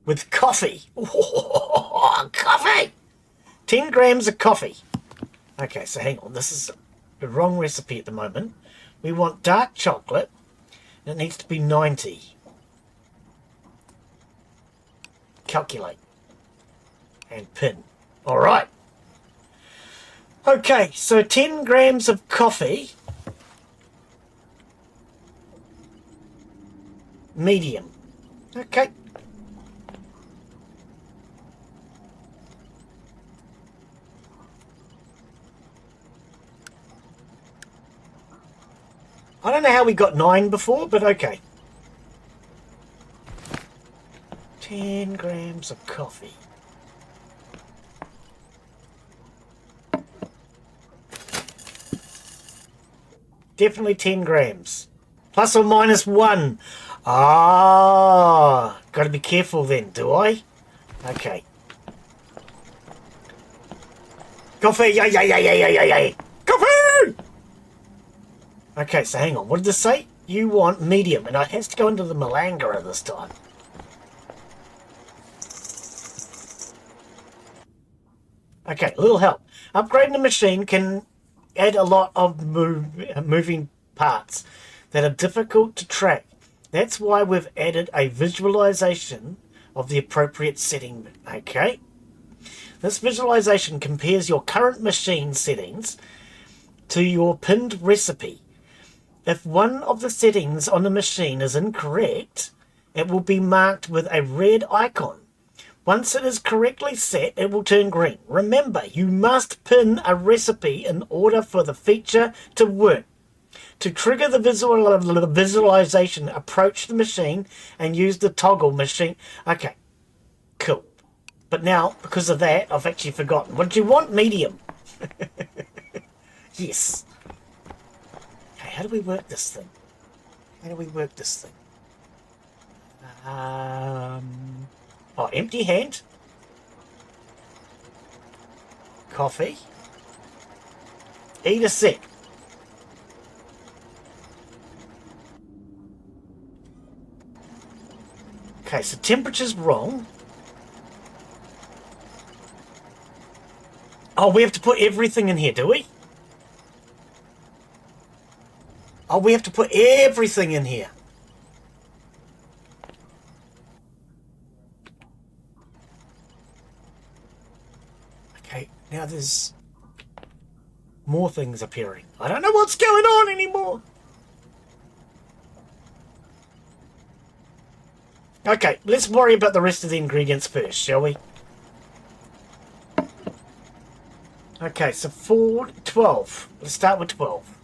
with coffee. Oh, coffee! 10 grams of coffee. Okay, so hang on. This is the wrong recipe at the moment. We want dark chocolate. And it needs to be 90. Calculate. And pin. Alright. Okay, so 10 grams of coffee. Medium. Okay. I don't know how we got 9 before, but okay. 10 grams of coffee. Definitely 10 grams. Plus or minus 1. Ah, got to be careful then, do I? Okay. Coffee! Yay, yay, yay, yay, yay, yay! Coffee! Okay, so hang on. What did this say? You want medium, and it has to go into the Malangara this time. Okay, a little help. Upgrading the machine can add a lot of moving parts that are difficult to track. That's why we've added a visualization of the appropriate setting. Okay. This visualization compares your current machine settings to your pinned recipe. If one of the settings on the machine is incorrect, it will be marked with a red icon. Once it is correctly set, it will turn green. Remember, you must pin a recipe in order for the feature to work. To trigger the visualization, approach the machine and use the toggle machine. Okay, cool. But now, because of that, I've actually forgotten. What did you want? Medium. Yes. Okay, how do we work this thing? How do we work this thing? Oh, empty hand. Coffee. Eat a sec. Okay, so temperature's wrong. Oh, we have to put everything in here, do we? Oh, we have to put everything in here. Okay, now there's more things appearing. I don't know what's going on anymore. Okay, let's worry about the rest of the ingredients first, shall we? Okay, so 12. Let's start with 12.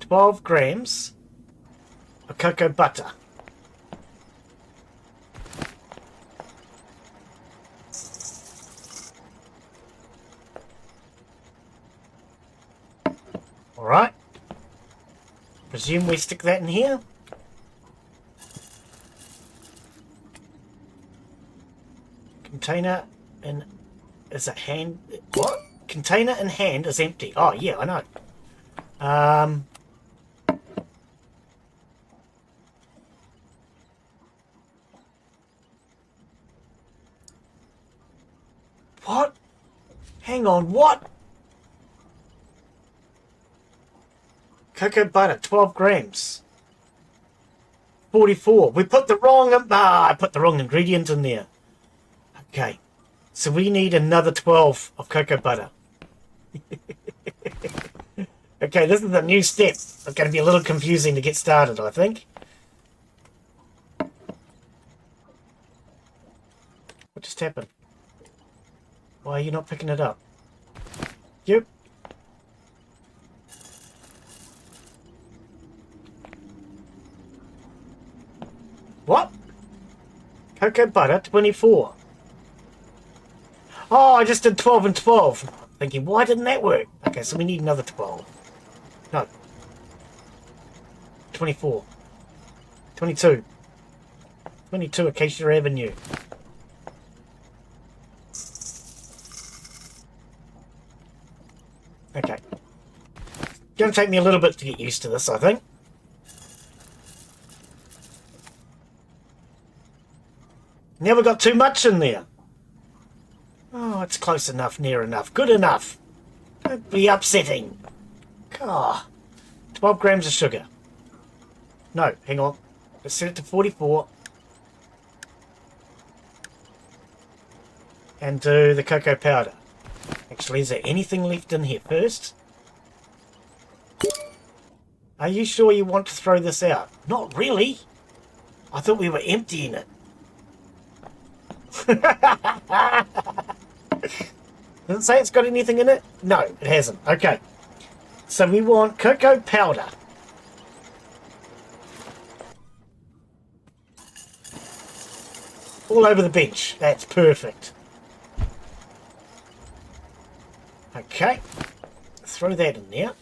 12 grams of cocoa butter. Alright. Presume we stick that in here. Container in is a hand. What? Container in hand is empty. Oh yeah, I know. What? Hang on, what? Cocoa butter, 12 grams. 44. We put the wrong... I put the wrong ingredient in there. Okay. So we need another 12 of cocoa butter. Okay, this is a new step. It's going to be a little confusing to get started, I think. What just happened? Why are you not picking it up? Yep. What? Cocoa butter, 24. Oh, I just did 12 and 12. I'm thinking, why didn't that work? Okay, so we need another 12. No. 24. 22. 22 Acacia Avenue. Okay. Gonna take me a little bit to get used to this, I think. Never got too much in there. Oh, it's close enough, near enough, good enough. Don't be upsetting. Ah, 12 grams of sugar. No, hang on. Let's set it to 44. And do the cocoa powder. Actually, is there anything left in here first? Are you sure you want to throw this out? Not really. I thought we were emptying it. Does it say it's got anything in it? No, it hasn't. Okay. So we want cocoa powder. All over the bench. That's perfect. Okay. Throw that in there.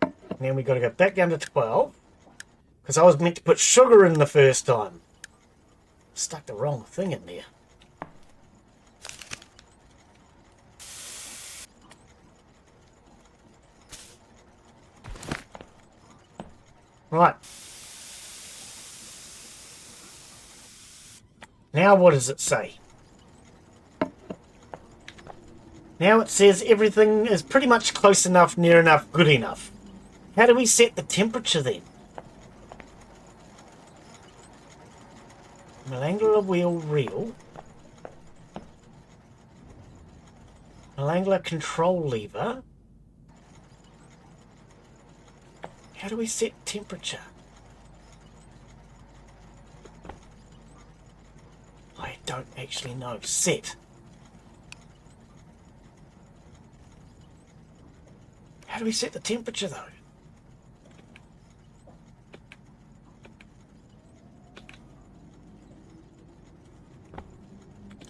And then we've got to go back down to 12. Because I was meant to put sugar in the first time. Stuck the wrong thing in there. Right. Now what does it say? Now it says everything is pretty much close enough, near enough, good enough. How do we set the temperature then? Malangula wheel reel. Malangula control lever. How do we set temperature? I don't actually know. Set. How do we set the temperature though?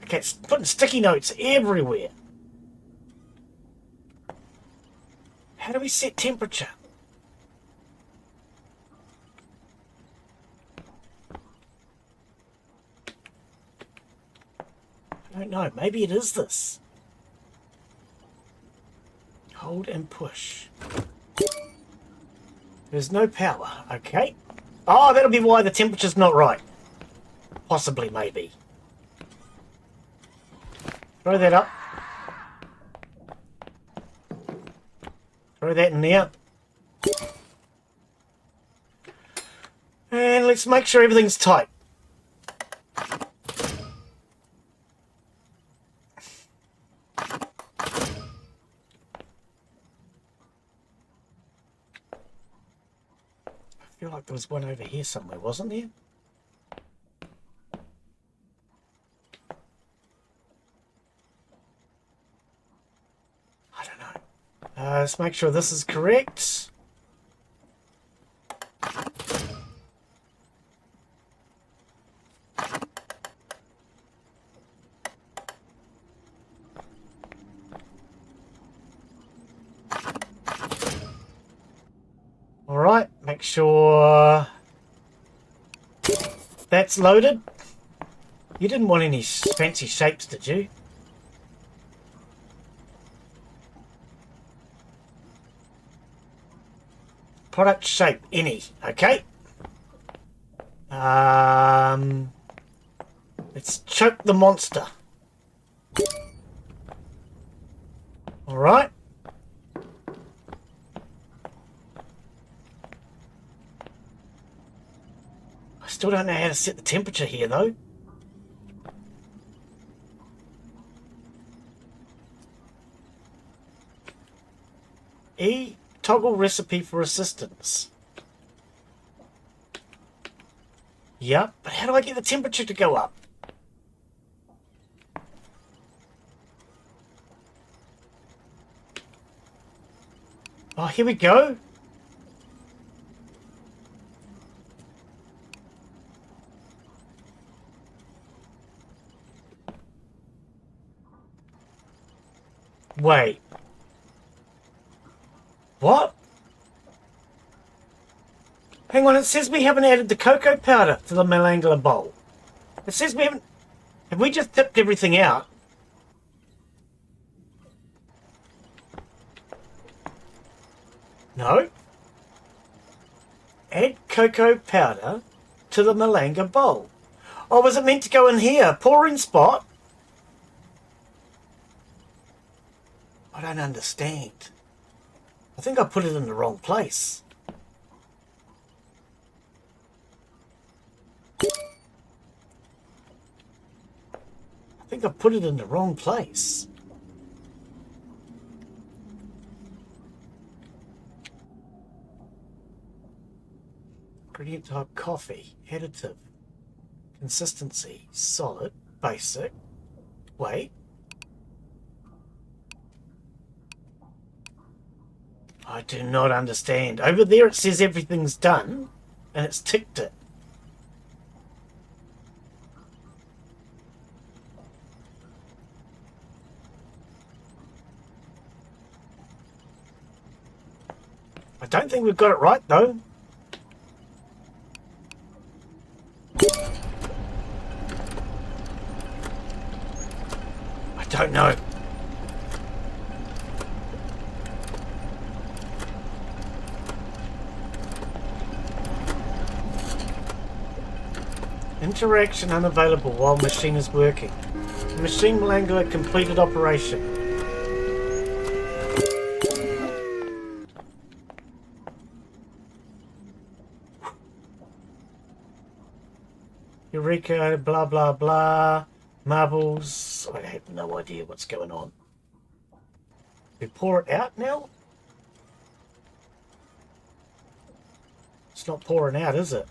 Okay, it's putting sticky notes everywhere. How do we set temperature? I don't know. Maybe it is this. Hold and push. There's no power. Okay. Oh, that'll be why the temperature's not right. Possibly, maybe. Throw that up. Throw that in there. And let's make sure everything's tight. I feel like there was one over here somewhere, wasn't there? Let's make sure this is correct. Alright, make sure that's loaded. You didn't want any fancy shapes, did you? Product shape, any, okay. Let's choke the monster. Alright. I still don't know how to set the temperature here though. E, toggle recipe for assistance. Yep, but how do I get the temperature to go up? Oh, here we go. Wait. What? Hang on, it says we haven't added the cocoa powder to the Malangala bowl. It says we haven't... Have we just tipped everything out? No. Add cocoa powder to the Malanga bowl. Oh, was it meant to go in here? Pouring spot? I don't understand. I think I put it in the wrong place. I think I put it in the wrong place. Ingredient type coffee, additive, consistency, solid, basic. Wait. I do not understand. Over there it says everything's done, and it's ticked it. I don't think we've got it right, though. I don't know. Interaction unavailable while machine is working. Machine Malangala completed operation. Eureka, blah blah blah. Marbles. I have no idea what's going on. We pour it out now? It's not pouring out, is it?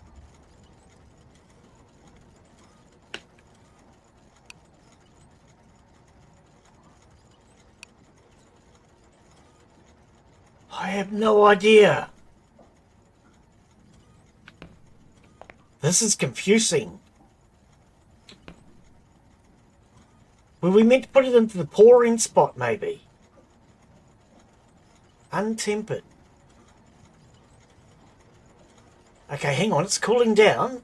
I have no idea. This is confusing. Were we meant to put it into the pouring spot, maybe? Untempered. Okay, hang on, it's cooling down.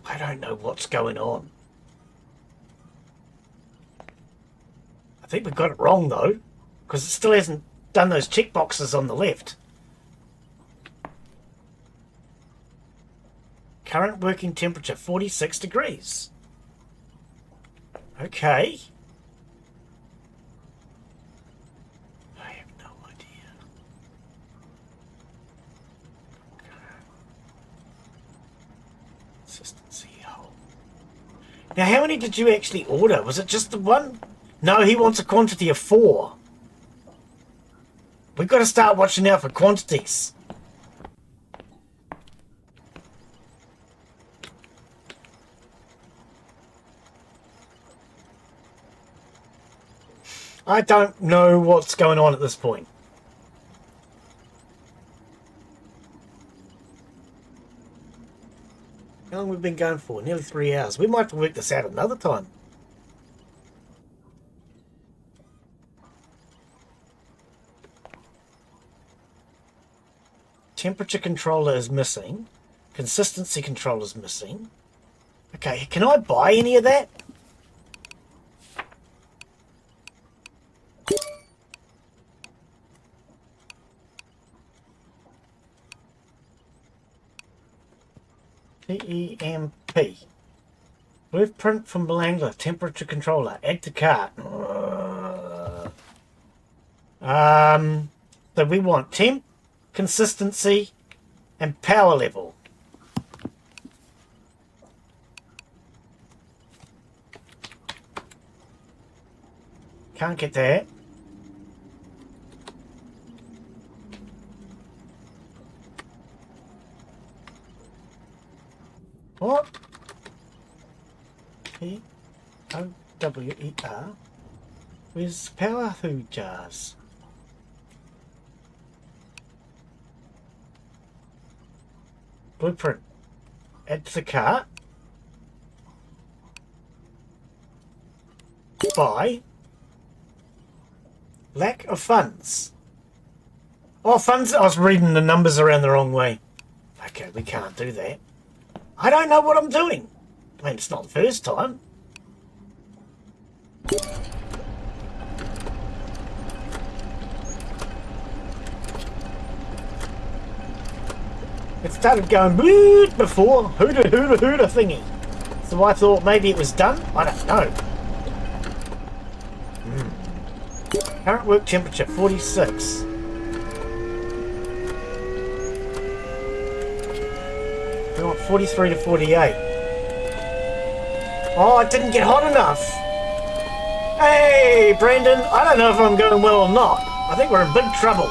I don't know what's going on. I think we got it wrong though, because it still hasn't done those check boxes on the left. Current working temperature 46 degrees. Okay. I have no idea. Consistency hole. Now, how many did you actually order? Was it just the one? No, he wants a quantity of 4. We've got to start watching out for quantities. I don't know what's going on at this point. How long have we been going for? Nearly 3 hours. We might have to work this out another time. Temperature controller is missing. Consistency controller is missing. Okay, can I buy any of that? TEMP. Blueprint from Belangla. Temperature controller. Add to cart. So we want temp, consistency, and power level. Can't get that. What? P-O-W-E-R. Where's power who jars? Blueprint. Add to the cart. Buy. Lack of funds. Oh, funds. I was reading the numbers around the wrong way. Okay, we can't do that. I don't know what I'm doing. I mean, it's not the first time. It started going bloop before. Hooter, hooter, hooter thingy. So I thought maybe it was done. I don't know. Current work temperature, 46. We want 43 to 48. Oh, it didn't get hot enough. Hey, Brandon, I don't know if I'm going well or not. I think we're in big trouble.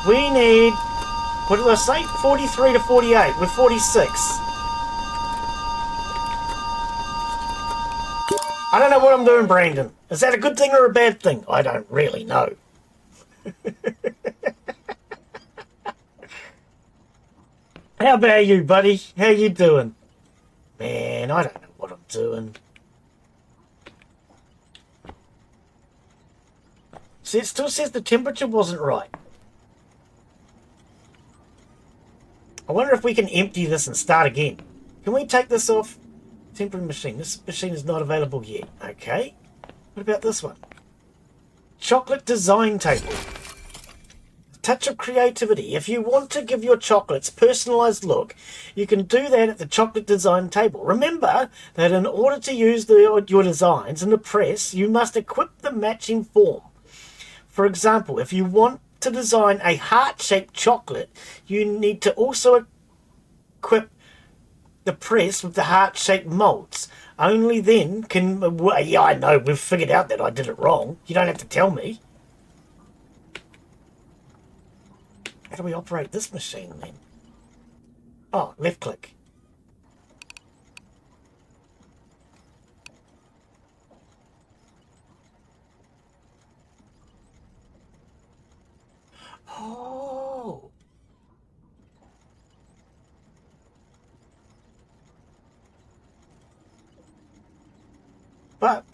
We need, what did I say? 43 to 48. We're 46. I don't know what I'm doing, Brandon. Is that a good thing or a bad thing? I don't really know. How about you, buddy? How you doing? Man, I don't know what I'm doing. See, it still says the temperature wasn't right. I wonder if we can empty this and start again. Can we take this off? Temporary machine. This machine is not available yet. Okay. What about this one? Chocolate design table. Touch of creativity. If you want to give your chocolates personalised look, you can do that at the chocolate design table. Remember that in order to use your designs in the press, you must equip the matching form. For example, if you want to design a heart-shaped chocolate, you need to also equip the press with the heart-shaped molds. Only then can... Well, yeah, I know, we've figured out that I did it wrong. You don't have to tell me. How do we operate this machine then? Oh, left click. Oh. But.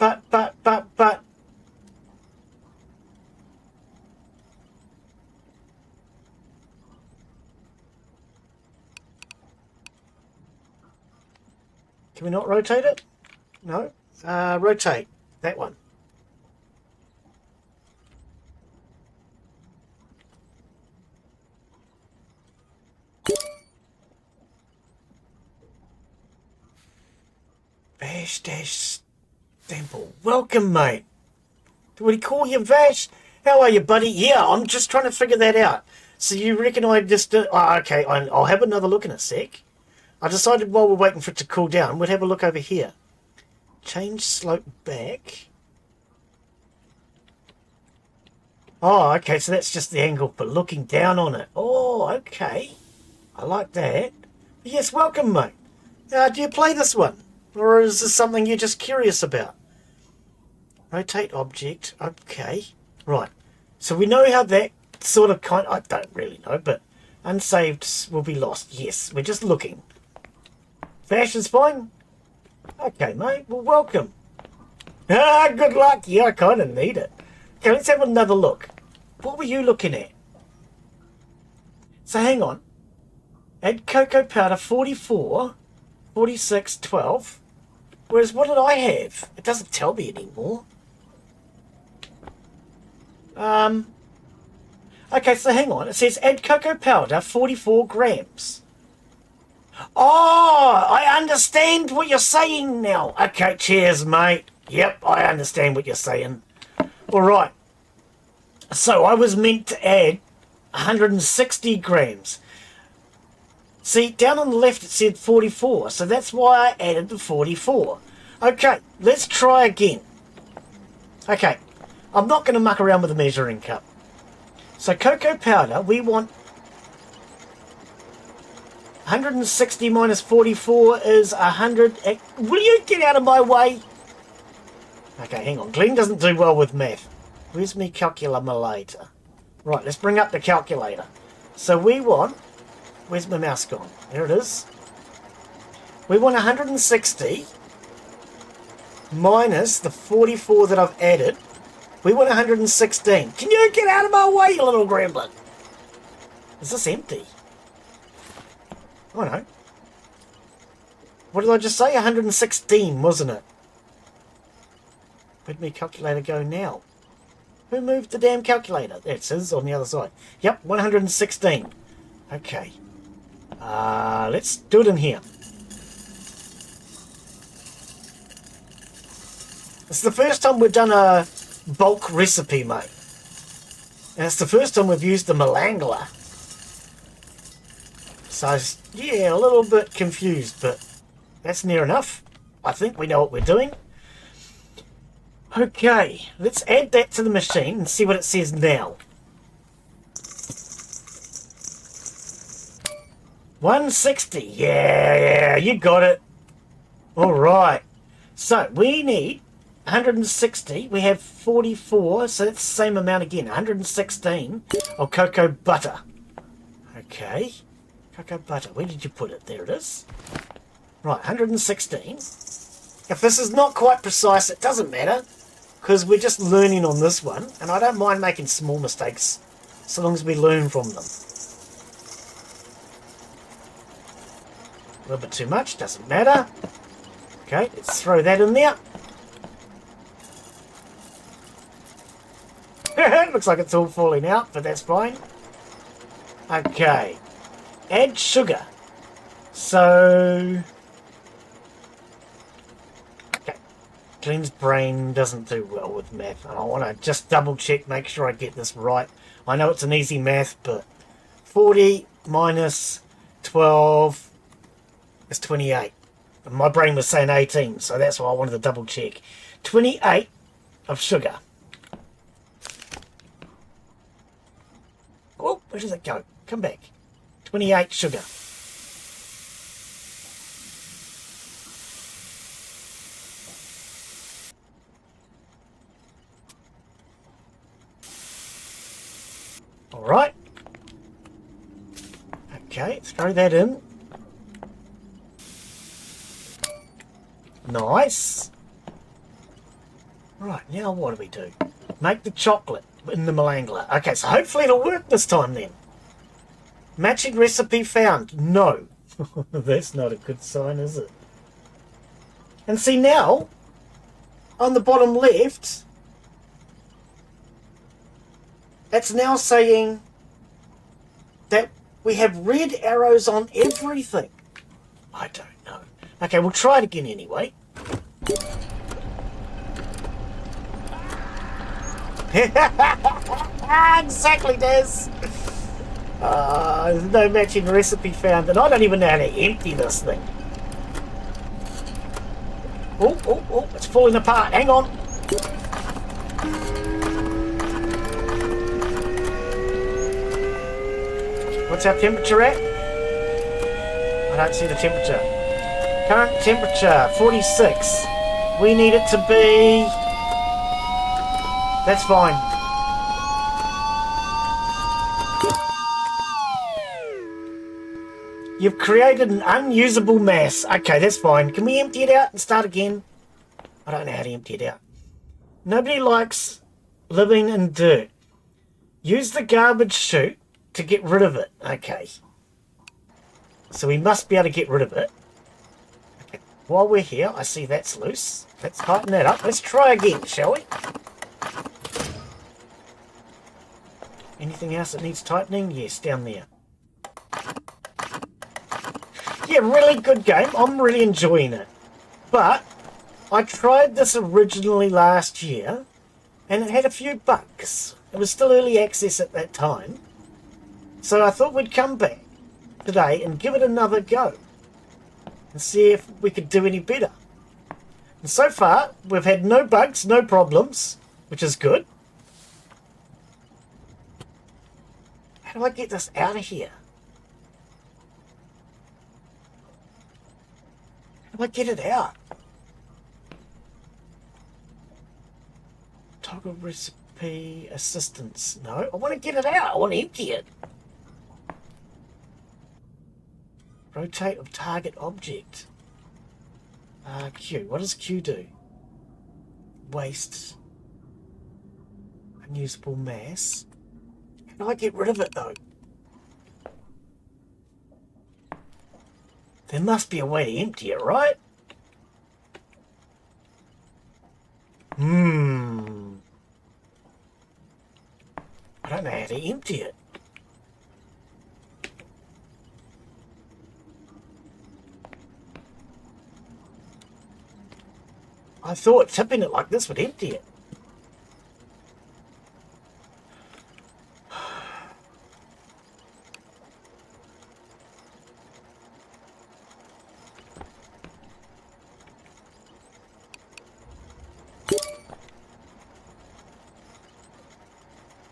Can we not rotate it? No. Rotate. That one. Vash dash Stample. Welcome, mate. What do you call you, Vash? How are you, buddy? Yeah, I'm just trying to figure that out. So you reckon I just... oh, okay, I'll have another look in a sec. I decided while we're waiting for it to cool down, we'd have a look over here. Change slope back. Oh, okay, so that's just the angle for looking down on it. Oh, okay. I like that. Yes, welcome, mate. Do you play this one? Or is this something you're just curious about? Rotate object. Okay. Right. So we know how that sort of I don't really know, but unsaved will be lost. Yes, we're just looking. Fashion's fine? Okay, mate. Well, welcome. Good luck. Yeah, I kind of need it. Okay, let's have another look. What were you looking at? So hang on. Add cocoa powder 44, 46, 12. Whereas what did I have? It doesn't tell me anymore. Okay, so hang on. It says add cocoa powder 44 grams. Oh, I understand what you're saying now. Okay, cheers, mate. Yep, I understand what you're saying. All right. So I was meant to add 160 grams. See, down on the left it said 44, so that's why I added the 44. Okay, let's try again. Okay, I'm not going to muck around with the measuring cup. So cocoa powder, we want 160 minus 44 is 100. Will you get out of my way? Okay, hang on. Glen doesn't do well with math. Where's me calculator? Right, let's bring up the calculator. So we want... Where's my mouse gone? There it is. We want 160 minus the 44 that I've added. We want 116. Can you get out of my way, you little gremlin? Is this empty? Oh no. What did I just say? 116, wasn't it? Where'd my calculator go now? Who moved the damn calculator? There it is, on the other side. Yep, 116. Okay. Let's do it in here. It's the first time we've done a bulk recipe, mate. And it's the first time we've used the Malangler. So, yeah, a little bit confused, but that's near enough. I think we know what we're doing. Okay, let's add that to the machine and see what it says now. 160. Yeah, you got it. All right. So we need 160. We have 44, so that's the same amount again. 116 of cocoa butter. Okay. Cocoa butter. Where did you put it? There it is. Right, 116. If this is not quite precise, it doesn't matter, because we're just learning on this one, and I don't mind making small mistakes so long as we learn from them. A little bit too much, doesn't matter. Okay, let's throw that in there. It looks like it's all falling out, but that's fine. Okay, add sugar. So, okay, Glen's brain doesn't do well with math, and I want to just double check, make sure I get this right. I know it's an easy math, but 40 minus 12 is 28. And my brain was saying 18, so that's why I wanted to double check. 28 of sugar. Oh, where does it go? Come back. 28 sugar. Alright. Okay, throw that in. Nice. Right, now what do we do? Make the chocolate in the Malangler. Okay, so hopefully it'll work this time then. Matching recipe found. No. That's not a good sign, is it? And see now, on the bottom left, it's now saying that we have red arrows on everything. I don't know. Okay, we'll try it again anyway. Exactly, Des. There's no matching recipe found, and I don't even know how to empty this thing. Oh, it's falling apart. Hang on. What's our temperature at? I don't see the temperature. Current temperature, 46. We need it to be... That's fine. You've created an unusable mass. Okay, that's fine. Can we empty it out and start again? I don't know how to empty it out. Nobody likes living in dirt. Use the garbage chute to get rid of it. Okay. So we must be able to get rid of it. Okay. While we're here, I see that's loose. Let's tighten that up. Let's try again, shall we? Anything else that needs tightening? Yes, down there. Yeah, really good game. I'm really enjoying it. But I tried this originally last year and it had a few bugs. It was still early access at that time. So I thought we'd come back today and give it another go and see if we could do any better. And so far, we've had no bugs, no problems, which is good. How do I get this out of here? How do I get it out? Toggle recipe assistance. No, I want to get it out. I want to empty it. Rotate of target object. Q. What does Q do? Waste. Unusable mass. How do I get rid of it though? There must be a way to empty it, right? I don't know how to empty it. I thought tipping it like this would empty it.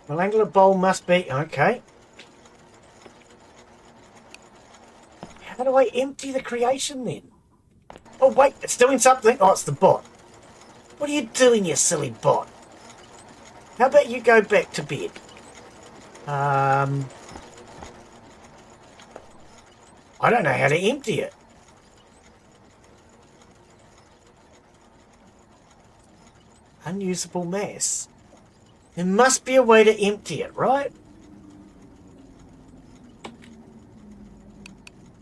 Molecular bowl must be... Okay. How do I empty the creation then? Oh wait, it's doing something. Oh, it's the bot. What are you doing, you silly bot? How about you go back to bed? I don't know how to empty it. Unusable mass. There must be a way to empty it, right?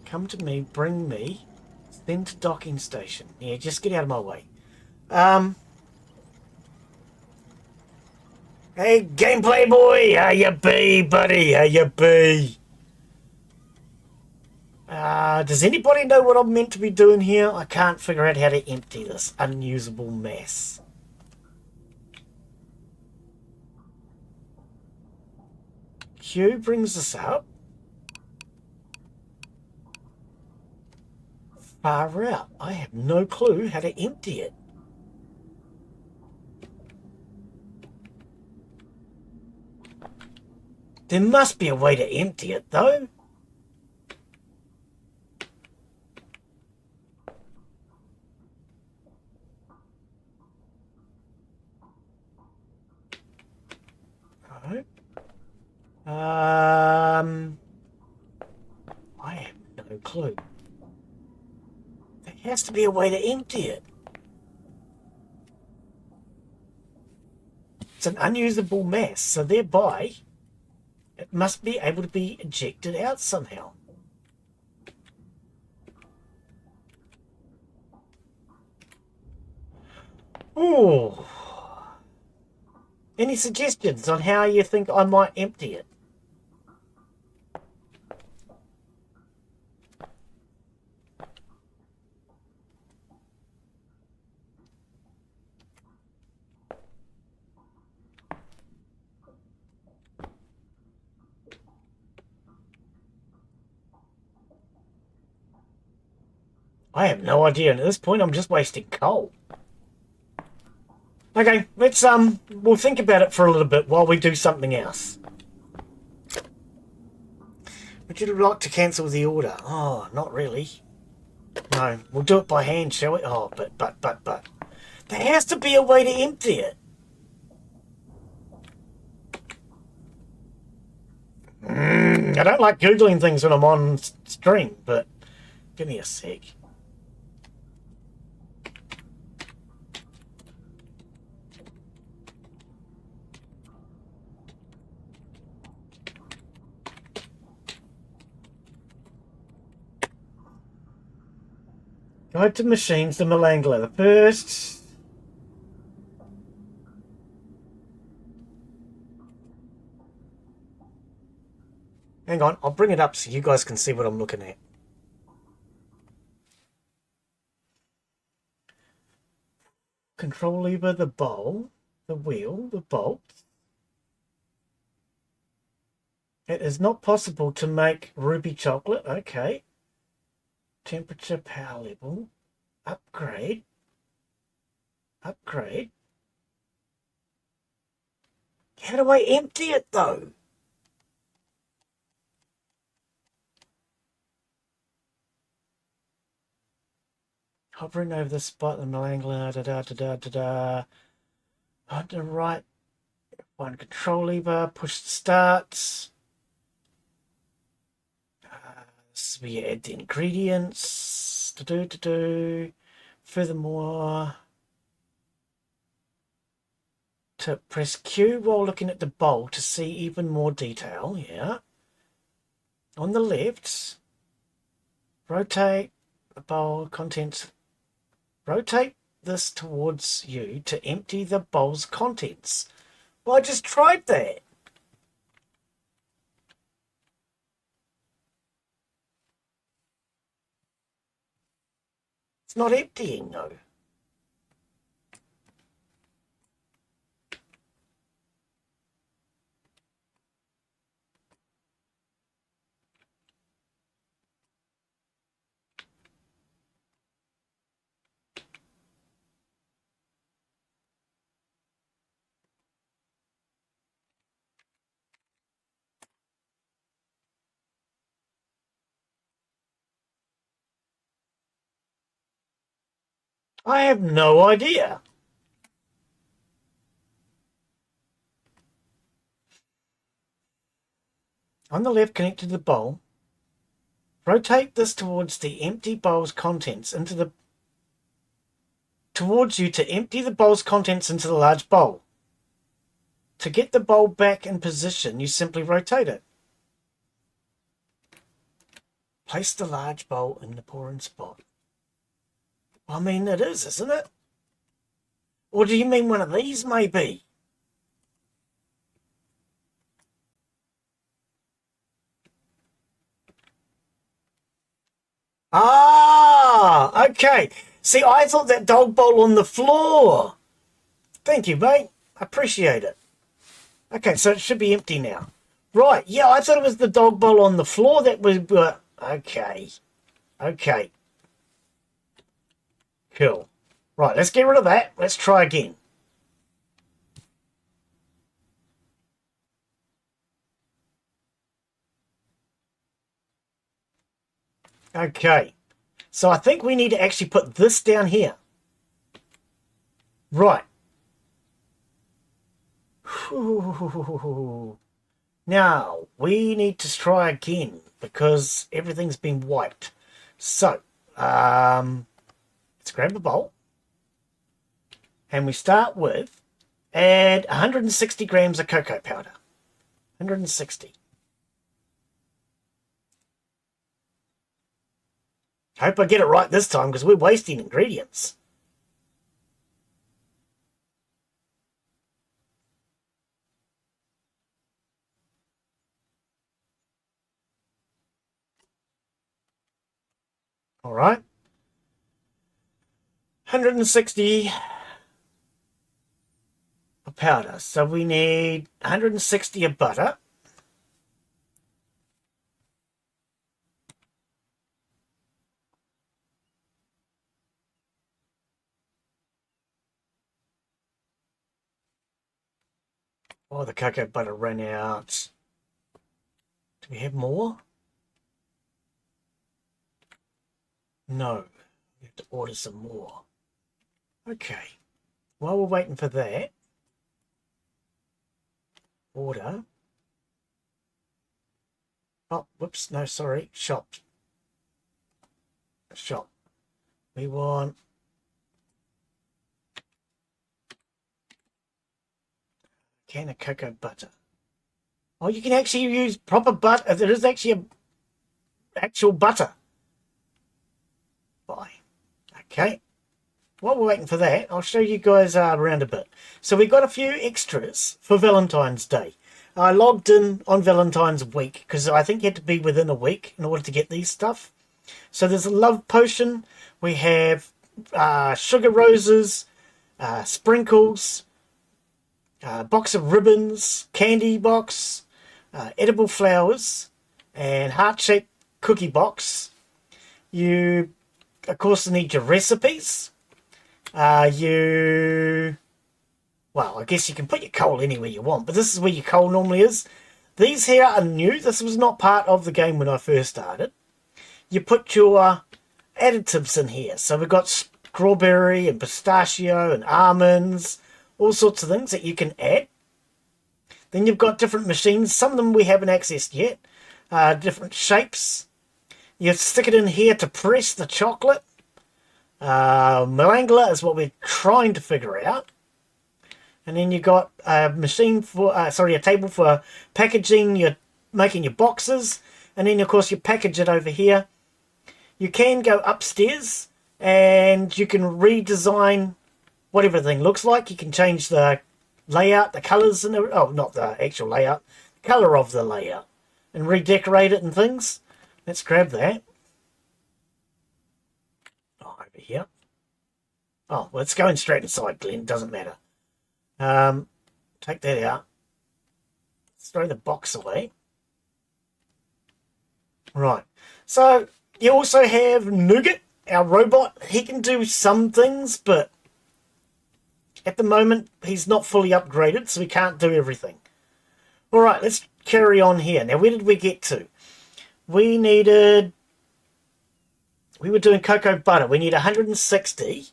Come to me, bring me, then to docking station. Yeah, just get out of my way. Hey, gameplay boy, how you be, buddy? How you be? Does anybody know what I'm meant to be doing here? I can't figure out how to empty this unusable mass. Q brings us up. Far out. I have no clue how to empty it. There must be a way to empty it, though. No. I have no clue. There has to be a way to empty it. It's an unusable mass, so thereby it must be able to be ejected out somehow. Ooh. Any suggestions on how you think I might empty it? I have no idea, and at this point I'm just wasting coal. Okay, let's we'll think about it for a little bit while we do something else. Would you like to cancel the order? Oh, not really. No, we'll do it by hand, shall we? Oh, but. There has to be a way to empty it. I don't like Googling things when I'm on stream, but give me a sec. Guide to machines, the Malangler. The first. Hang on, I'll bring it up so you guys can see what I'm looking at. Control lever, the bowl, the wheel, the bolt. It is not possible to make ruby chocolate. Okay. Temperature, power level. Upgrade. Upgrade. How do I empty it though? Hovering over the spot, the Malangler, da-da-da-da-da-da. On the right, one control lever, push the start. This is where you add the ingredients. Furthermore, to press Q while looking at the bowl to see even more detail, yeah. On the left, rotate the bowl contents. Rotate this towards you to empty the bowl's contents. Well, I just tried that. It's not emptying though. I have no idea. On the left, connect to the bowl. Rotate this towards the empty bowl's contents towards you to empty the bowl's contents into the large bowl. To get the bowl back in position, you simply rotate it. Place the large bowl in the pouring spot. I mean, it is, isn't it? Or do you mean one of these, maybe? Ah, okay. See, I thought that dog bowl on the floor. Thank you, mate. I appreciate it. Okay, so it should be empty now. Right, yeah, I thought it was the dog bowl on the floor that was... okay. Okay. Cool. Right, let's get rid of that. Let's try again. Okay. So I think we need to actually put this down here. Right. Now, we need to try again because everything's been wiped. So, let's grab a bowl. And we start with add 160 grams of cocoa powder. 160. Hope I get it right this time because we're wasting ingredients. All right. 160 of powder. So we need 160 of butter. Oh, the cocoa butter ran out. Do we have more? No. We have to order some more. Okay. While we're waiting for that, order. Oh, whoops. No, sorry. Shop. Shop. We want a can of cocoa butter. Oh, you can actually use proper butter. There is actually a actual butter. Buy. Okay. While we're waiting for that, I'll show you guys around a bit. So we got a few extras for Valentine's Day. I logged in on Valentine's week because I think you had to be within a week in order to get these stuff. So there's a love potion. We have sugar roses, sprinkles, box of ribbons, candy box, edible flowers, and heart-shaped cookie box. You, of course, need your recipes. Well, I guess you can put your coal anywhere you want, but this is where your coal normally is. These here are new. This was not part of the game when I first started. You put your additives in here. So we've got strawberry and pistachio and almonds, all sorts of things that you can add. Then you've got different machines. Some of them we haven't accessed yet. Different shapes. You stick it in here to press the chocolate. Malangla is what we're trying to figure out. And then you got a machine for, a table for packaging, you're making your boxes. And then, of course, you package it over here. You can go upstairs and you can redesign what everything looks like. You can change the layout, the colours, and not the actual layout, the colour of the layout, and redecorate it and things. Let's grab that. Oh, over here. Oh, well, it's going straight inside, Glen. Doesn't matter. Take that out. Let's throw the box away. Right. So you also have Nougat, our robot. He can do some things, but at the moment he's not fully upgraded, so he can't do everything. All right, let's carry on here. Now, where did we get to? We were doing cocoa butter. We need 160.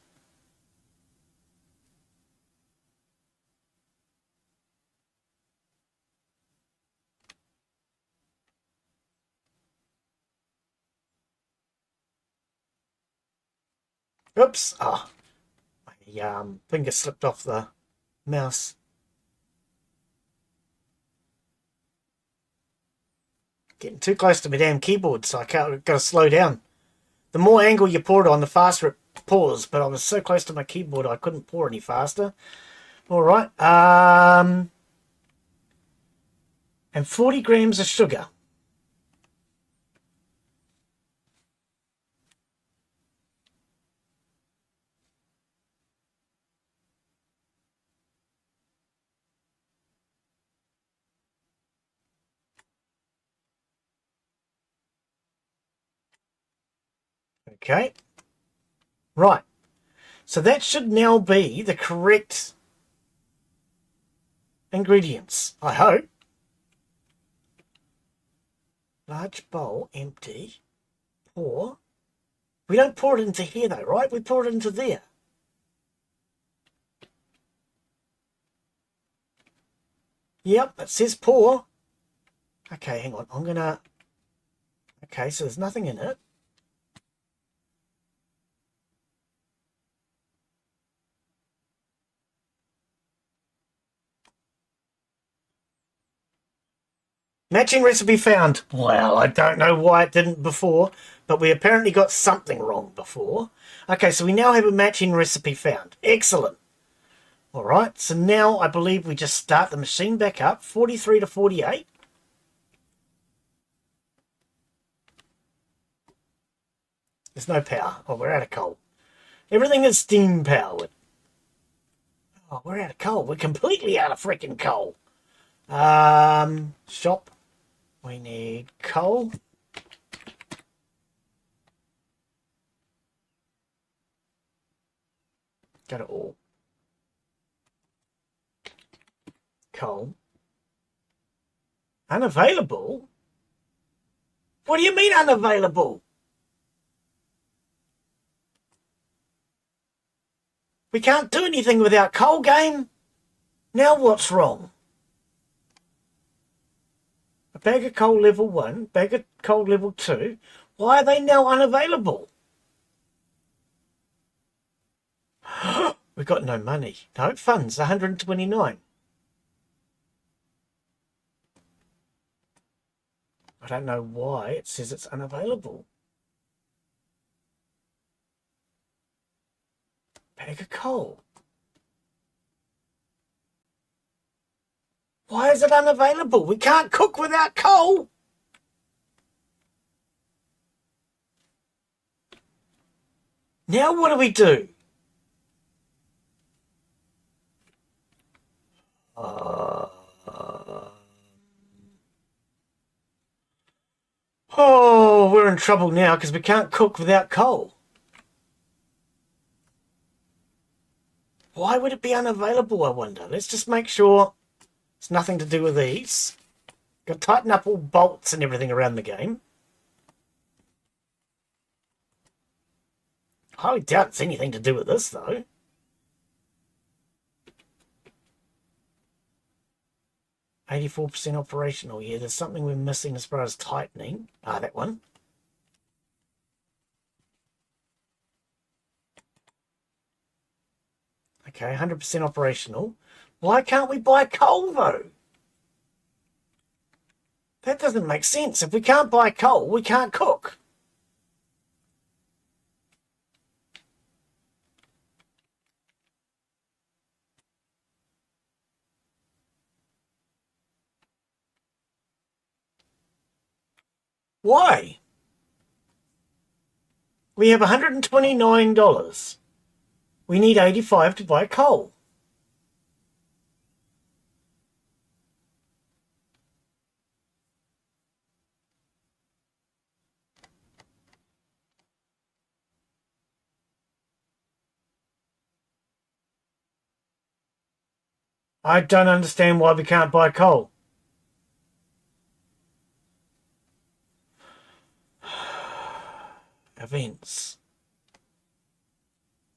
Oops. Oh, my finger slipped off the mouse. Getting too close to my damn keyboard, so I got to slow down. The more angle you pour it on, the faster it pours, but I was so close to my keyboard I couldn't pour any faster. All right. And 40 grams of sugar. Okay. Right. So that should now be the correct ingredients, I hope. Large bowl, empty. Pour. We don't pour it into here though, right? We pour it into there. Yep, it says pour. Okay, hang on. I'm gonna... Okay, so there's nothing in it. Matching recipe found. Well, I don't know why it didn't before, but we apparently got something wrong before. Okay, so we now have a matching recipe found. Excellent. All right, so now I believe we just start the machine back up, 43 to 48. There's no power. Oh, we're out of coal. Everything is steam powered. Oh, we're out of coal. We're completely out of freaking coal. Shop. We need coal. Go to all. Coal. Unavailable? What do you mean unavailable? We can't do anything without coal, game. Now what's wrong? A bag of coal level 1, bag of coal level 2. Why are they now unavailable? We've got no money. No, funds, 129. I don't know why it says it's unavailable. Bag of coal. Why is it unavailable? We can't cook without coal. Now what do we do? Oh, we're in trouble now because we can't cook without coal. Why would it be unavailable, I wonder? Let's just make sure it's nothing to do with these. Got to tighten up all bolts and everything around the game. Highly doubt it's anything to do with this, though. %84 operational. Yeah, there's something we're missing as far as tightening. Ah, that one. Okay, 100% operational. Why can't we buy coal, though? That doesn't make sense. If we can't buy coal, we can't cook. Why? We have $129. We need 85 to buy coal. I don't understand why we can't buy coal. Events.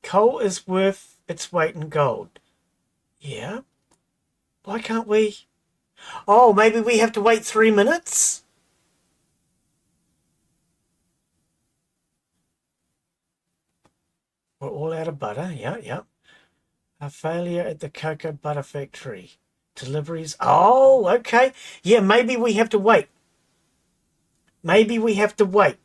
Coal is worth its weight in gold. Yeah. Why can't we? Oh, maybe we have to wait 3 minutes? We're all out of butter. Yeah. A failure at the cocoa butter factory. Deliveries. Oh, okay. Yeah, maybe we have to wait. Maybe we have to wait.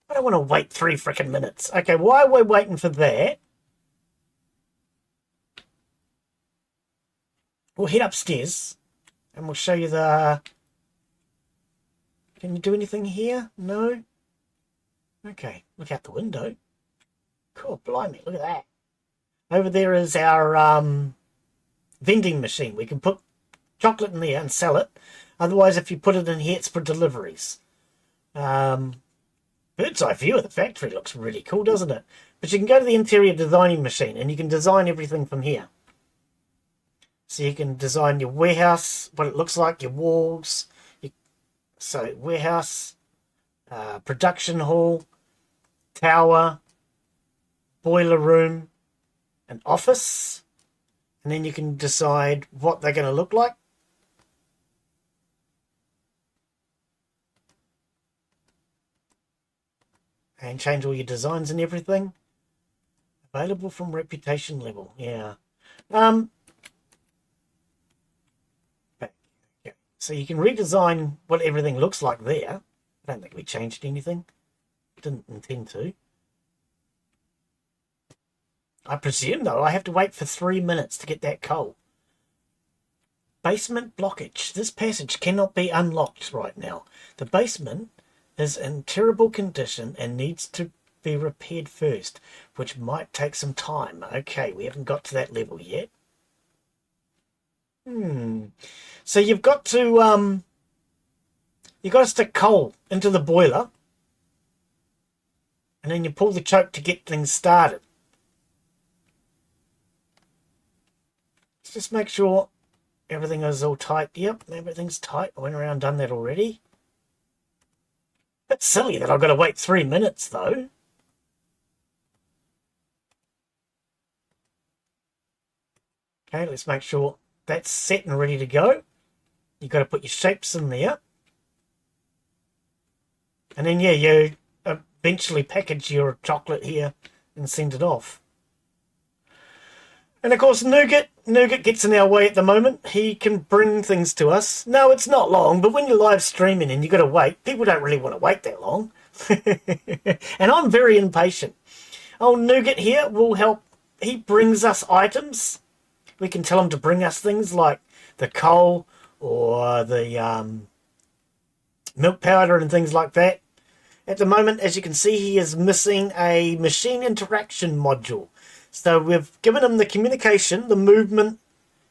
I don't want to wait 3 freaking minutes. Okay, while we're waiting for that, we'll head upstairs and we'll show you the... Can you do anything here? No? Okay, look out the window. Cool, blimey, look at that. Over there is our vending machine. We can put chocolate in there and sell it. Otherwise, if you put it in here, it's for deliveries. Bird's eye view of the factory looks really cool, doesn't it? But you can go to the interior designing machine and you can design everything from here. So you can design your warehouse, what it looks like, your walls. So warehouse, production hall, tower, boiler room, an office. And then you can decide what they're going to look like. And change all your designs and everything. Available from reputation level. Yeah. So you can redesign what everything looks like there. I don't think we changed anything. Didn't intend to. I presume, though, I have to wait for 3 minutes to get that coal. Basement blockage. This passage cannot be unlocked right now. The basement is in terrible condition and needs to be repaired first, which might take some time. Okay, we haven't got to that level yet. So you've got to stick coal into the boiler, and then you pull the choke to get things started. Let's just make sure everything is all tight. Yep, everything's tight. I went around and done that already. Bit silly that I've got to wait 3 minutes though. Okay, let's make sure that's set and ready to go. You've got to put your shapes in there. And then, yeah, you eventually package your chocolate here and send it off. And of course, Nougat gets in our way at the moment. He can bring things to us. No, it's not long, but when you're live streaming and you've got to wait, people don't really want to wait that long. And I'm very impatient. Oh, Nougat here will help. He brings us items. We can tell him to bring us things like the coal or the milk powder and things like that. At the moment, as you can see, he is missing a machine interaction module. So we've given him the communication, the movement,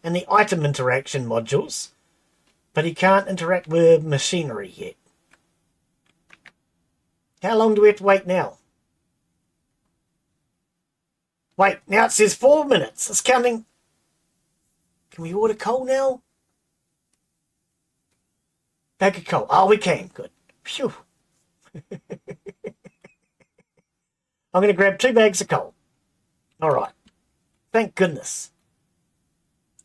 and the item interaction modules, but he can't interact with machinery yet. How long do we have to wait now? Wait, now it says 4 minutes. It's counting. Can we order coal now? Bag of coal. Oh, we can. Good. Phew. I'm going to grab 2 bags of coal. All right. Thank goodness.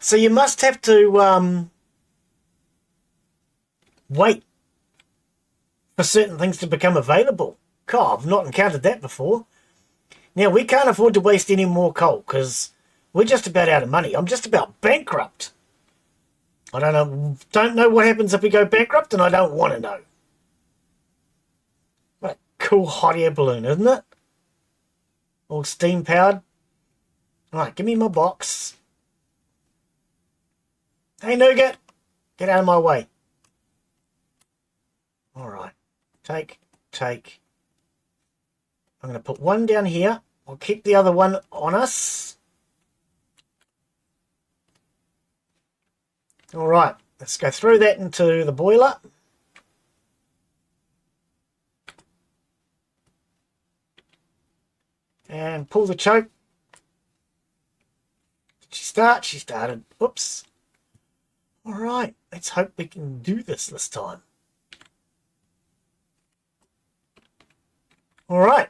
So you must have to wait for certain things to become available. God, I've not encountered that before. Now, we can't afford to waste any more coal because we're just about out of money. I'm just about bankrupt. I don't know what happens if we go bankrupt, and I don't want to know. What a cool hot air balloon, isn't it? All steam powered. All right, give me my box. Hey, Nougat, get out of my way. All right, take. I'm going to put one down here. I'll keep the other one on us. All right, let's go through that into the boiler. And pull the choke. Did she start? She started. Oops. All right, let's hope we can do this time. All right.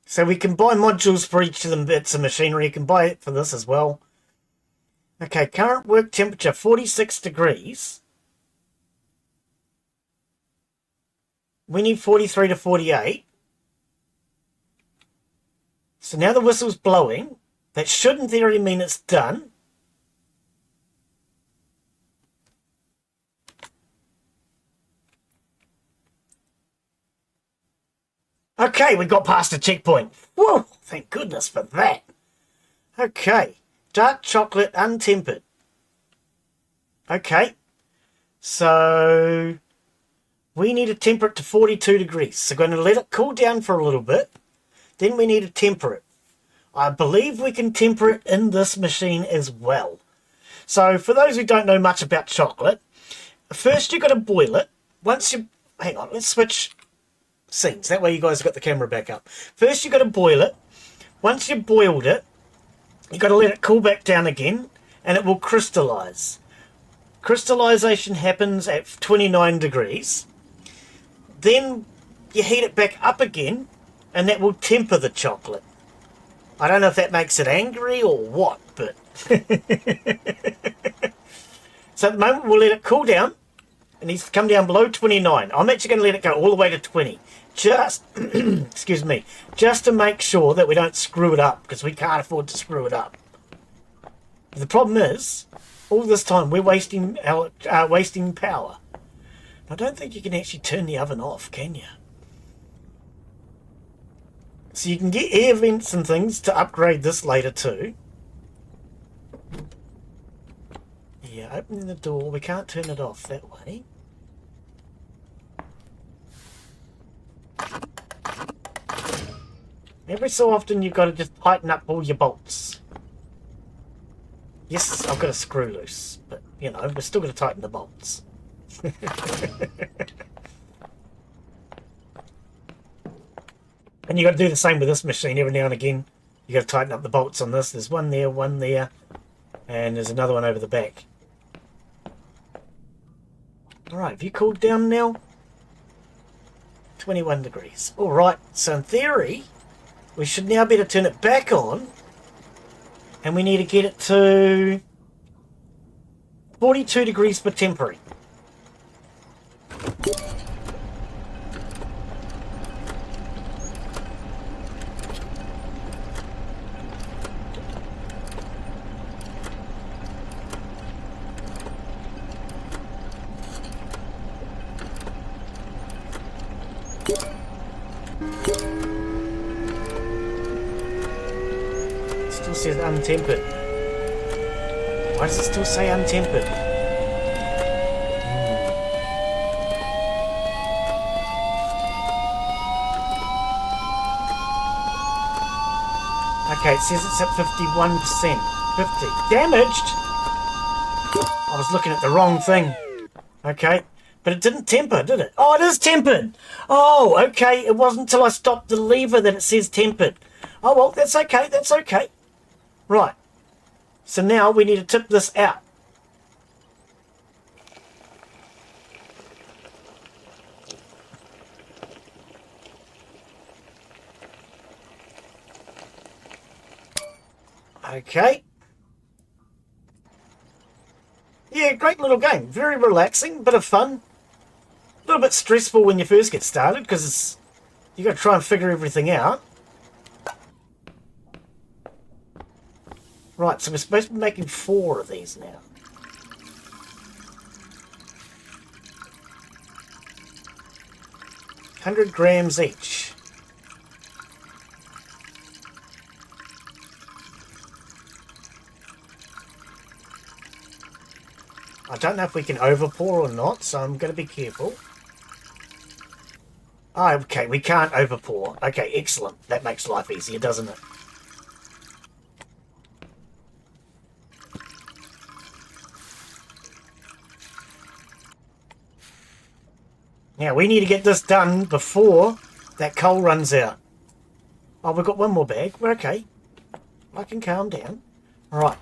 So we can buy modules for each of them bits of machinery. You can buy it for this as well. Okay, current work temperature 46 degrees. We need 43 to 48. So now the whistle's blowing. That should in theory mean it's done. Okay, we got past the checkpoint. Whoa, thank goodness for that. Okay, dark chocolate untempered. Okay, so we need to temper it to 42 degrees. So we're going to let it cool down for a little bit. Then we need to temper it. I believe we can temper it in this machine as well. So for those who don't know much about chocolate, first you've got to boil it. Once you... Hang on, let's switch scenes. That way you guys have got the camera back up. First you've got to boil it. Once you've boiled it, you've got to let it cool back down again, and it will crystallize. Crystallization happens at 29 degrees. Then you heat it back up again, and that will temper the chocolate. I don't know if that makes it angry or what, but... So at the moment we'll let it cool down. It needs to come down below 29. I'm actually going to let it go all the way to 20. Just, excuse me, just to make sure that we don't screw it up, because we can't afford to screw it up. The problem is, all this time we're wasting power. I don't think you can actually turn the oven off, can you? So you can get air vents and things to upgrade this later too. Yeah, opening the door. We can't turn it off that way. Every so often you've got to just tighten up all your bolts. Yes, I've got a screw loose, but you know, we're still going to tighten the bolts. And you got to do the same with this machine every now and again. You got to tighten up the bolts on this. There's one there, and there's another one over the back. Alright, have you cooled down now? 21 degrees. Alright, so in theory, we should now be able to turn it back on. And we need to get it to 42 degrees for temporary. Still says untempered. Why does it still say untempered? Okay, it says it's at 51%. 50. Damaged? I was looking at the wrong thing. Okay. But it didn't temper, did it? Oh, it is tempered. Oh, okay. It wasn't until I stopped the lever that it says tempered. Oh, well, that's okay. That's okay. Right. So now we need to tip this out. Okay. Yeah, great little game. Very relaxing, bit of fun. A little bit stressful when you first get started because you got to try and figure everything out. Right, so we're supposed to be making 4 of these now. $100 grams each. I don't know if we can overpour or not, so I'm going to be careful. Oh, okay, we can't overpour. Okay, excellent. That makes life easier, doesn't it? Now, we need to get this done before that coal runs out. Oh, we've got one more bag. We're okay. I can calm down. All right.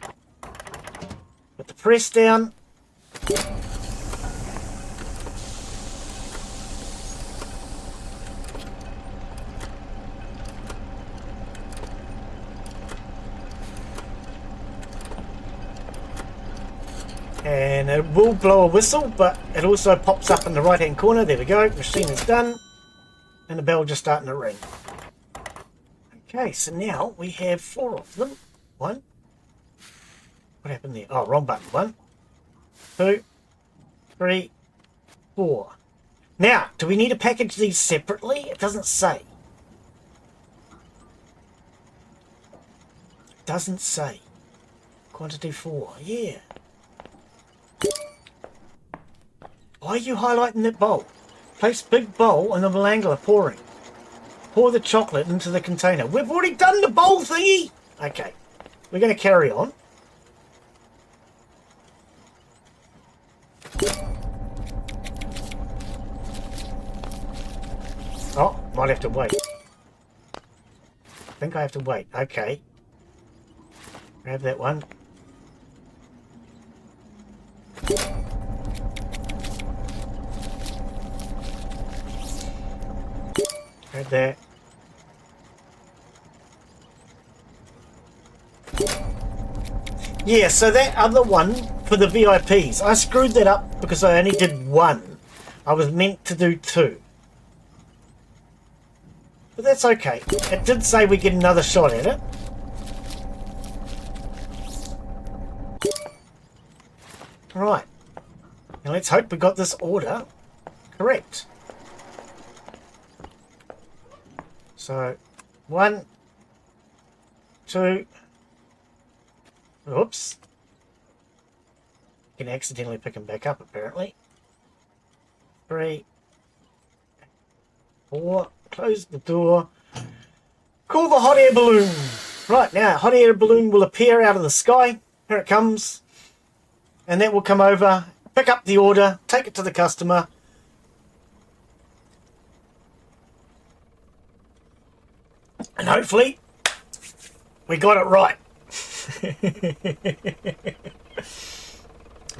Put the press down. And it will blow a whistle, but it also pops up in the right hand corner. There we go, machine is done. And the bell just starting to ring. Okay, so now we have 4 of them. 1. What happened there? Oh, wrong button. 1, 2, 3, 4. Now, do we need to package these separately? It doesn't say. It doesn't say. Quantity 4, yeah. Why are you highlighting that bowl? Place big bowl and the malangler pouring. Pour the chocolate into the container. We've already done the bowl thingy! Okay, we're going to carry on. Oh, might have to wait. I think I have to wait. Okay. Grab that one. Grab that. Yeah, so that other one for the VIPs, I screwed that up because I only did 1. I was meant to do 2. But that's okay. It did say we get another shot at it. Right. Now let's hope we got this order correct. So, 1, 2, oops. Can accidentally pick them back up apparently. 3, 4, close the door. Call the hot air balloon. Right, now hot air balloon will appear out of the sky. Here it comes. And that will come over, pick up the order, take it to the customer. And hopefully, we got it right.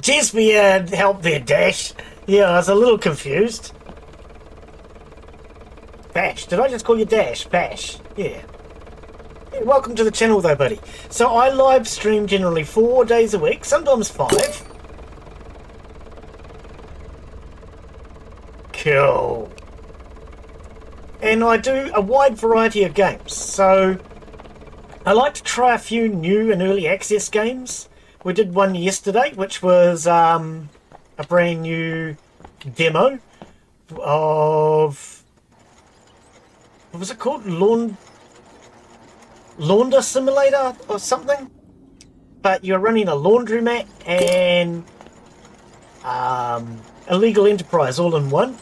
Cheers for your help there, Dash. Yeah, I was a little confused. Bash. Did I just call you Dash? Bash. Yeah. Hey, welcome to the channel though, buddy. So I live stream generally 4 days a week, sometimes 5. Cool. And I do a wide variety of games. So I like to try a few new and early access games. We did one yesterday, which was a brand new demo of, what was it called? Launder Simulator or something? But you're running a laundromat and illegal enterprise all in one.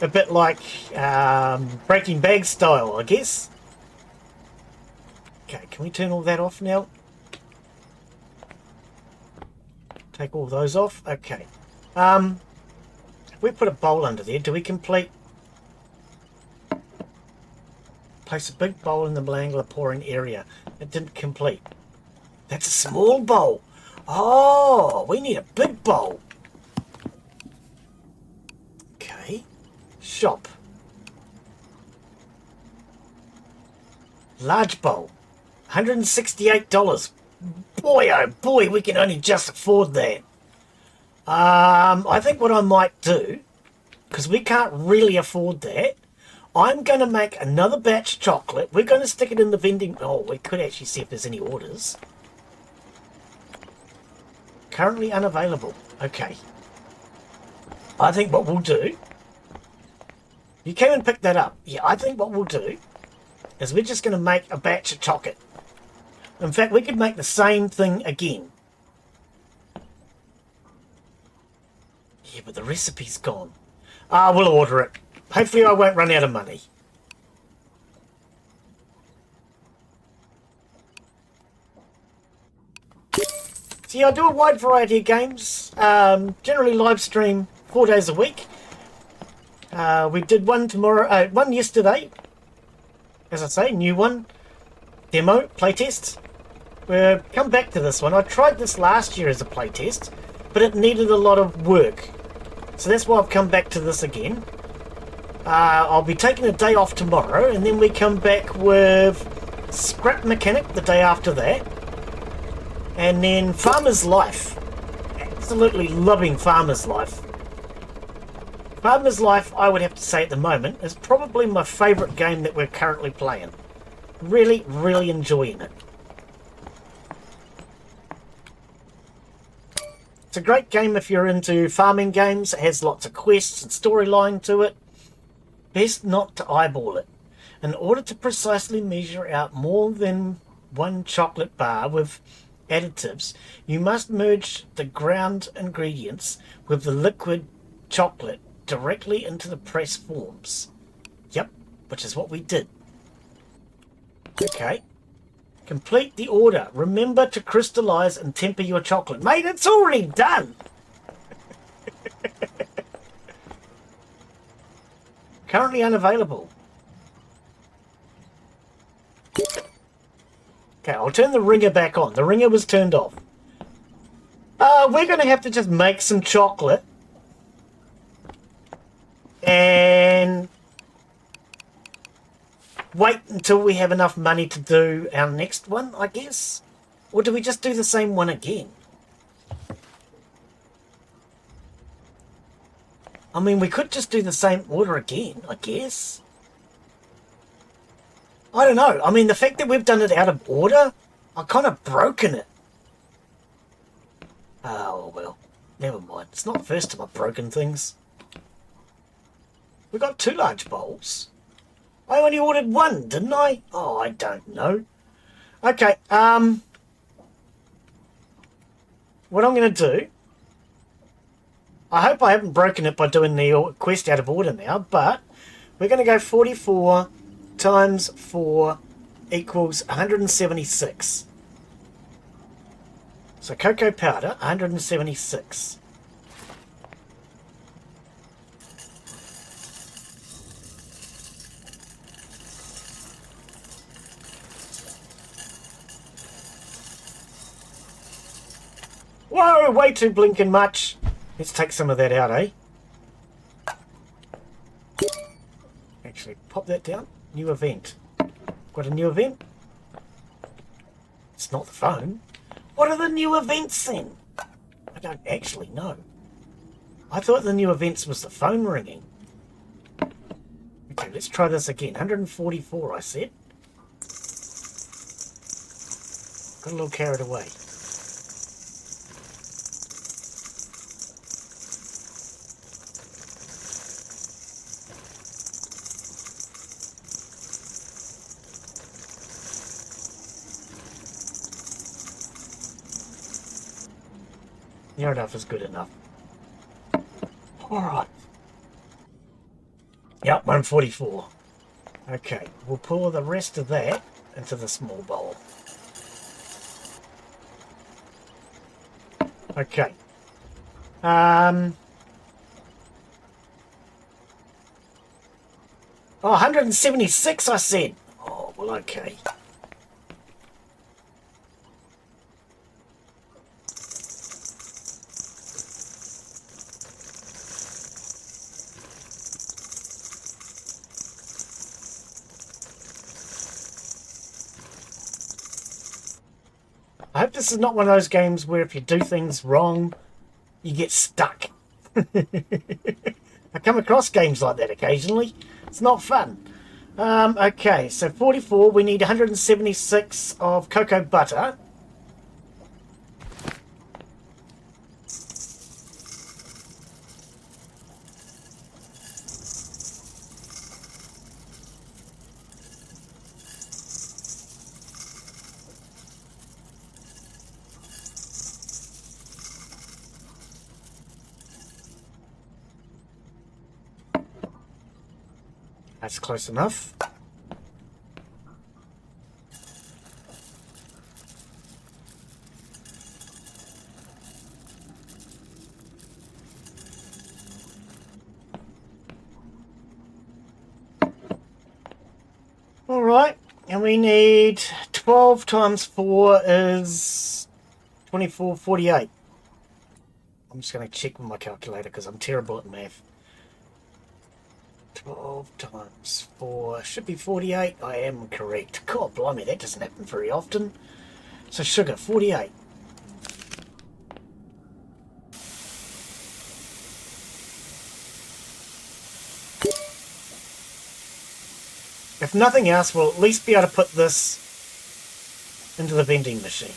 A bit like Breaking Bad style, I guess. Okay, can we turn all that off now? Take all those off. Okay. If we put a bowl under there, do we complete? Place a big bowl in the Malangla pouring area. It didn't complete. That's a small bowl. Oh, we need a big bowl. Okay. Shop. Large bowl. $168. Boy, oh boy, we can only just afford that. I think what I might do, because we can't really afford that, I'm going to make another batch of chocolate. We're going to stick it in the vending... Oh, we could actually see if there's any orders. Currently unavailable. Okay. I think what we'll do... You came and picked that up. Yeah, I think what we'll do is we're just going to make a batch of chocolate. In fact, we could make the same thing again. Yeah, but the recipe's gone. We'll order it. Hopefully I won't run out of money. See, I do a wide variety of games. Generally live stream 4 days a week. We did one tomorrow, one yesterday. As I say, new one. Demo, playtest. We'll come back to this one. I tried this last year as a playtest, but it needed a lot of work. So that's why I've come back to this again. I'll be taking a day off tomorrow, and then we come back with Scrap Mechanic the day after that. And then Farmer's Life. Absolutely loving Farmer's Life. Farmer's Life, I would have to say at the moment, is probably my favourite game that we're currently playing. Really, really enjoying it. It's a great game if you're into farming games. It has lots of quests and storyline to it. Best not to eyeball it. In order to precisely measure out more than one chocolate bar with additives, you must merge the ground ingredients with the liquid chocolate directly into the press forms. Yep, which is what we did. Okay. Complete the order. Remember to crystallize and temper your chocolate. Mate, it's already done! Currently unavailable. Okay, I'll turn the ringer back on. The ringer was turned off. We're going to have to just make some chocolate. And wait until we have enough money to do our next one, I guess? Or do we just do the same one again? I mean, we could just do the same order again, I guess. I don't know. I mean, the fact that we've done it out of order, I've kind of broken it. Oh, well. Never mind. It's not the first time I've broken things. We got 2 large bowls. I only ordered 1, didn't I? Oh, I don't know. Okay, what I'm going to do... I hope I haven't broken it by doing the quest out of order now, but we're going to go 44 times 4 equals 176. So cocoa powder, 176. Whoa, way too blinking much. Let's take some of that out, eh? Actually, pop that down. New event. Got a new event? It's not the phone. What are the new events then? I don't actually know. I thought the new events was the phone ringing. Okay, let's try this again. 144, I said. Got a little carried away. Near enough is good enough. Alright. Yep, 144. Okay, we'll pour the rest of that into the small bowl. Okay. Oh, 176 I said. Oh, well, okay. I hope this is not one of those games where if you do things wrong, you get stuck. I come across games like that occasionally. It's not fun. Okay, so 44, we need 176 of cocoa butter. That's close enough. Alright, and we need 12 times 4 is 24, 48. I'm just going to check with my calculator because I'm terrible at math. 12 times 4 should be 48. I am correct. God blimey, that doesn't happen very often. So sugar, 48. If nothing else, we'll at least be able to put this into the vending machine.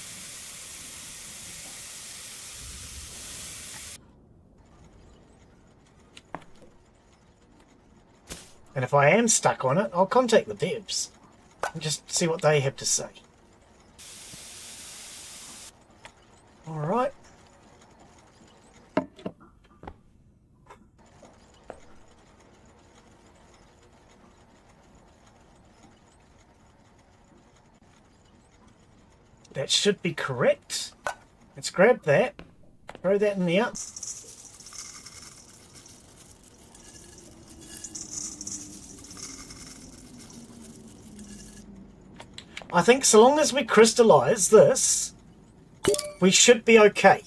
And if I am stuck on it, I'll contact the devs and just see what they have to say. Alright. That should be correct. Let's grab that, throw that in there. I think so long as we crystallize this, we should be okay.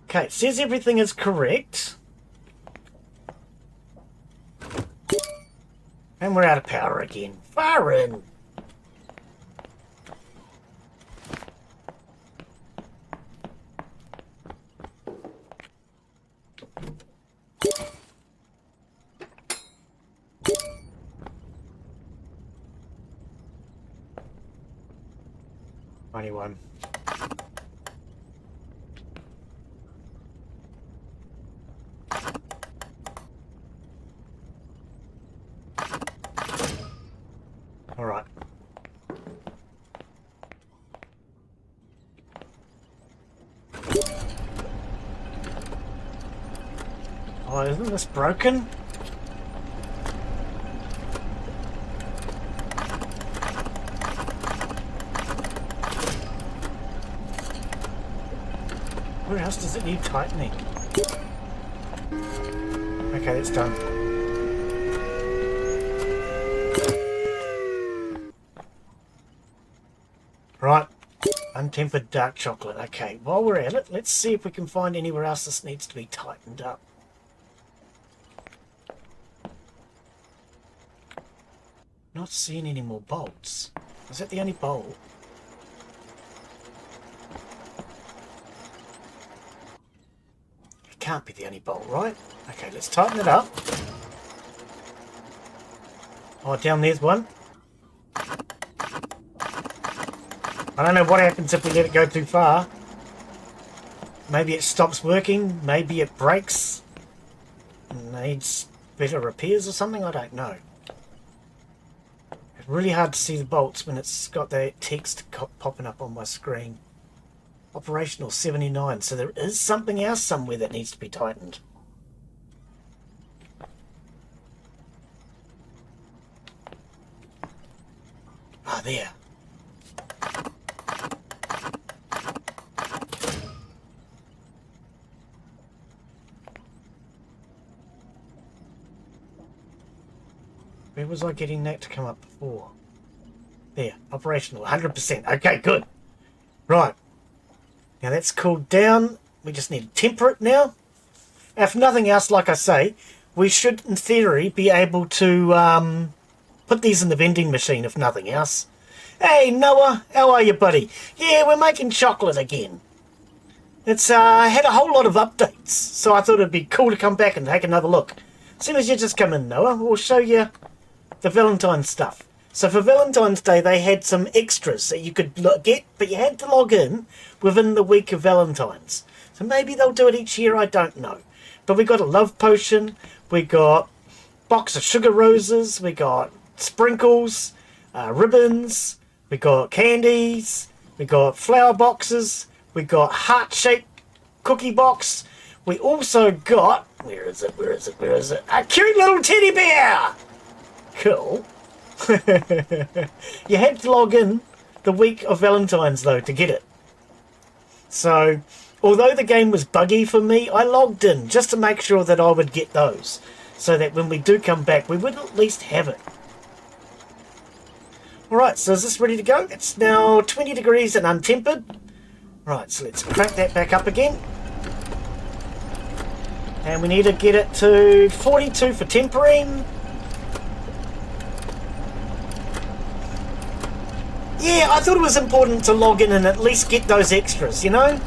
Okay, it says everything is correct. And we're out of power again. Far in. One. All right. Oh, isn't this broken? Where else does it need tightening? Okay, that's done. Right. Untempered dark chocolate. Okay, while we're at it, let's see if we can find anywhere else this needs to be tightened up. Not seeing any more bolts. Is that the only bolt? It can't be the only bolt, right? Okay, let's tighten it up. Oh, down there's one. I don't know what happens if we let it go too far. Maybe it stops working. Maybe it breaks. Needs better repairs or something. I don't know. It's really hard to see the bolts when it's got that text popping up on my screen. Operational 79. So there is something else somewhere that needs to be tightened. Ah, there. Where was I getting that to come up before? There, operational, 100%. Okay, good. Right. Now that's cooled down. We just need to temper it now. If nothing else, like I say, we should, in theory, be able to put these in the vending machine, if nothing else. Hey, Noah, how are you, buddy? Yeah, we're making chocolate again. It's had a whole lot of updates, so I thought it'd be cool to come back and take another look. As soon as you just come in, Noah, we'll show you the Valentine's stuff. So for Valentine's Day, they had some extras that you could get, but you had to log in within the week of Valentine's. So maybe they'll do it each year, I don't know. But we got a love potion, we got a box of sugar roses, we got sprinkles, ribbons, we got candies, we got flower boxes, we got heart-shaped cookie box. We also got, where is it? A cute little teddy bear! Cool. You had to log in the week of Valentine's though to get it. So, although the game was buggy for me, I logged in just to make sure that I would get those. So that when we do come back, we would at least have it. Alright, so is this ready to go? It's now 20 degrees and untempered. Right, so let's crank that back up again. And we need to get it to 42 for tempering. Yeah, I thought it was important to log in and at least get those extras, you know?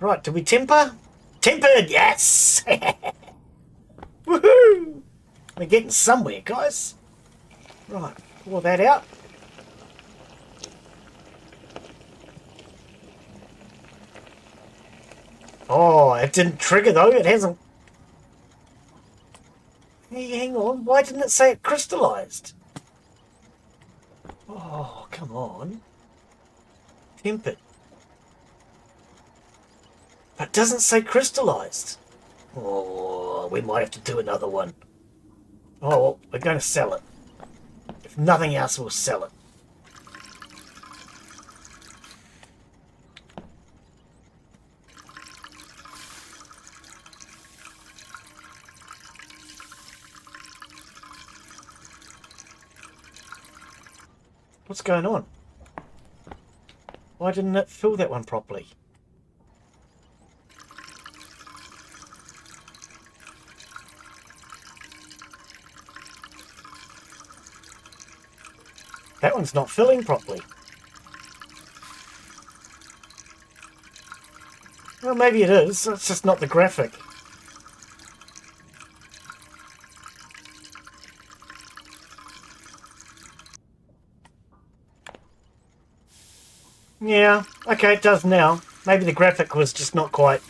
Right, do we temper? Tempered, yes! Woohoo! We're getting somewhere, guys. Right, pour that out. Oh, it didn't trigger though, it hasn't. Hey, hang on, why didn't it say it crystallized? Oh, come on. Tempered. But it doesn't say crystallized. Oh, we might have to do another one. Oh, well, we're going to sell it. If nothing else, we'll sell it. What's going on? Why didn't it fill that one properly? That one's not filling properly. Well, maybe it is. It's just not the graphic. Yeah, okay, it does now. Maybe the graphic was just not quite.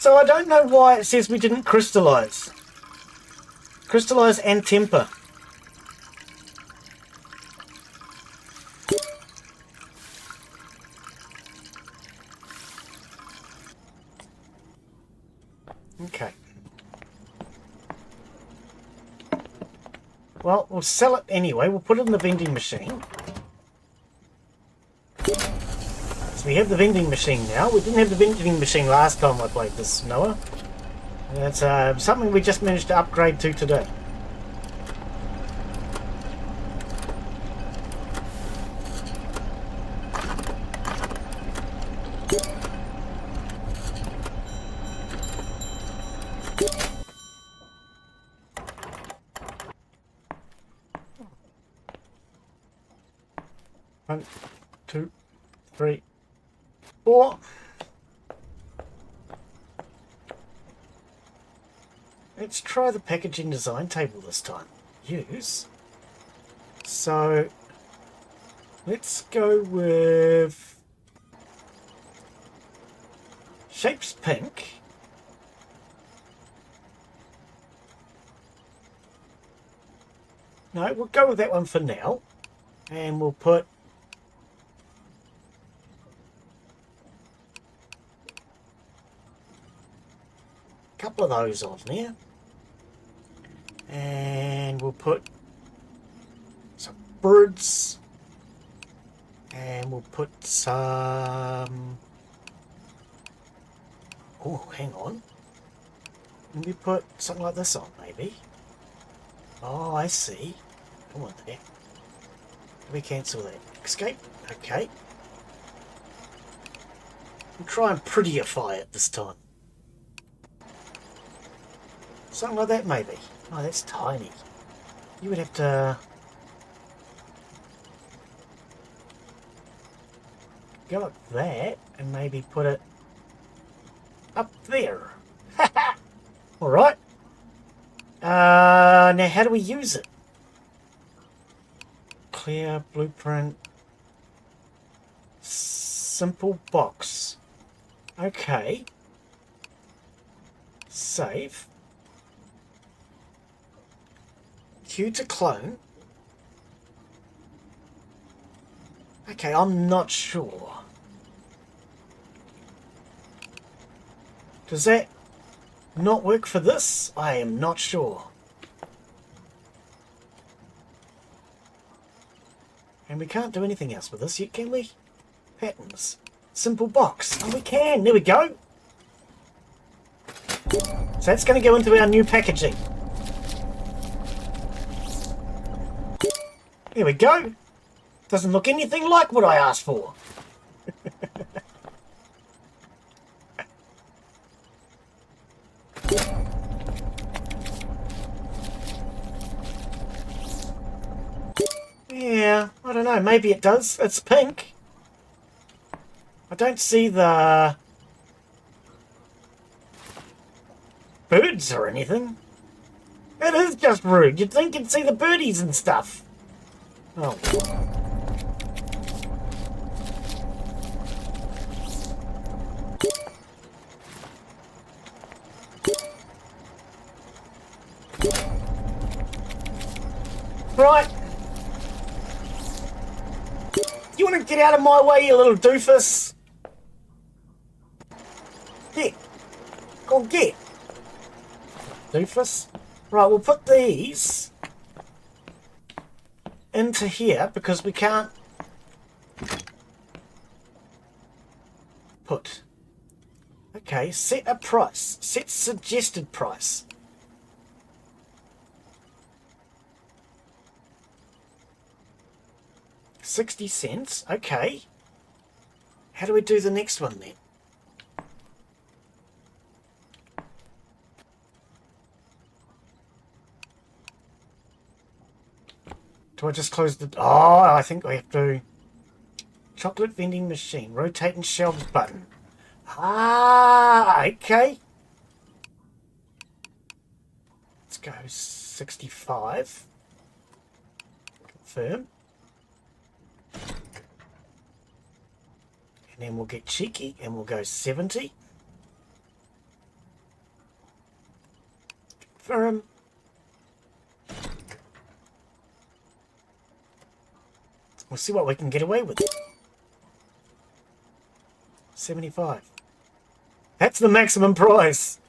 So I don't know why it says we didn't crystallize. Crystallize and temper. Okay. Well, we'll sell it anyway. We'll put it in the vending machine. So we have the vending machine now. We didn't have the vending machine last time I played this, Noah. That's something we just managed to upgrade to today. One, two, three, four. Let's try the packaging design table this time. Use. So let's go with shapes pink. No, we'll go with that one for now. And we'll put a couple of those on there. And we'll put some birds. And we'll put some... Oh, hang on. Let me put something like this on, maybe. Oh, I see. Come on there. Let me cancel that. Escape. Okay. We'll try and prettyify it this time. Something like that, maybe. Oh, that's tiny. You would have to... go like that and maybe put it up there. Alright. Now how do we use it? Clear, blueprint, simple box. Okay. Save. Q to clone. Okay, I'm not sure. Does that not work for this? I am not sure. And we can't do anything else with this yet, can we? Patterns. Simple box. Oh, we can. There we go. So that's going to go into our new packaging. There we go. Doesn't look anything like what I asked for. Yeah, I don't know. Maybe it does. It's pink. I don't see the birds or anything. It is just rude. You'd think you'd see the birdies and stuff. Oh. Right. You want to get out of my way, you little doofus? Get. Go on, get. Doofus. Right, we'll put these into here because we can't put. Okay, set a price. Set suggested price. $0.60. Okay. How do we do the next one then? Do I just close the... Oh, I think we have to... Chocolate vending machine. Rotating shelves button. Ah, okay. Let's go 65. Confirm. And then we'll get cheeky and we'll go 70. Confirm. We'll see what we can get away with. 75. That's the maximum price.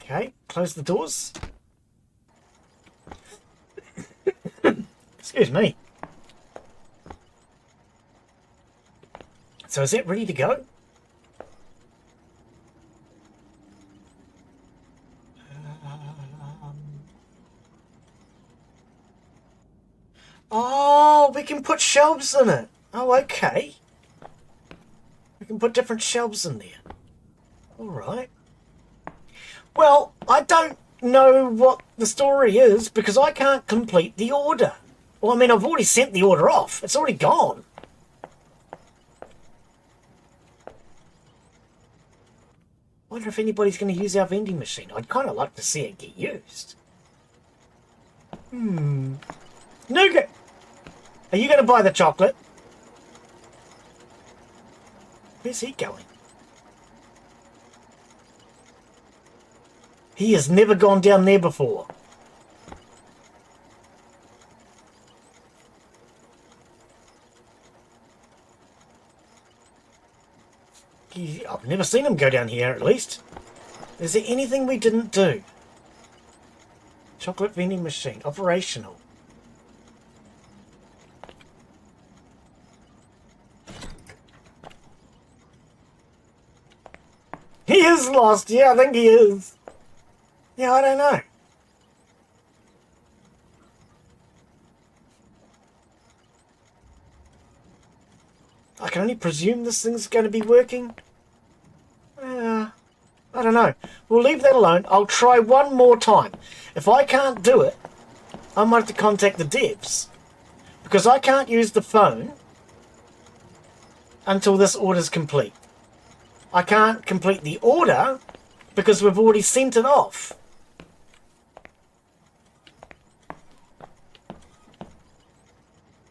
Okay, close the doors. Excuse me. So is that ready to go? Oh, we can put shelves in it. Oh, okay. We can put different shelves in there. Alright. Well, I don't know what the story is because I can't complete the order. Well, I mean, I've already sent the order off. It's already gone. Wonder if anybody's going to use our vending machine. I'd kind of like to see it get used. Nougat! Are you going to buy the chocolate? Where's he going? He has never gone down there before. I've never seen him go down here, at least. Is there anything we didn't do? Chocolate vending machine, operational. He is lost. Yeah, I think he is. Yeah, I don't know. I can only presume this thing's going to be working. I don't know. We'll leave that alone. I'll try one more time. If I can't do it, I might have to contact the devs. Because I can't use the phone until this order's complete. I can't complete the order because we've already sent it off.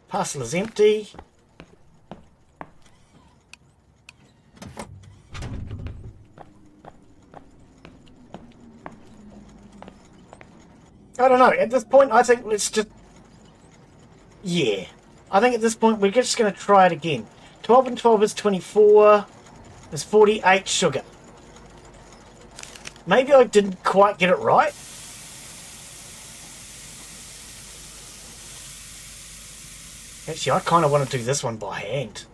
Parcel is empty. I don't know. At this point, I think let's just... Yeah. I think at this point, we're just going to try it again. 12 and 12 is 24. There's 48 sugar. Maybe I didn't quite get it right. Actually, I kind of want to do this one by hand.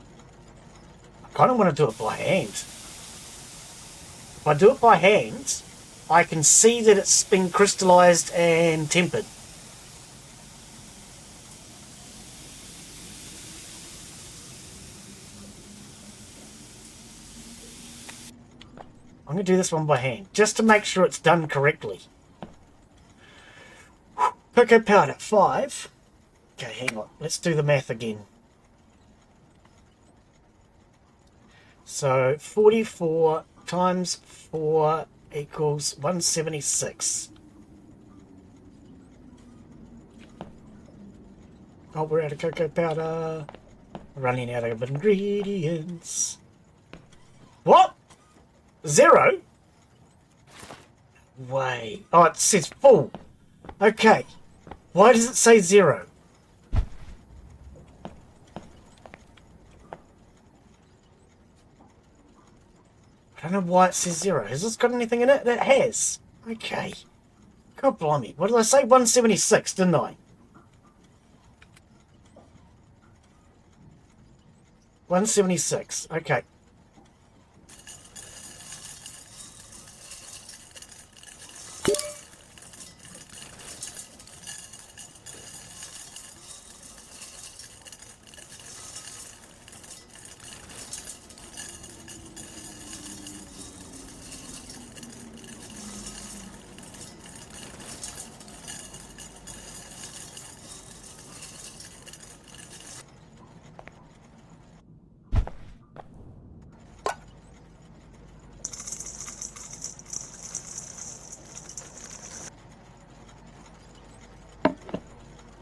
I kind of want to do it by hand. If I do it by hand, I can see that it's been crystallized and tempered. I'm going to do this one by hand, just to make sure it's done correctly. Cocoa powder, 5. Okay, hang on. Let's do the math again. So, 44 times 4 equals 176. Oh, we're out of cocoa powder. Running out of ingredients. What? 0? Wait. Oh, it says full. Okay. Why does it say 0? I don't know why it says 0. Has this got anything in it? It has. Okay. God blimey. What did I say? 176, didn't I? 176. Okay.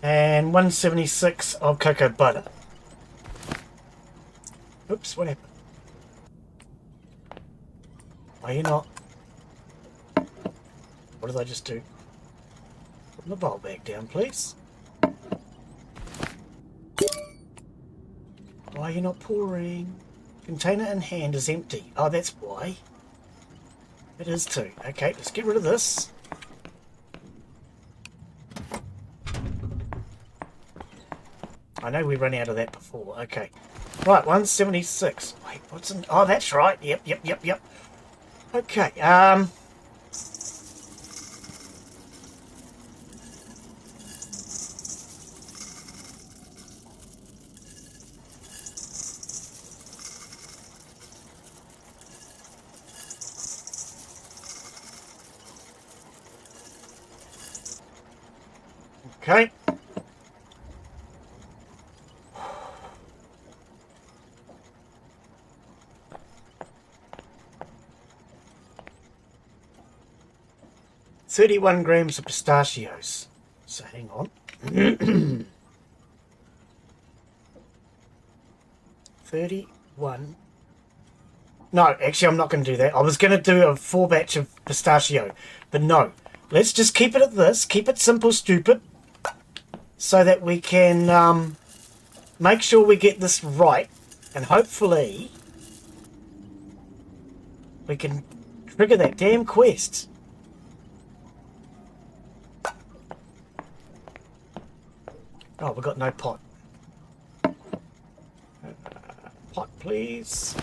And 176 of cocoa butter. Oops, what happened? Are you not? What did I just do? Put the bowl back down, please. Why are you not pouring? Container in hand is empty. Oh, that's why. It is too. Okay, let's get rid of this. I know we ran out of that before. Okay. Right, 176. Wait, what's in... Oh, that's right. Yep. Okay, okay. $31 grams of pistachios. So hang on. 31. No, actually I'm not going to do that. I was going to do a 4 batch of pistachio. But no. Let's just keep it at this. Keep it simple, stupid. So that we can make sure we get this right. And hopefully we can trigger that damn quest. Oh, we've got no pot. Pot, please.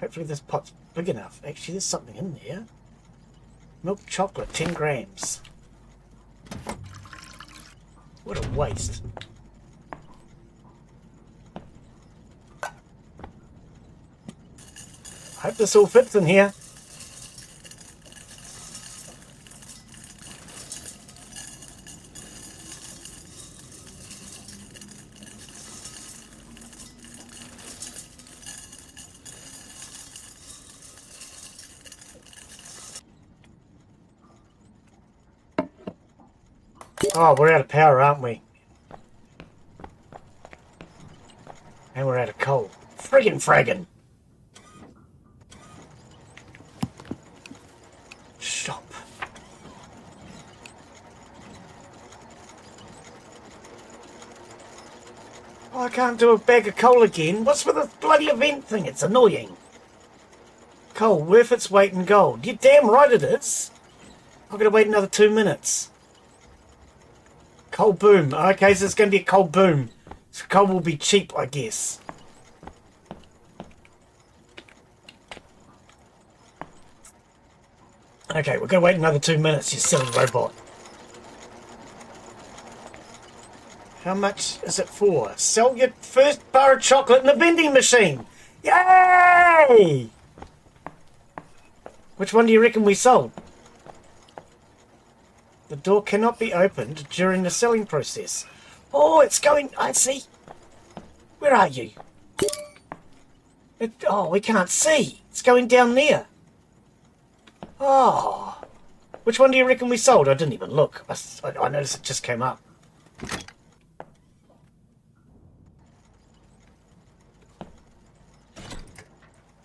Hopefully this pot's big enough. Actually, there's something in there. Milk chocolate, 10 grams. What a waste. Hope this all fits in here. Oh, we're out of power, aren't we? And we're out of coal. Fraggin'. Stop. Oh, I can't do a bag of coal again. What's with this bloody event thing? It's annoying. Coal, worth its weight in gold. You're damn right it is. I've got to wait another 2 minutes. Coal boom. Okay, so it's going to be a coal boom. So coal will be cheap, I guess. Okay, we're going to wait another 2 minutes, you silly robot. How much is it for? Sell your first bar of chocolate in a vending machine. Yay! Which one do you reckon we sold? The door cannot be opened during the selling process. Oh, it's going... I see. Where are you? Oh, we can't see. It's going down there. Oh. Which one do you reckon we sold? I didn't even look. I noticed it just came up.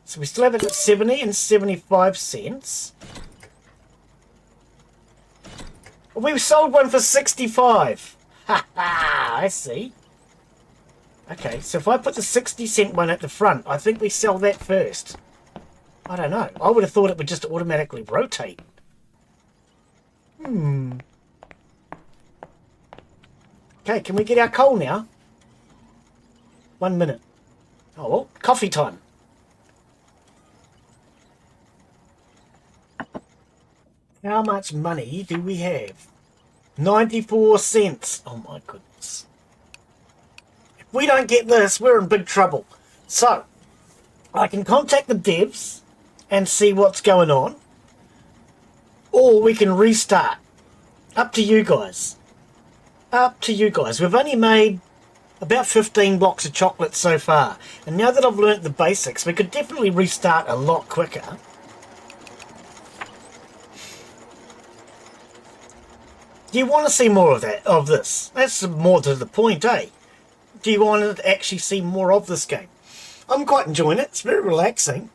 So we still have it at 70 and 75 cents. We sold one for 65. Ha ha, I see. Okay, so if I put the 60-cent one at the front, I think we sell that first. I don't know. I would have thought it would just automatically rotate. Okay, can we get our coal now? 1 minute. Oh, well, coffee time. How much money do we have? 94 cents. Oh my goodness. If we don't get this, we're in big trouble. So, I can contact the devs and see what's going on. Or we can restart. Up to you guys. Up to you guys. We've only made about 15 blocks of chocolate so far. And now that I've learnt the basics, we could definitely restart a lot quicker. Do you want to see more of this? That's more to the point, eh? Do you want to actually see more of this game? I'm quite enjoying it. It's very relaxing.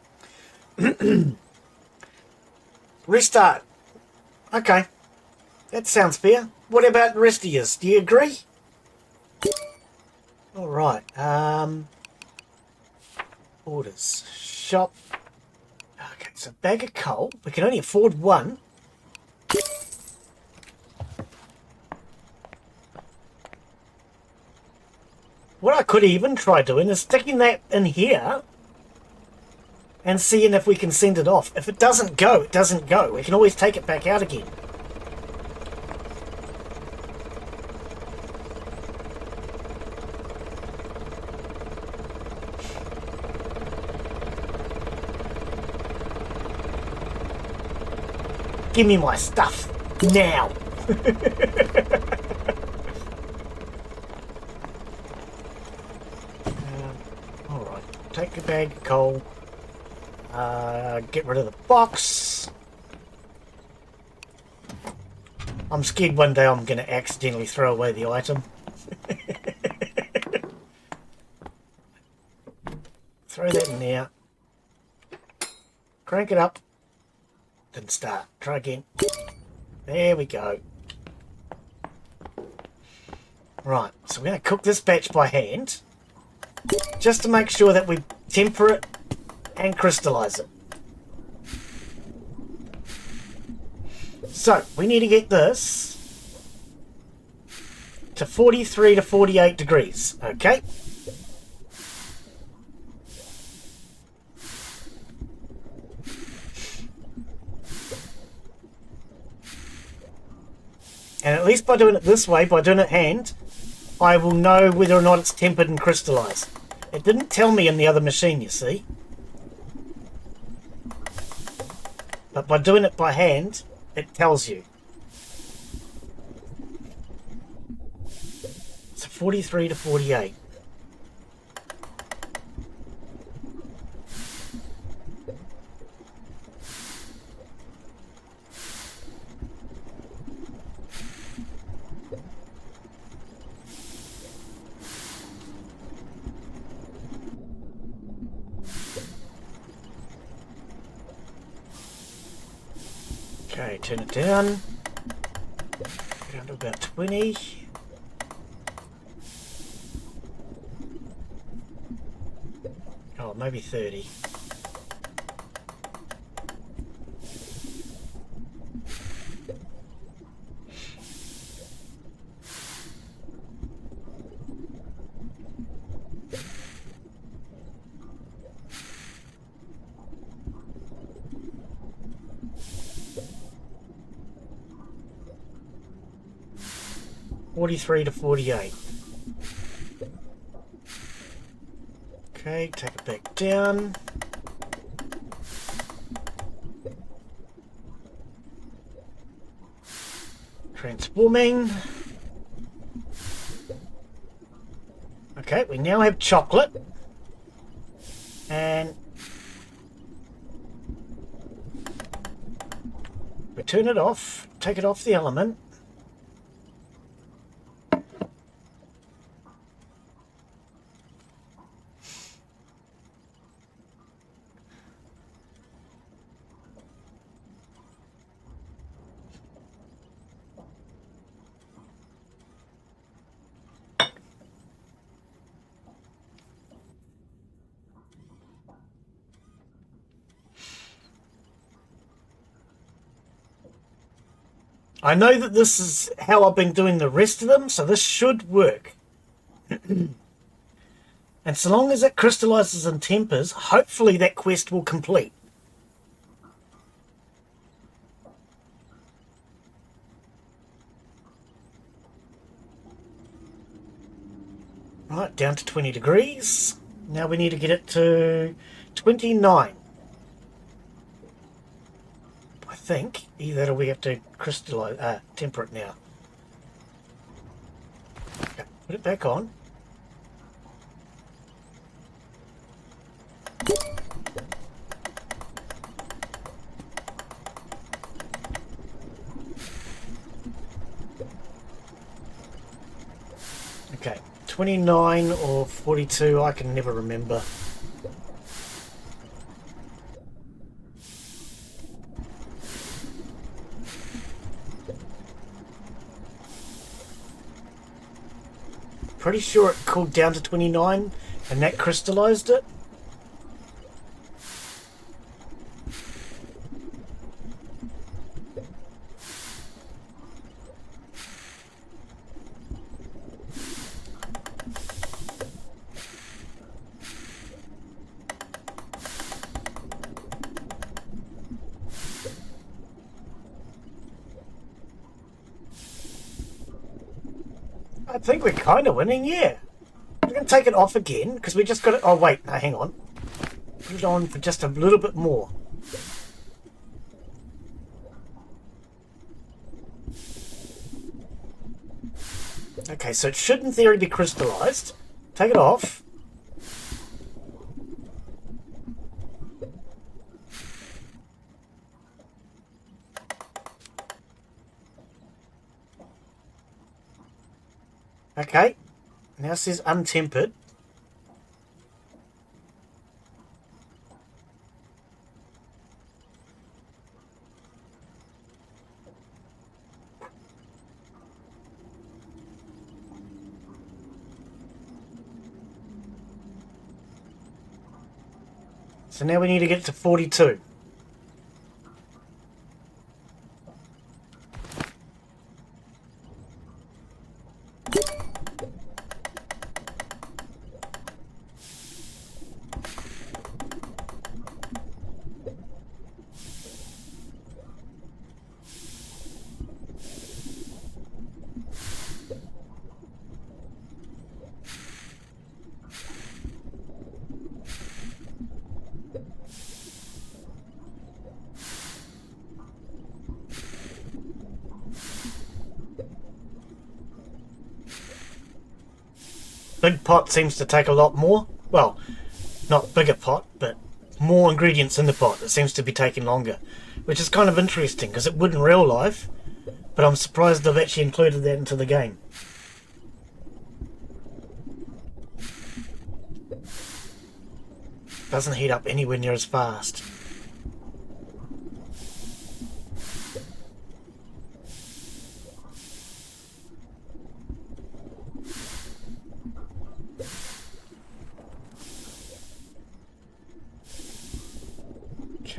Restart. Okay. That sounds fair. What about the rest of you? Do you agree? Alright, orders. Shop. Okay, so bag of coal. We can only afford one. What I could even try doing is sticking that in here and seeing if we can send it off. If it doesn't go, it doesn't go. We can always take it back out again. Give me my stuff now. Alright, take a bag of coal. Get rid of the box. I'm scared one day I'm going to accidentally throw away the item. Throw that in there. Crank it up. Didn't start. Try again. There we go. Right, so we're going to cook this batch by hand, just to make sure that we temper it and crystallize it. So, we need to get this to 43 to 48 degrees, okay? And at least by doing it this way, by doing it hand, I will know whether or not it's tempered and crystallized. It didn't tell me in the other machine, you see. But by doing it by hand, it tells you. So 43 to 48. Okay, turn it down. Down to about 20. Oh, maybe 30. to 48. Okay, take it back down. Transforming. Okay, we now have chocolate. And we turn it off, take it off the element. I know that this is how I've been doing the rest of them, so this should work. And so long as it crystallizes and tempers, hopefully that quest will complete. Right, down to 20 degrees. Now we need to get it to 29. I think either that or we have to crystallize, temper it now. Okay, put it back on. Okay, 29 or 42, I can never remember. Pretty sure it cooled down to 29 and that crystallized it. I think we're kind of winning, yeah. We're going to take it off again because we just got it. Oh, wait, no, hang on. Put it on for just a little bit more. Okay, so it should in theory be crystallized. Take it off. Okay, now it says untempered. So now we need to get to 42. Big pot seems to take a lot more. Well, not bigger pot, but more ingredients in the pot. It seems to be taking longer, which is kind of interesting because it would in real life, but I'm surprised they've actually included that into the game. Doesn't heat up anywhere near as fast.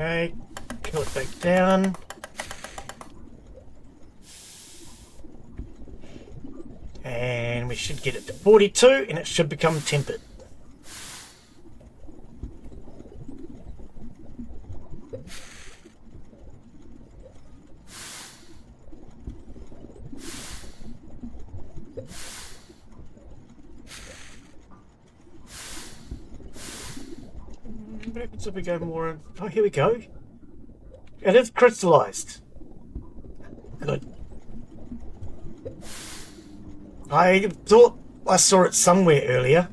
Okay, cool it back down. And we should get it to 42 and it should become tempered. What happens if we go more in? Oh, here we go. It is crystallized. Good. I thought I saw it somewhere earlier.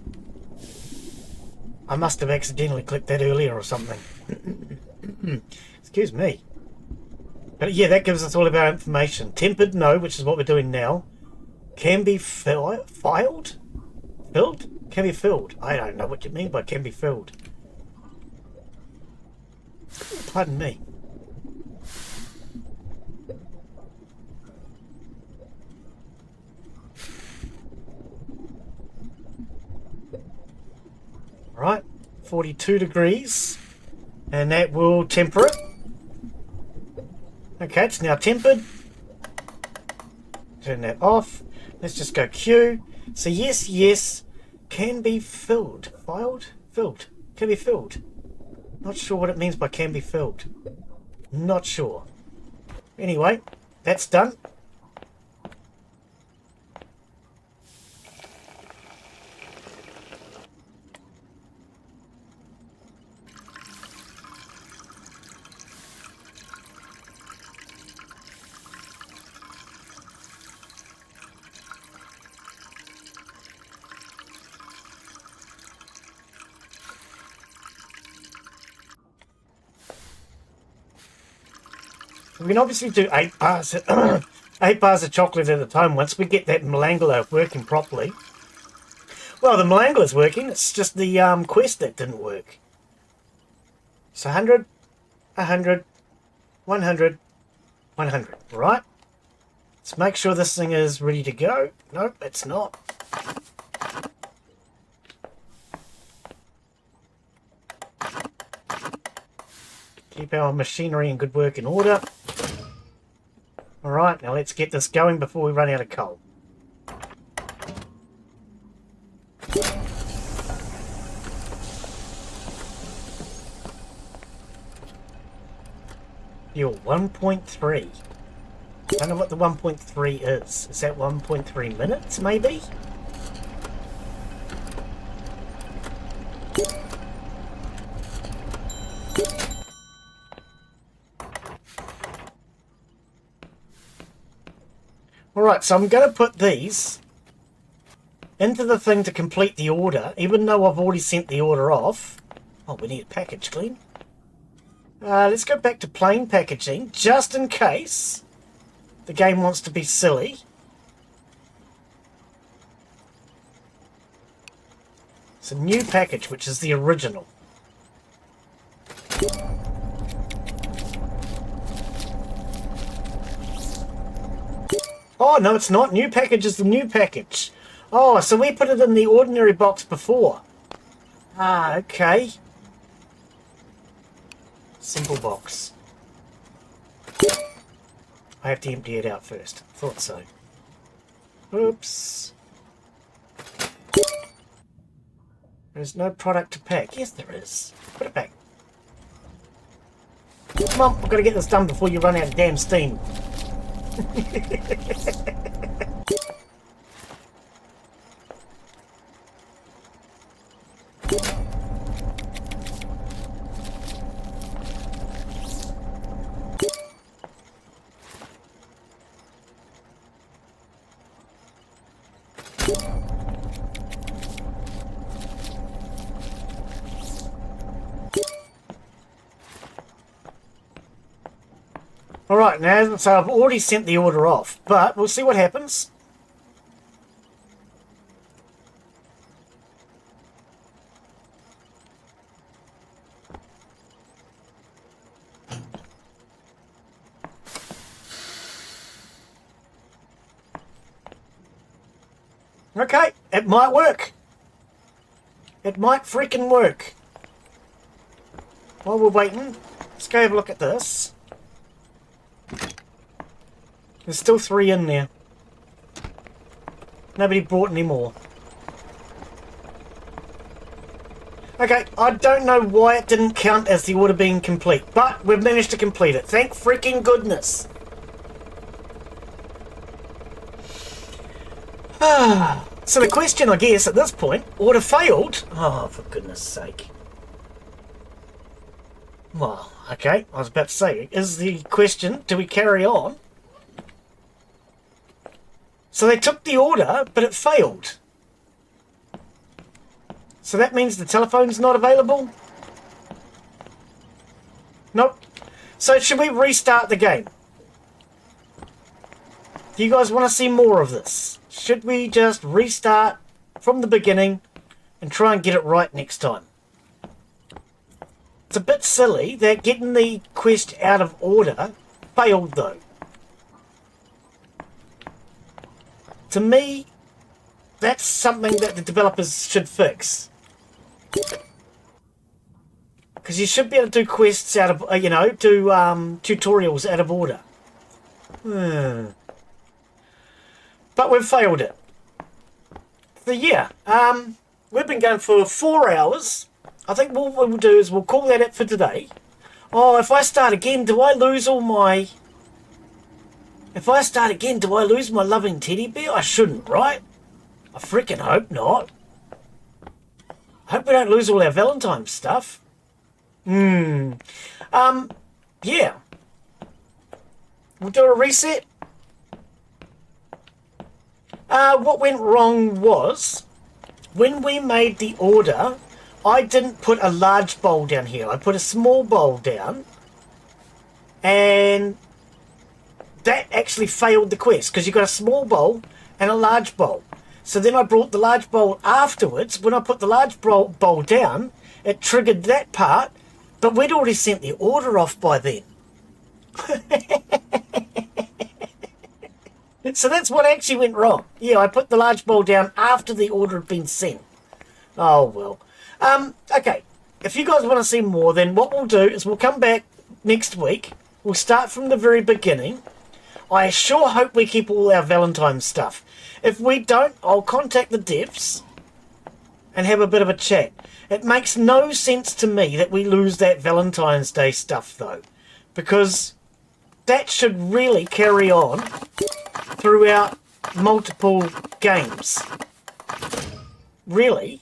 I must have accidentally clicked that earlier or something. Excuse me. But yeah, that gives us all of our information. Tempered, no, which is what we're doing now. Can be filed? Filled? Can be filled. I don't know what you mean by can be filled. Pardon me. Right, 42 degrees, and that will temper it. Okay, it's now tempered. Turn that off. Let's just go Q. So yes, can be filled. Filled. Can be filled. Not sure what it means by can be filled. Not sure. Anyway, that's done. We can obviously do 8 bars, 8 bars of chocolate at a time once we get that Malangala working properly. Well, the Malangala's working, it's just the quest that didn't work. So 100, 100, 100, 100, right? Let's make sure this thing is ready to go. Nope, it's not. Keep our machinery in good working order. Alright, now let's get this going before we run out of coal. Fuel 1.3. I don't know what the 1.3 is. Is that 1.3 minutes, maybe? Alright, so I'm going to put these into the thing to complete the order, even though I've already sent the order off. Oh, we need a package, Glen. Let's go back to plain packaging, just in case the game wants to be silly. It's a new package, which is the original. Oh, no, it's not. New package is the new package. Oh, so we put it in the ordinary box before. Ah, okay. Simple box. I have to empty it out first. Thought so. Oops. There's no product to pack. Yes, there is. Put it back. Come on, we've got to get this done before you run out of damn steam. Alright, now, so I've already sent the order off, but we'll see what happens. Okay, it might work. It might freaking work. While we're waiting, let's go have a look at this. There's still 3 in there. Nobody brought any more. Okay, I don't know why it didn't count as the order being complete, but we've managed to complete it. Thank freaking goodness. So the question, I guess, at this point, order failed. Oh, for goodness sake. Well, okay, I was about to say, is the question, do we carry on? So they took the order, but it failed. So that means the telephone's not available? Nope. So should we restart the game? Do you guys want to see more of this? Should we just restart from the beginning and try and get it right next time? It's a bit silly that getting the quest out of order failed though. To me, that's something that the developers should fix. Because you should be able to do quests out of, do tutorials out of order. But we've failed it. So yeah, we've been going for 4 hours. I think what we'll do is we'll call that it for today. Oh, if I start again, do I lose all my... If I start again, do I lose my loving teddy bear? I shouldn't, right? I freaking hope not. I hope we don't lose all our Valentine's stuff. Yeah. We'll do a reset. What went wrong was, when we made the order, I didn't put a large bowl down here. I put a small bowl down. And that actually failed the quest, because you got a small bowl and a large bowl. So then I brought the large bowl afterwards. When I put the large bowl down, it triggered that part, but we'd already sent the order off by then. So that's what actually went wrong. Yeah, I put the large bowl down after the order had been sent. Oh, well. Okay, if you guys want to see more, then what we'll do is we'll come back next week. We'll start from the very beginning. I sure hope we keep all our Valentine's stuff. If we don't, I'll contact the devs and have a bit of a chat. It makes no sense to me that we lose that Valentine's Day stuff, though, because that should really carry on throughout multiple games. Really,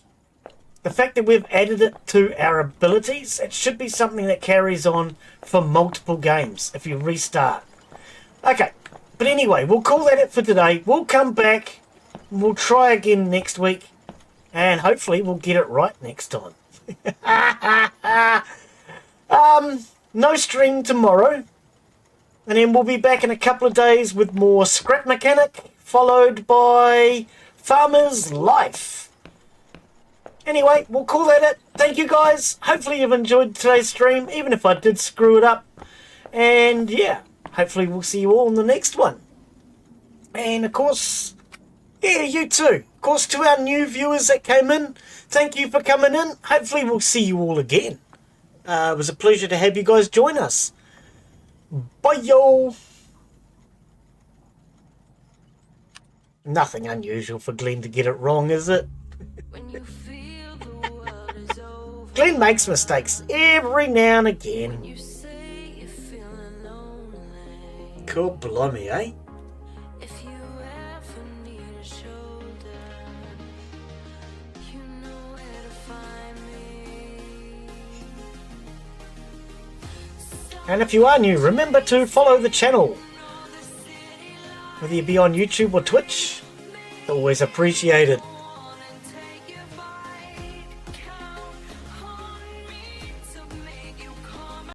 the fact that we've added it to our abilities, it should be something that carries on for multiple games if you restart. Okay, but anyway, we'll call that it for today. We'll come back, and we'll try again next week, and hopefully we'll get it right next time. No stream tomorrow, and then we'll be back in a couple of days with more Scrap Mechanic, followed by Farmer's Life. Anyway, we'll call that it. Thank you guys. Hopefully you've enjoyed today's stream, even if I did screw it up. And yeah, hopefully we'll see you all in the next one. And of course, yeah, you too. Of course, to our new viewers that came in, thank you for coming in. Hopefully we'll see you all again. It was a pleasure to have you guys join us. Bye, yo. Nothing unusual for Glen to get it wrong, is it? Glen makes mistakes every now and again. Cool, blimey, eh? And if you are new, remember to follow the channel. Whether you be on YouTube or Twitch, always appreciated.